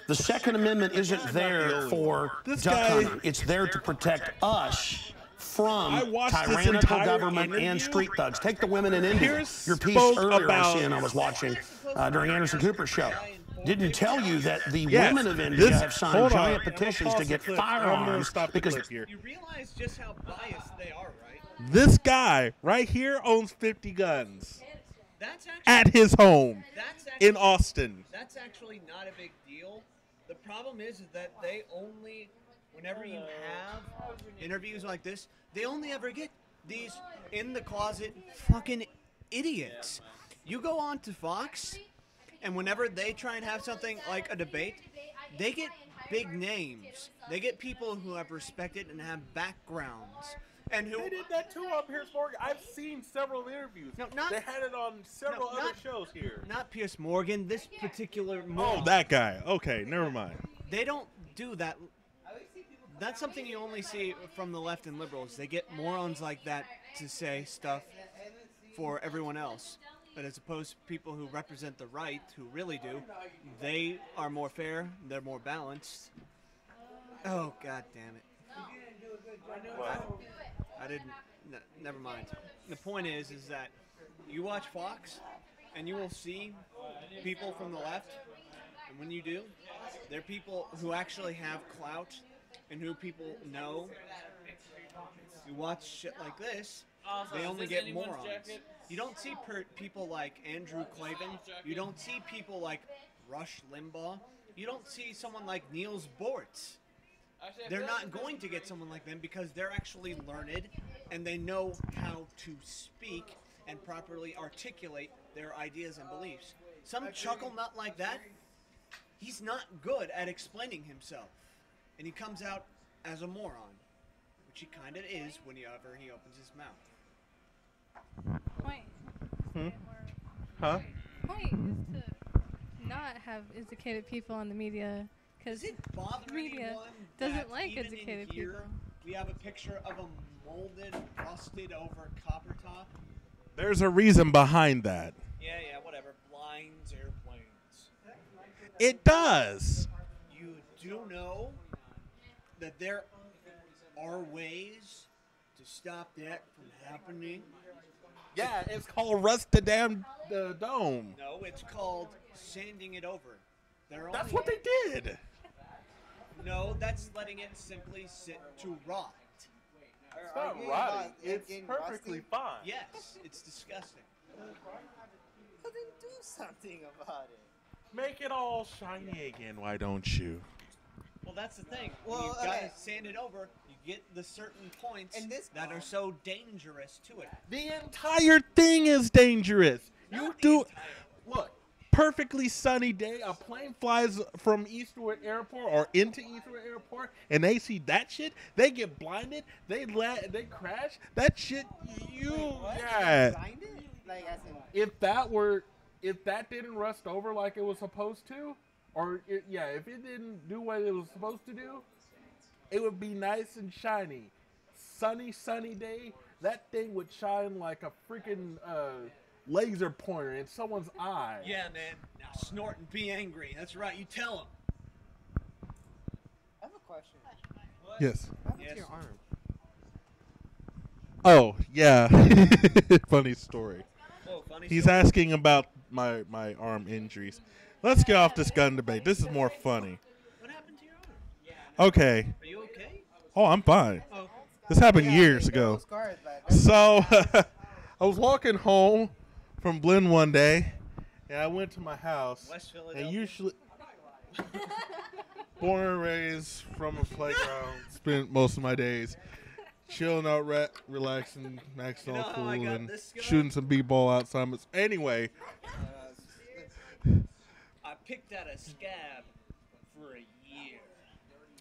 The Second Amendment isn't there for duck hunting. It's there to protect us from tyrannical government and street thugs. Take the women in India. Your piece earlier on CNN I was watching during Anderson Cooper's show didn't tell you that the women of India have signed giant petitions to get firearms because You realize just how biased they are, right? This guy right here owns 50 guns That's actually, at his home actually, in Austin. That's actually not a big deal. The problem is that they only, whenever you have interviews like this, they only ever get these in-the-closet fucking idiots. You go on to Fox, and whenever they try and have something like a debate, they get big names. They get people who have respected and have backgrounds. And who They did that too on Pierce Morgan. I've seen several interviews. No, not- they had it on several no, other not- shows here. Not Pierce Morgan, this particular Oh, moron. that guy. Okay, never mind. They don't do that. That's something you only see from the left and liberals. They get morons like that to say stuff for everyone else. But as opposed to people who represent the right, who really do, they are more fair, they're more balanced. Oh, god damn it. I didn't. Never mind. The point is that you watch Fox, and you will see people from the left, and when you do, they're people who actually have clout and who people know. You watch shit like this, they only get morons. You don't see people like Andrew Clavin. You don't see people like Rush Limbaugh. You don't see someone like Niels Bohr. They're not going to get someone like them because they're actually learned and they know how to speak and properly articulate their ideas and beliefs. Some chuckle nut like that, he's not good at explaining himself. And he comes out as a moron, which he kind of is whenever he opens his mouth. Point. Huh? Point is to not have educated people on the media, because media doesn't like educated people. We have a picture of a molded, rusted over copper top. There's a reason behind that. Yeah, whatever. Blinds airplanes. It does. You do know that there are ways to stop that from happening? Yeah, it's called rust the damn dome. No, it's called sanding it over. That's what they did. No, that's letting it simply sit to rot. It's not rotting. It's perfectly fine. Yes, it's disgusting. Well, then do something about it. Make it all shiny again, why don't you? Well, that's the thing. Well, When you've got to sand it over, you get the certain points that are so dangerous to it. The entire thing is dangerous. You do look. Perfectly sunny day, a plane flies from Eastwood Airport or into Eastwood Airport, and they see that shit. They get blinded. They crash. That shit, yeah. Blinded? Like, as in, If that didn't rust over like it was supposed to, or if it didn't do what it was supposed to do, it would be nice and shiny. Sunny day, that thing would shine like a freaking laser pointer in someone's eye. Yeah, man. Now snort and be angry. That's right. You tell them. I have a question. Yes. What happened to your arm? Oh, yeah. Funny story. Oh, funny He's story. asking about my arm injuries. Let's get off this gun debate. This is more funny. What happened to your arm? Okay. Are you okay? Oh, I'm fine. Oh. This happened years ago. So, I was walking home from Blinn one day, and I went to my house. West And Philadelphia. usually, born and raised from a playground, spent most of my days chilling out, relaxing, maxing all cool, and shooting some b-ball outside. Anyway, I picked out a scab for a year.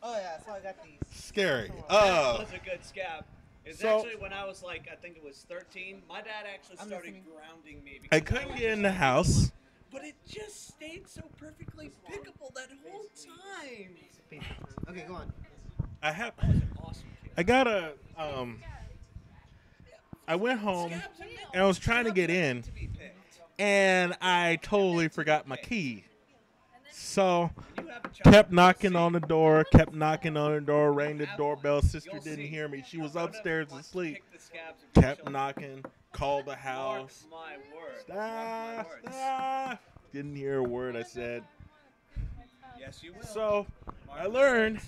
Oh yeah, so I got these. Scary. That was a good scab. It's So- actually when I was like, I think it was 13. My dad actually started grounding me. I because couldn't was get in just the house. But it just stayed so perfectly pickable that whole time. Okay, go on. I got a, I went home, and I was trying to get in, and I totally forgot my key. So, kept knocking on the door, rang the doorbell. Sister didn't hear me. She was upstairs asleep. Kept knocking, called the house. Stop. Didn't hear a word I said. Yes, you will. So, I learned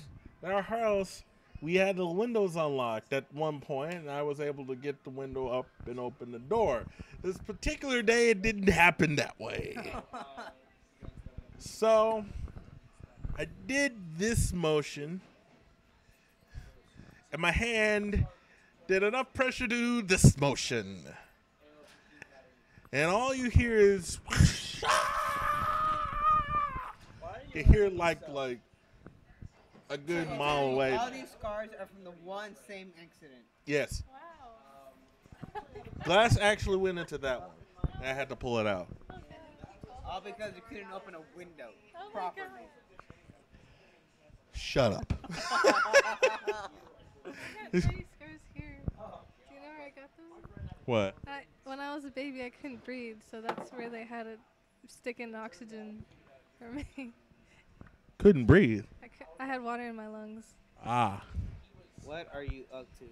that our house, we had the windows unlocked at one point, and I was able to get the window up and open the door. This particular day, it didn't happen that way. So, I did this motion, and my hand did enough pressure to do this motion. And all you hear is, you hear like a good mile away. All these scars are from the one same accident. Yes. Glass actually went into that one. I had to pull it out. All because you couldn't open a window properly. Shut up. I got 30 scars here. Do you know where I got them? What? When I was a baby, I couldn't breathe, so that's where they had to stick in oxygen for me. Couldn't breathe. I had water in my lungs. Ah. What are you up to?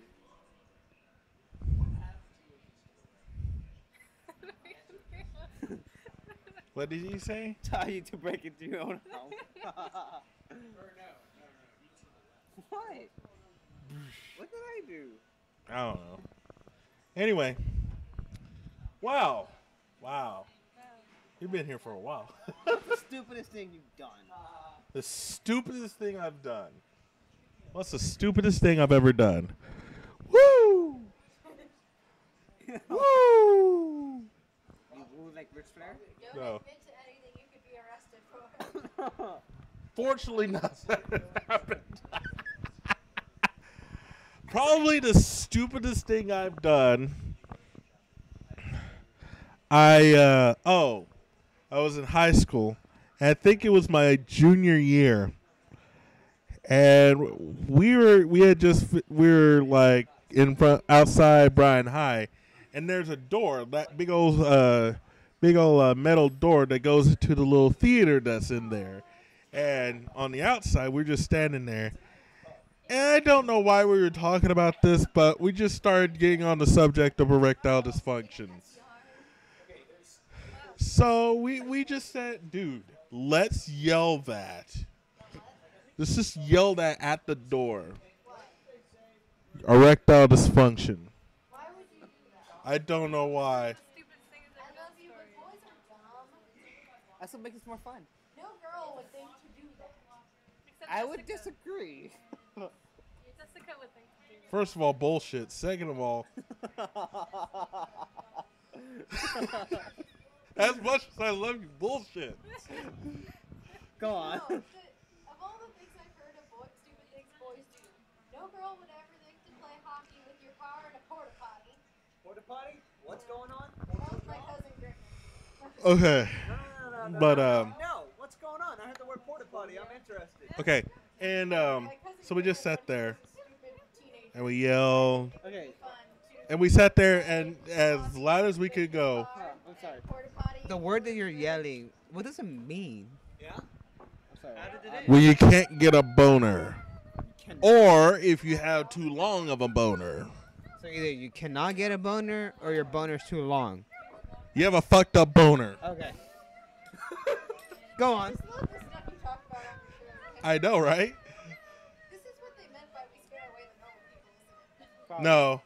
What did you say? Tell you to break into your own house. What? What did I do? I don't know. Anyway. Wow. Wow. You've been here for a while. What's the stupidest thing you've done? The stupidest thing I've done. What's the stupidest thing I've ever done? Woo! Woo! You move like Ric Flair? No. Admit to anything you could be arrested for. Fortunately, nothing happened. Probably the stupidest thing I've done. I was in high school. And I think it was my junior year. And we were like in front outside Bryan High, and there's a door, that big old metal door that goes to the little theater that's in there. And on the outside, we're just standing there. And I don't know why we were talking about this, but we just started getting on the subject of erectile dysfunctions. So we just said, dude, let's yell that. Let's just yell that at the door. Erectile dysfunction. Why would you do that? I don't know why. I love you, but boys are dumb. That's what makes it more fun. No girl would think to do that. I would disagree. Jessica would think to do that. First of all, bullshit. Second of all, as much as I love you, bullshit. Go on. No, of all the things I've heard of stupid things boys do, no girl would ever think to play hockey with your car in a porta potty. Porta potty? What's going on? That was my cousin Griffin. Okay. No. But No, what's going on? I heard the word porta potty. I'm interested. okay. And so we just sat there and we yelled. Okay. And we sat there and as loud as we could go. I'm sorry. The word that you're yelling, what does it mean? Yeah? I'm sorry. How did it end? Well, you can't get a boner. Or if you have too long of a boner. So either you cannot get a boner or your boner's too long. You have a fucked up boner. Okay. Go on. I know, right? This is what they meant by we scare away the normal people, isn't it? No.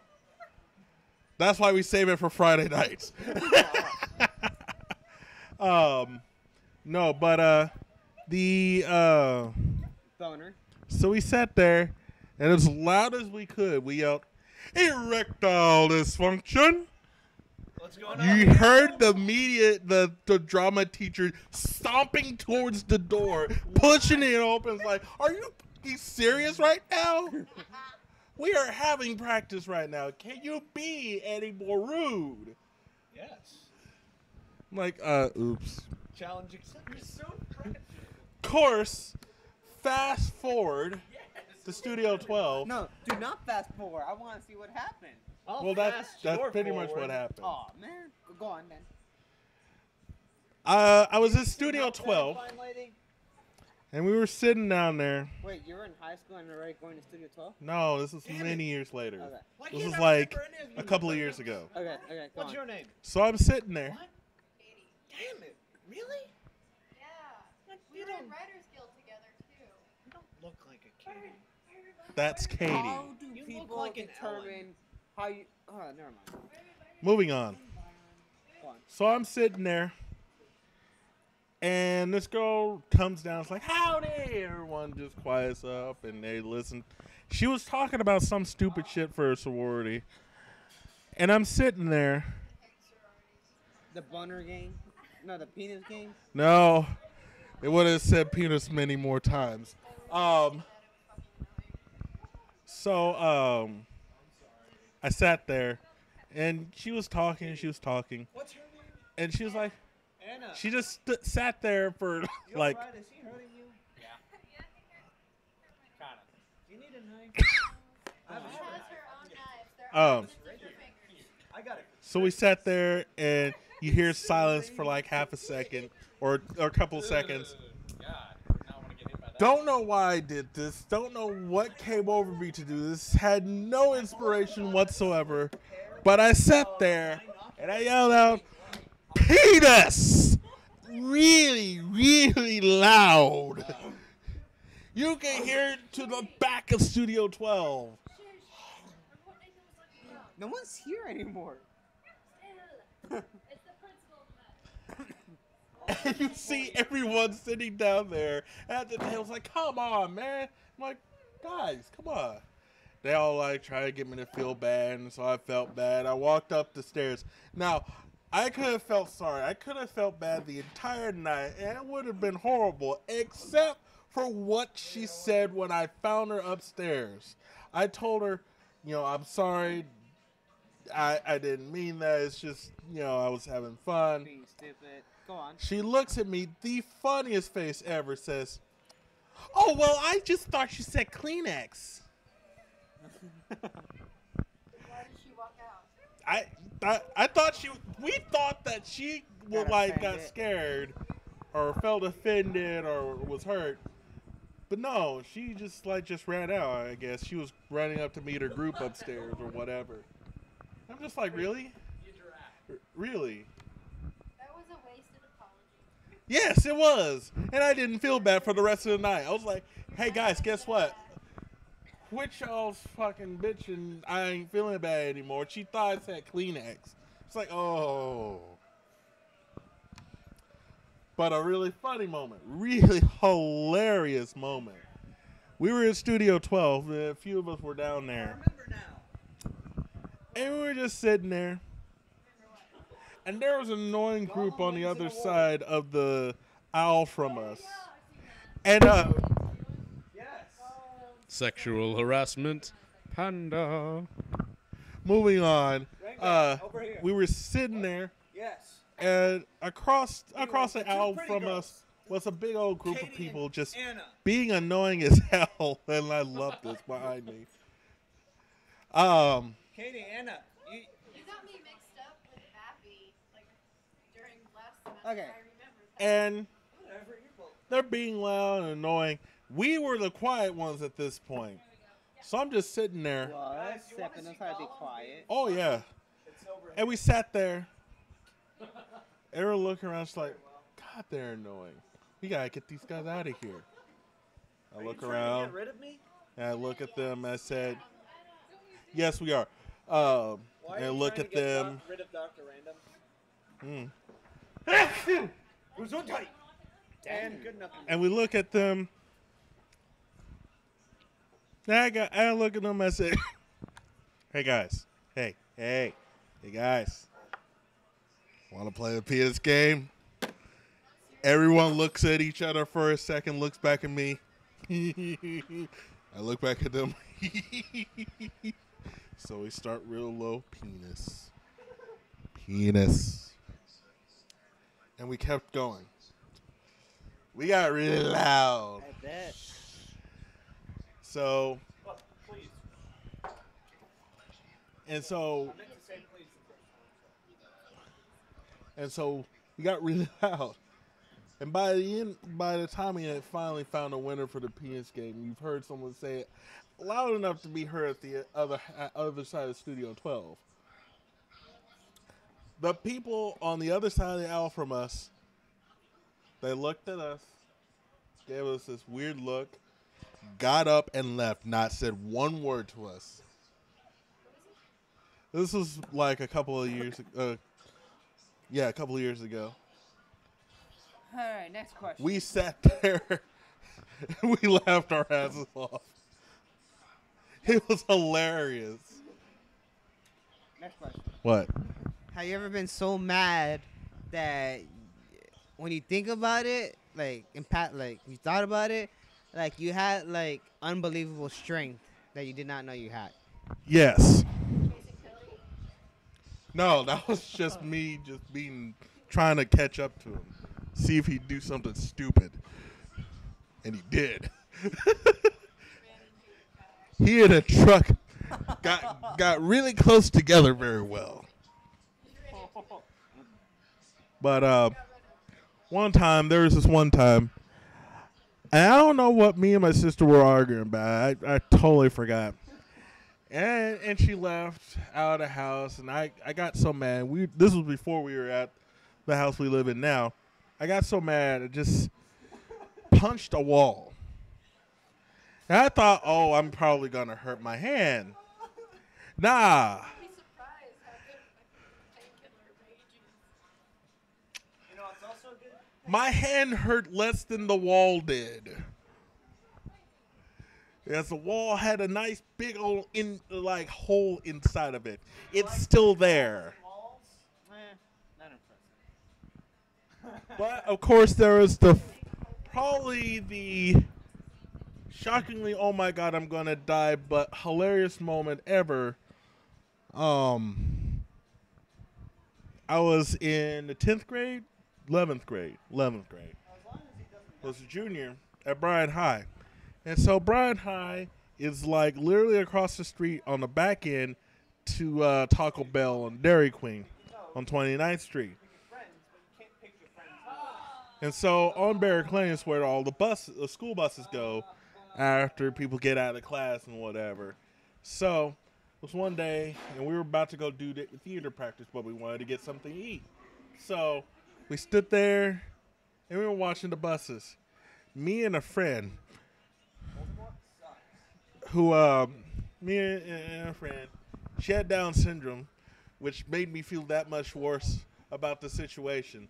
That's why we save it for Friday nights. No, but the Boner. so we sat there and as loud as we could, we yelled, erectile dysfunction. What's going on? You heard the drama teacher stomping towards the door, pushing it open. It's like, are you serious right now? We are having practice right now. Can you be any more rude? Yes. I'm like, oops. Challenge accepted. You're so tragic. Course, fast forward to Studio 12. No, do not fast forward. I want to see what happened. Well, that's pretty much what happened. Oh man, go on then. I was in Studio 12, and we were sitting down there. Wait, you were in high school and already going to Studio 12? No, this was many years later. Okay. This was like a couple of years ago. Okay, go What's on. your name? So I'm sitting there. Damn it. Really? Yeah. We were in Writers Guild together, too. You don't look like a kid. That's Katie. How do You look people like an determine how you... Oh, never mind. Moving on. Go on. So I'm sitting there, and this girl comes down. It's like, howdy. Everyone just quiets up, and they listen. She was talking about some stupid shit for her sorority. And I'm sitting there. The boner game? No, the penis game? No, it would have said penis many more times. So I sat there, and she was talking. What's her name? And she was like, Anna. she just sat there for You like. alright? Is he hurting you? Yeah. Kind of. Do you need a knife? I have a I got it. So we sat there, and you hear silence for like half a second or a couple of seconds. Don't know why I did this. Don't know what came over me to do this. Had no inspiration whatsoever. But I sat there, and I yelled out, penis! Really, really loud. You can hear it to the back of Studio 12. No one's here anymore. And you see everyone sitting down there at the table. It's like, come on, man. I'm like, guys, come on. They all like try to get me to feel bad, and so I felt bad. I walked up the stairs. Now, I could have felt sorry. I could have felt bad the entire night, and it would have been horrible, except for what she said when I found her upstairs. I told her, I'm sorry. I didn't mean that. It's just, I was having fun. Being stupid. Go on. She looks at me, the funniest face ever, says, "Oh, well, I just thought you said Kleenex." Why did she walk out? I thought we thought that she got scared or felt offended or was hurt. But no, she just ran out, I guess. She was running up to meet her group upstairs or whatever. I'm just like, really? Really? That was a wasted apology. Yes, it was. And I didn't feel bad for the rest of the night. I was like, hey, guys, guess what? Quit y'all's fucking bitching. I ain't feeling bad anymore. She thought I said Kleenex. It's like, oh. But a really funny moment. Really hilarious moment. We were in Studio 12. And a few of us were down there. I remember now. And we were just sitting there. And there was an annoying group on the other side of the aisle from us. And, Sexual harassment, panda. moving on. We were sitting there. Yes. And across the aisle from us was a big old group of people just being annoying as hell. And I love this behind me. Katie, Anna, You got me mixed up with Bappy, during last semester. Okay. I remember that. And they're being loud and annoying. We were the quiet ones at this point. So I'm just sitting there. What? Stepping us how to be quiet. Oh, yeah. And we sat there. And we're looking around. It's like, God, they're annoying. We got to get these guys out of here. I look around. And I look at them. And I said, yes, we are. And I look at them. Rid of Dr. Random? Dan, good enough. And we look at them. And I look at them. I say, hey, guys. Hey, guys. Want to play a PS game? Everyone looks at each other for a second, looks back at me. I look back at them. So we start real low. Penis. And we kept going. We got really loud. I bet. So. And so we got really loud. And by the time we had finally found a winner for the penis game, you've heard someone say it loud enough to be heard at the other side of Studio 12. The people on the other side of the aisle from us, they looked at us, gave us this weird look, got up and left, not said one word to us. This was like a couple of years ago. Yeah, a couple of years ago. All right, next question. We sat there and we laughed our asses off. It was hilarious. Next question. What? Have you ever been so mad that when you think about it, you thought about it, you had unbelievable strength that you did not know you had? Yes. No, that was just me trying to catch up to him. See if he'd do something stupid. And he did. He and a truck got really close together very well. But there was this one time, and I don't know what me and my sister were arguing about. I totally forgot. And she left out of the house, and I got so mad. This was before we were at the house we live in now. I got so mad, I just punched a wall. And I thought, oh, I'm probably going to hurt my hand. Nah. My hand hurt less than the wall did. Yes, the wall had a nice big old hole inside of it. It's still there. But of course there was probably the shockingly, oh my god, I'm gonna die, but hilarious moment ever. I was in the 10th grade, 11th grade. Was a junior at Bryan High. And so Bryan High is like literally across the street on the back end to Taco Bell and Dairy Queen on 29th Street. And so on Barrack Lane is where all the school buses go after people get out of class and whatever. So it was one day, and we were about to go do the theater practice, but we wanted to get something to eat. So we stood there, and we were watching the buses. Me and a friend, she had Down syndrome, which made me feel that much worse about the situation.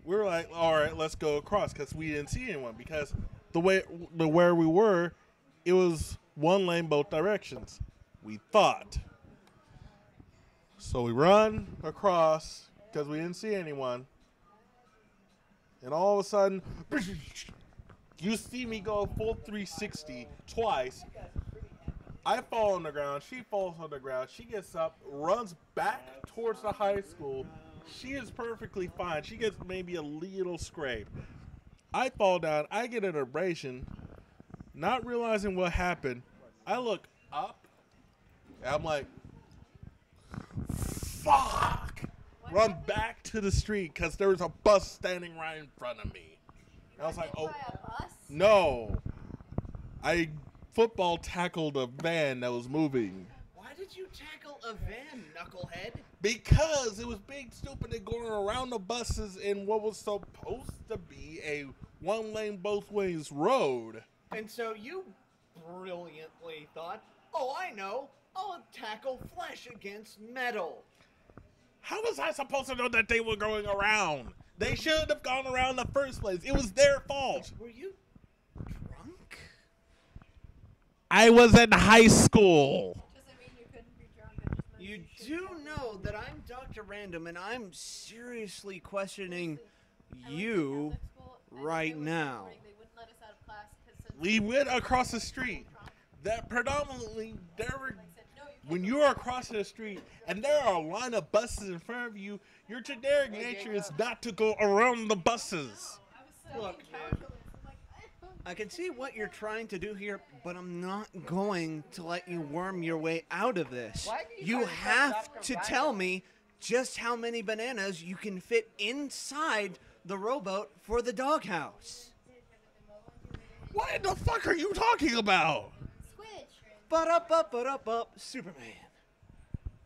We were like, all right, let's go across, because we didn't see anyone, because where we were, it was one lane both directions, we thought. So we run across because we didn't see anyone, and all of a sudden, you see me go full 360 twice. I fall on the ground, she falls on the ground, she gets up, runs back towards the high school. She is perfectly fine. She gets maybe a little scrape. I fall down, I get an abrasion, not realizing what happened. I look up, and I'm like, fuck! Run back to the street because there was a bus standing right in front of me. I was like, oh, no. I football tackled a van that was moving. Why did you tackle a van, knucklehead? Because it was being stupid and going around the buses in what was supposed to be a one lane both ways road. And so you brilliantly thought, oh, I know, I'll tackle flesh against metal. How was I supposed to know that they were going around? They shouldn't have gone around in the first place. It was their fault. Were you drunk? I was in high school. You do know that I'm Dr. Random, and I'm seriously questioning you right now. We went across the street. That predominantly, when you are across the street and there are a line of buses in front of you, your generic nature is not to go around the buses. Look, man, I can see what you're trying to do here, but I'm not going to let you worm your way out of this. You have to tell me just how many bananas you can fit inside the rowboat for the doghouse. What in the fuck are you talking about? Ba-da-ba-ba-da-ba, Superman.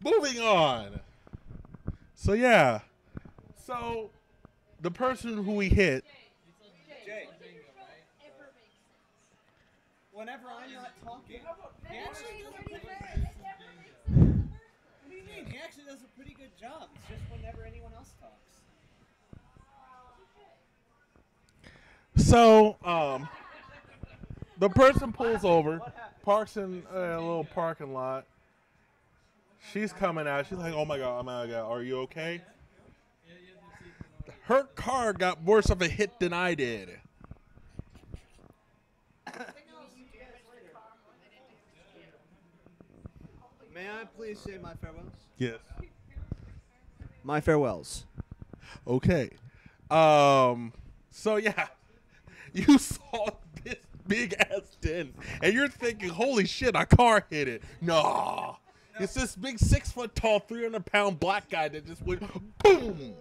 Moving on. So yeah. So the person who we hit. Jay. Whenever I'm not talking, he actually does a pretty What do you mean? He actually does a pretty good job. It's just whenever anyone else talks. So, the person pulls over, parks in a little parking lot. She's coming out. She's like, oh my God, are you okay? Her car got worse of a hit than I did. May I please say my farewells? Yes. My farewells. Okay. So yeah, you saw this big ass dent, and you're thinking, "Holy shit, a car hit it." No, it's this big 6 foot tall, 300-pound black guy that just went boom.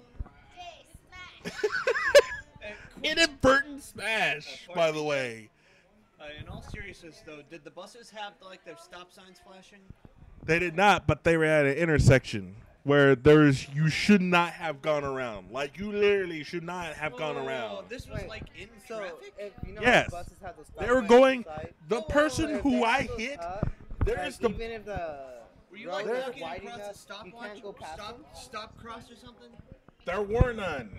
Inadvertent smash, by the way. In all seriousness, though, did the buses have like their stop signs flashing? They did not, but they were at an intersection where you should not have gone around. Like, you literally should not have gone around. This was like in traffic? If, you know, Yes. buses have those They were stoplights going. inside, The person if who they I have those hit, up, there's like, the. even if the Were you like road is walking wide across enough, a stopwatch? you can't go past them? Stop cross or something? There were none.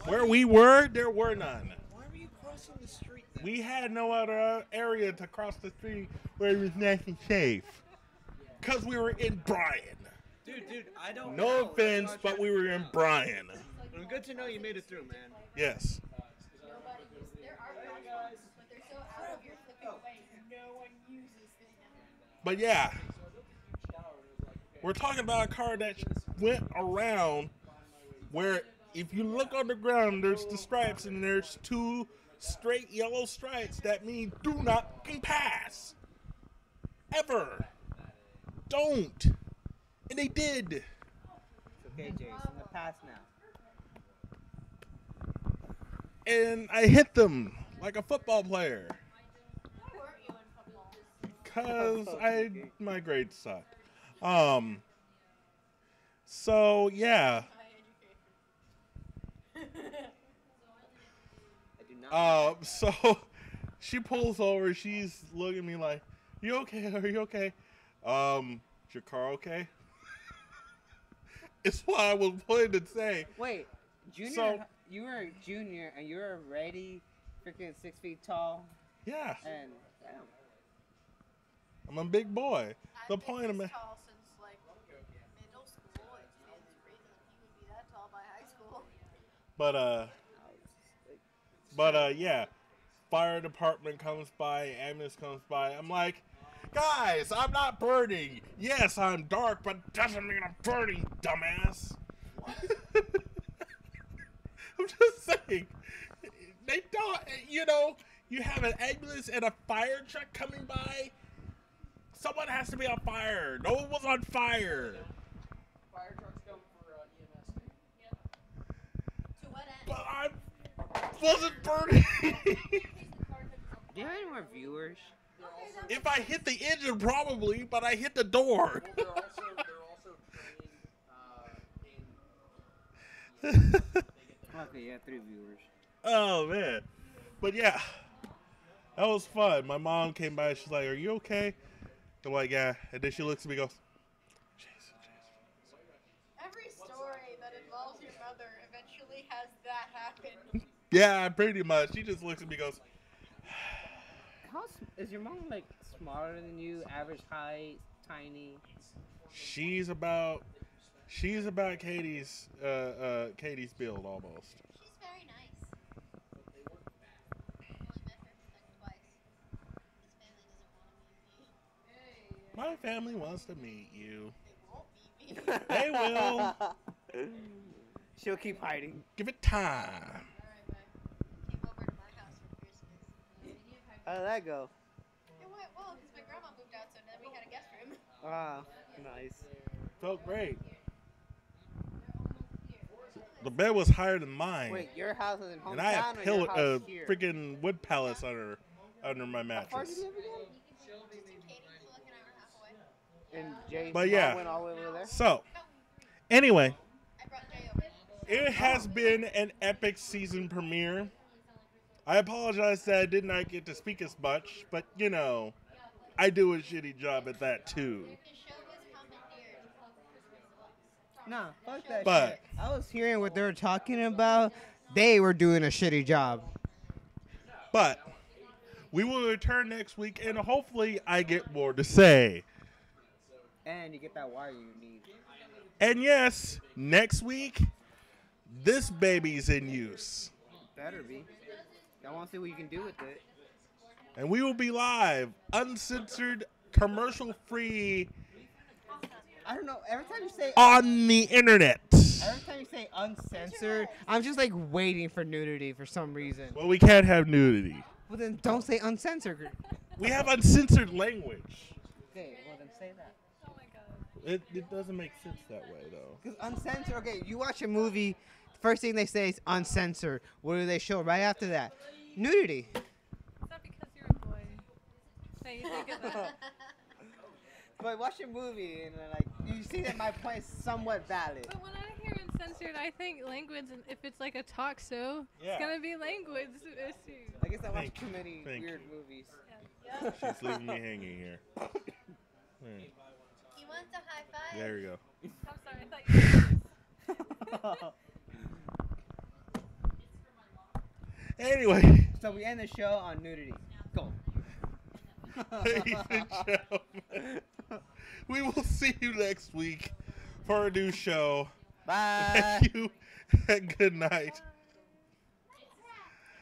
Where we were, there were none. Why were you crossing the street then? We had no other area to cross the street where it was nice and safe. Because we were in Bryan. Dude, I don't No know. offense, but we were in Bryan. Well, good to know you made it through, man. Yes. But yeah, we're talking about a car that went around where if you look on the ground, there's the stripes and there's 2 straight yellow stripes. That mean do not fucking pass. Ever. Don't. And they did. It's okay, Jay. It's in the past now. And I hit them like a football player. Because my grades sucked. So yeah. So she pulls over, she's looking at me like, "You okay? Are you okay? Is your car okay?" It's what I was planning to say. Wait, Junior, So- you were a junior and you're already freaking 6 feet tall. Yeah. And damn. I'm a big boy. The point of it. Tall since like middle school. It stands to reason that he would be that tall by high school. But yeah, fire department comes by, ambulance comes by. I'm like, guys, I'm not burning. Yes, I'm dark, but doesn't mean I'm burning, dumbass. I'm just saying, they don't. You know, you have an ambulance and a fire truck coming by. Someone has to be on fire. No one was on fire. Fire trucks come for EMS. To what end? But I wasn't burning. Do you have any more viewers? If I hit the engine, probably, but I hit the door. They're also trained Okay, yeah, 3 viewers. Oh man, but yeah, that was fun. My mom came by. She's like, "Are you okay?" I'm like, "Yeah," and then she looks at me, and goes, Every story that involves your mother eventually has that happen. "Yeah, pretty much." She just looks at me, and goes, Is your mom like smaller than you? Average height, tiny? She's about Katie's build almost. She's very nice. Only met her like twice. His family doesn't want to meet me. My family wants to meet you. They won't meet me. They will. She'll keep hiding. Give it time. Alright, bye. Came over to my house for Christmas. How did that go? It went well because my grandma moved out, so then we had a guest room. Ah, nice. Felt great. The bed was higher than mine. Wait, your house is in hometown And I have or your house here? freaking wood pallets under my How far do mattress. you live again? And Jay's But mom yeah. went all the way over there? So, anyway, I brought Jay over. it has been an epic season premiere. I apologize that I did not get to speak as much, but you know, I do a shitty job at that too. Nah, fuck that But- shit. I was hearing what they were talking about. They were doing a shitty job. But we will return next week, and hopefully I get more to say. And you get that wire you need. And yes, next week, this baby's in use. Better be. I want to see what you can do with it. And we will be live, uncensored, commercial-free, I don't know. Every time you say on the internet. every time you say uncensored, I'm just like waiting for nudity for some reason. Well, we can't have nudity. Well, then don't say uncensored. We have uncensored language. Okay, well then say that. It doesn't make sense that way, though. Because uncensored. Okay, you watch a movie. First thing they say is uncensored. What do they show right after that? Nudity. Is that because you're a boy? That you think of that? But watch a movie and like you see that my point is somewhat valid. But when I hear uncensored, I think language. If it's like a talk show, Yeah. it's gonna be language issue. I guess I watch too many weird movies. Yeah. She's leaving me hanging here. He wants a high five. There we go. I'm sorry, I thought you. Anyway. So we end the show on nudity. Go. Ladies and gentlemen, we will see you next week for a new show. Bye. Thank you and good night.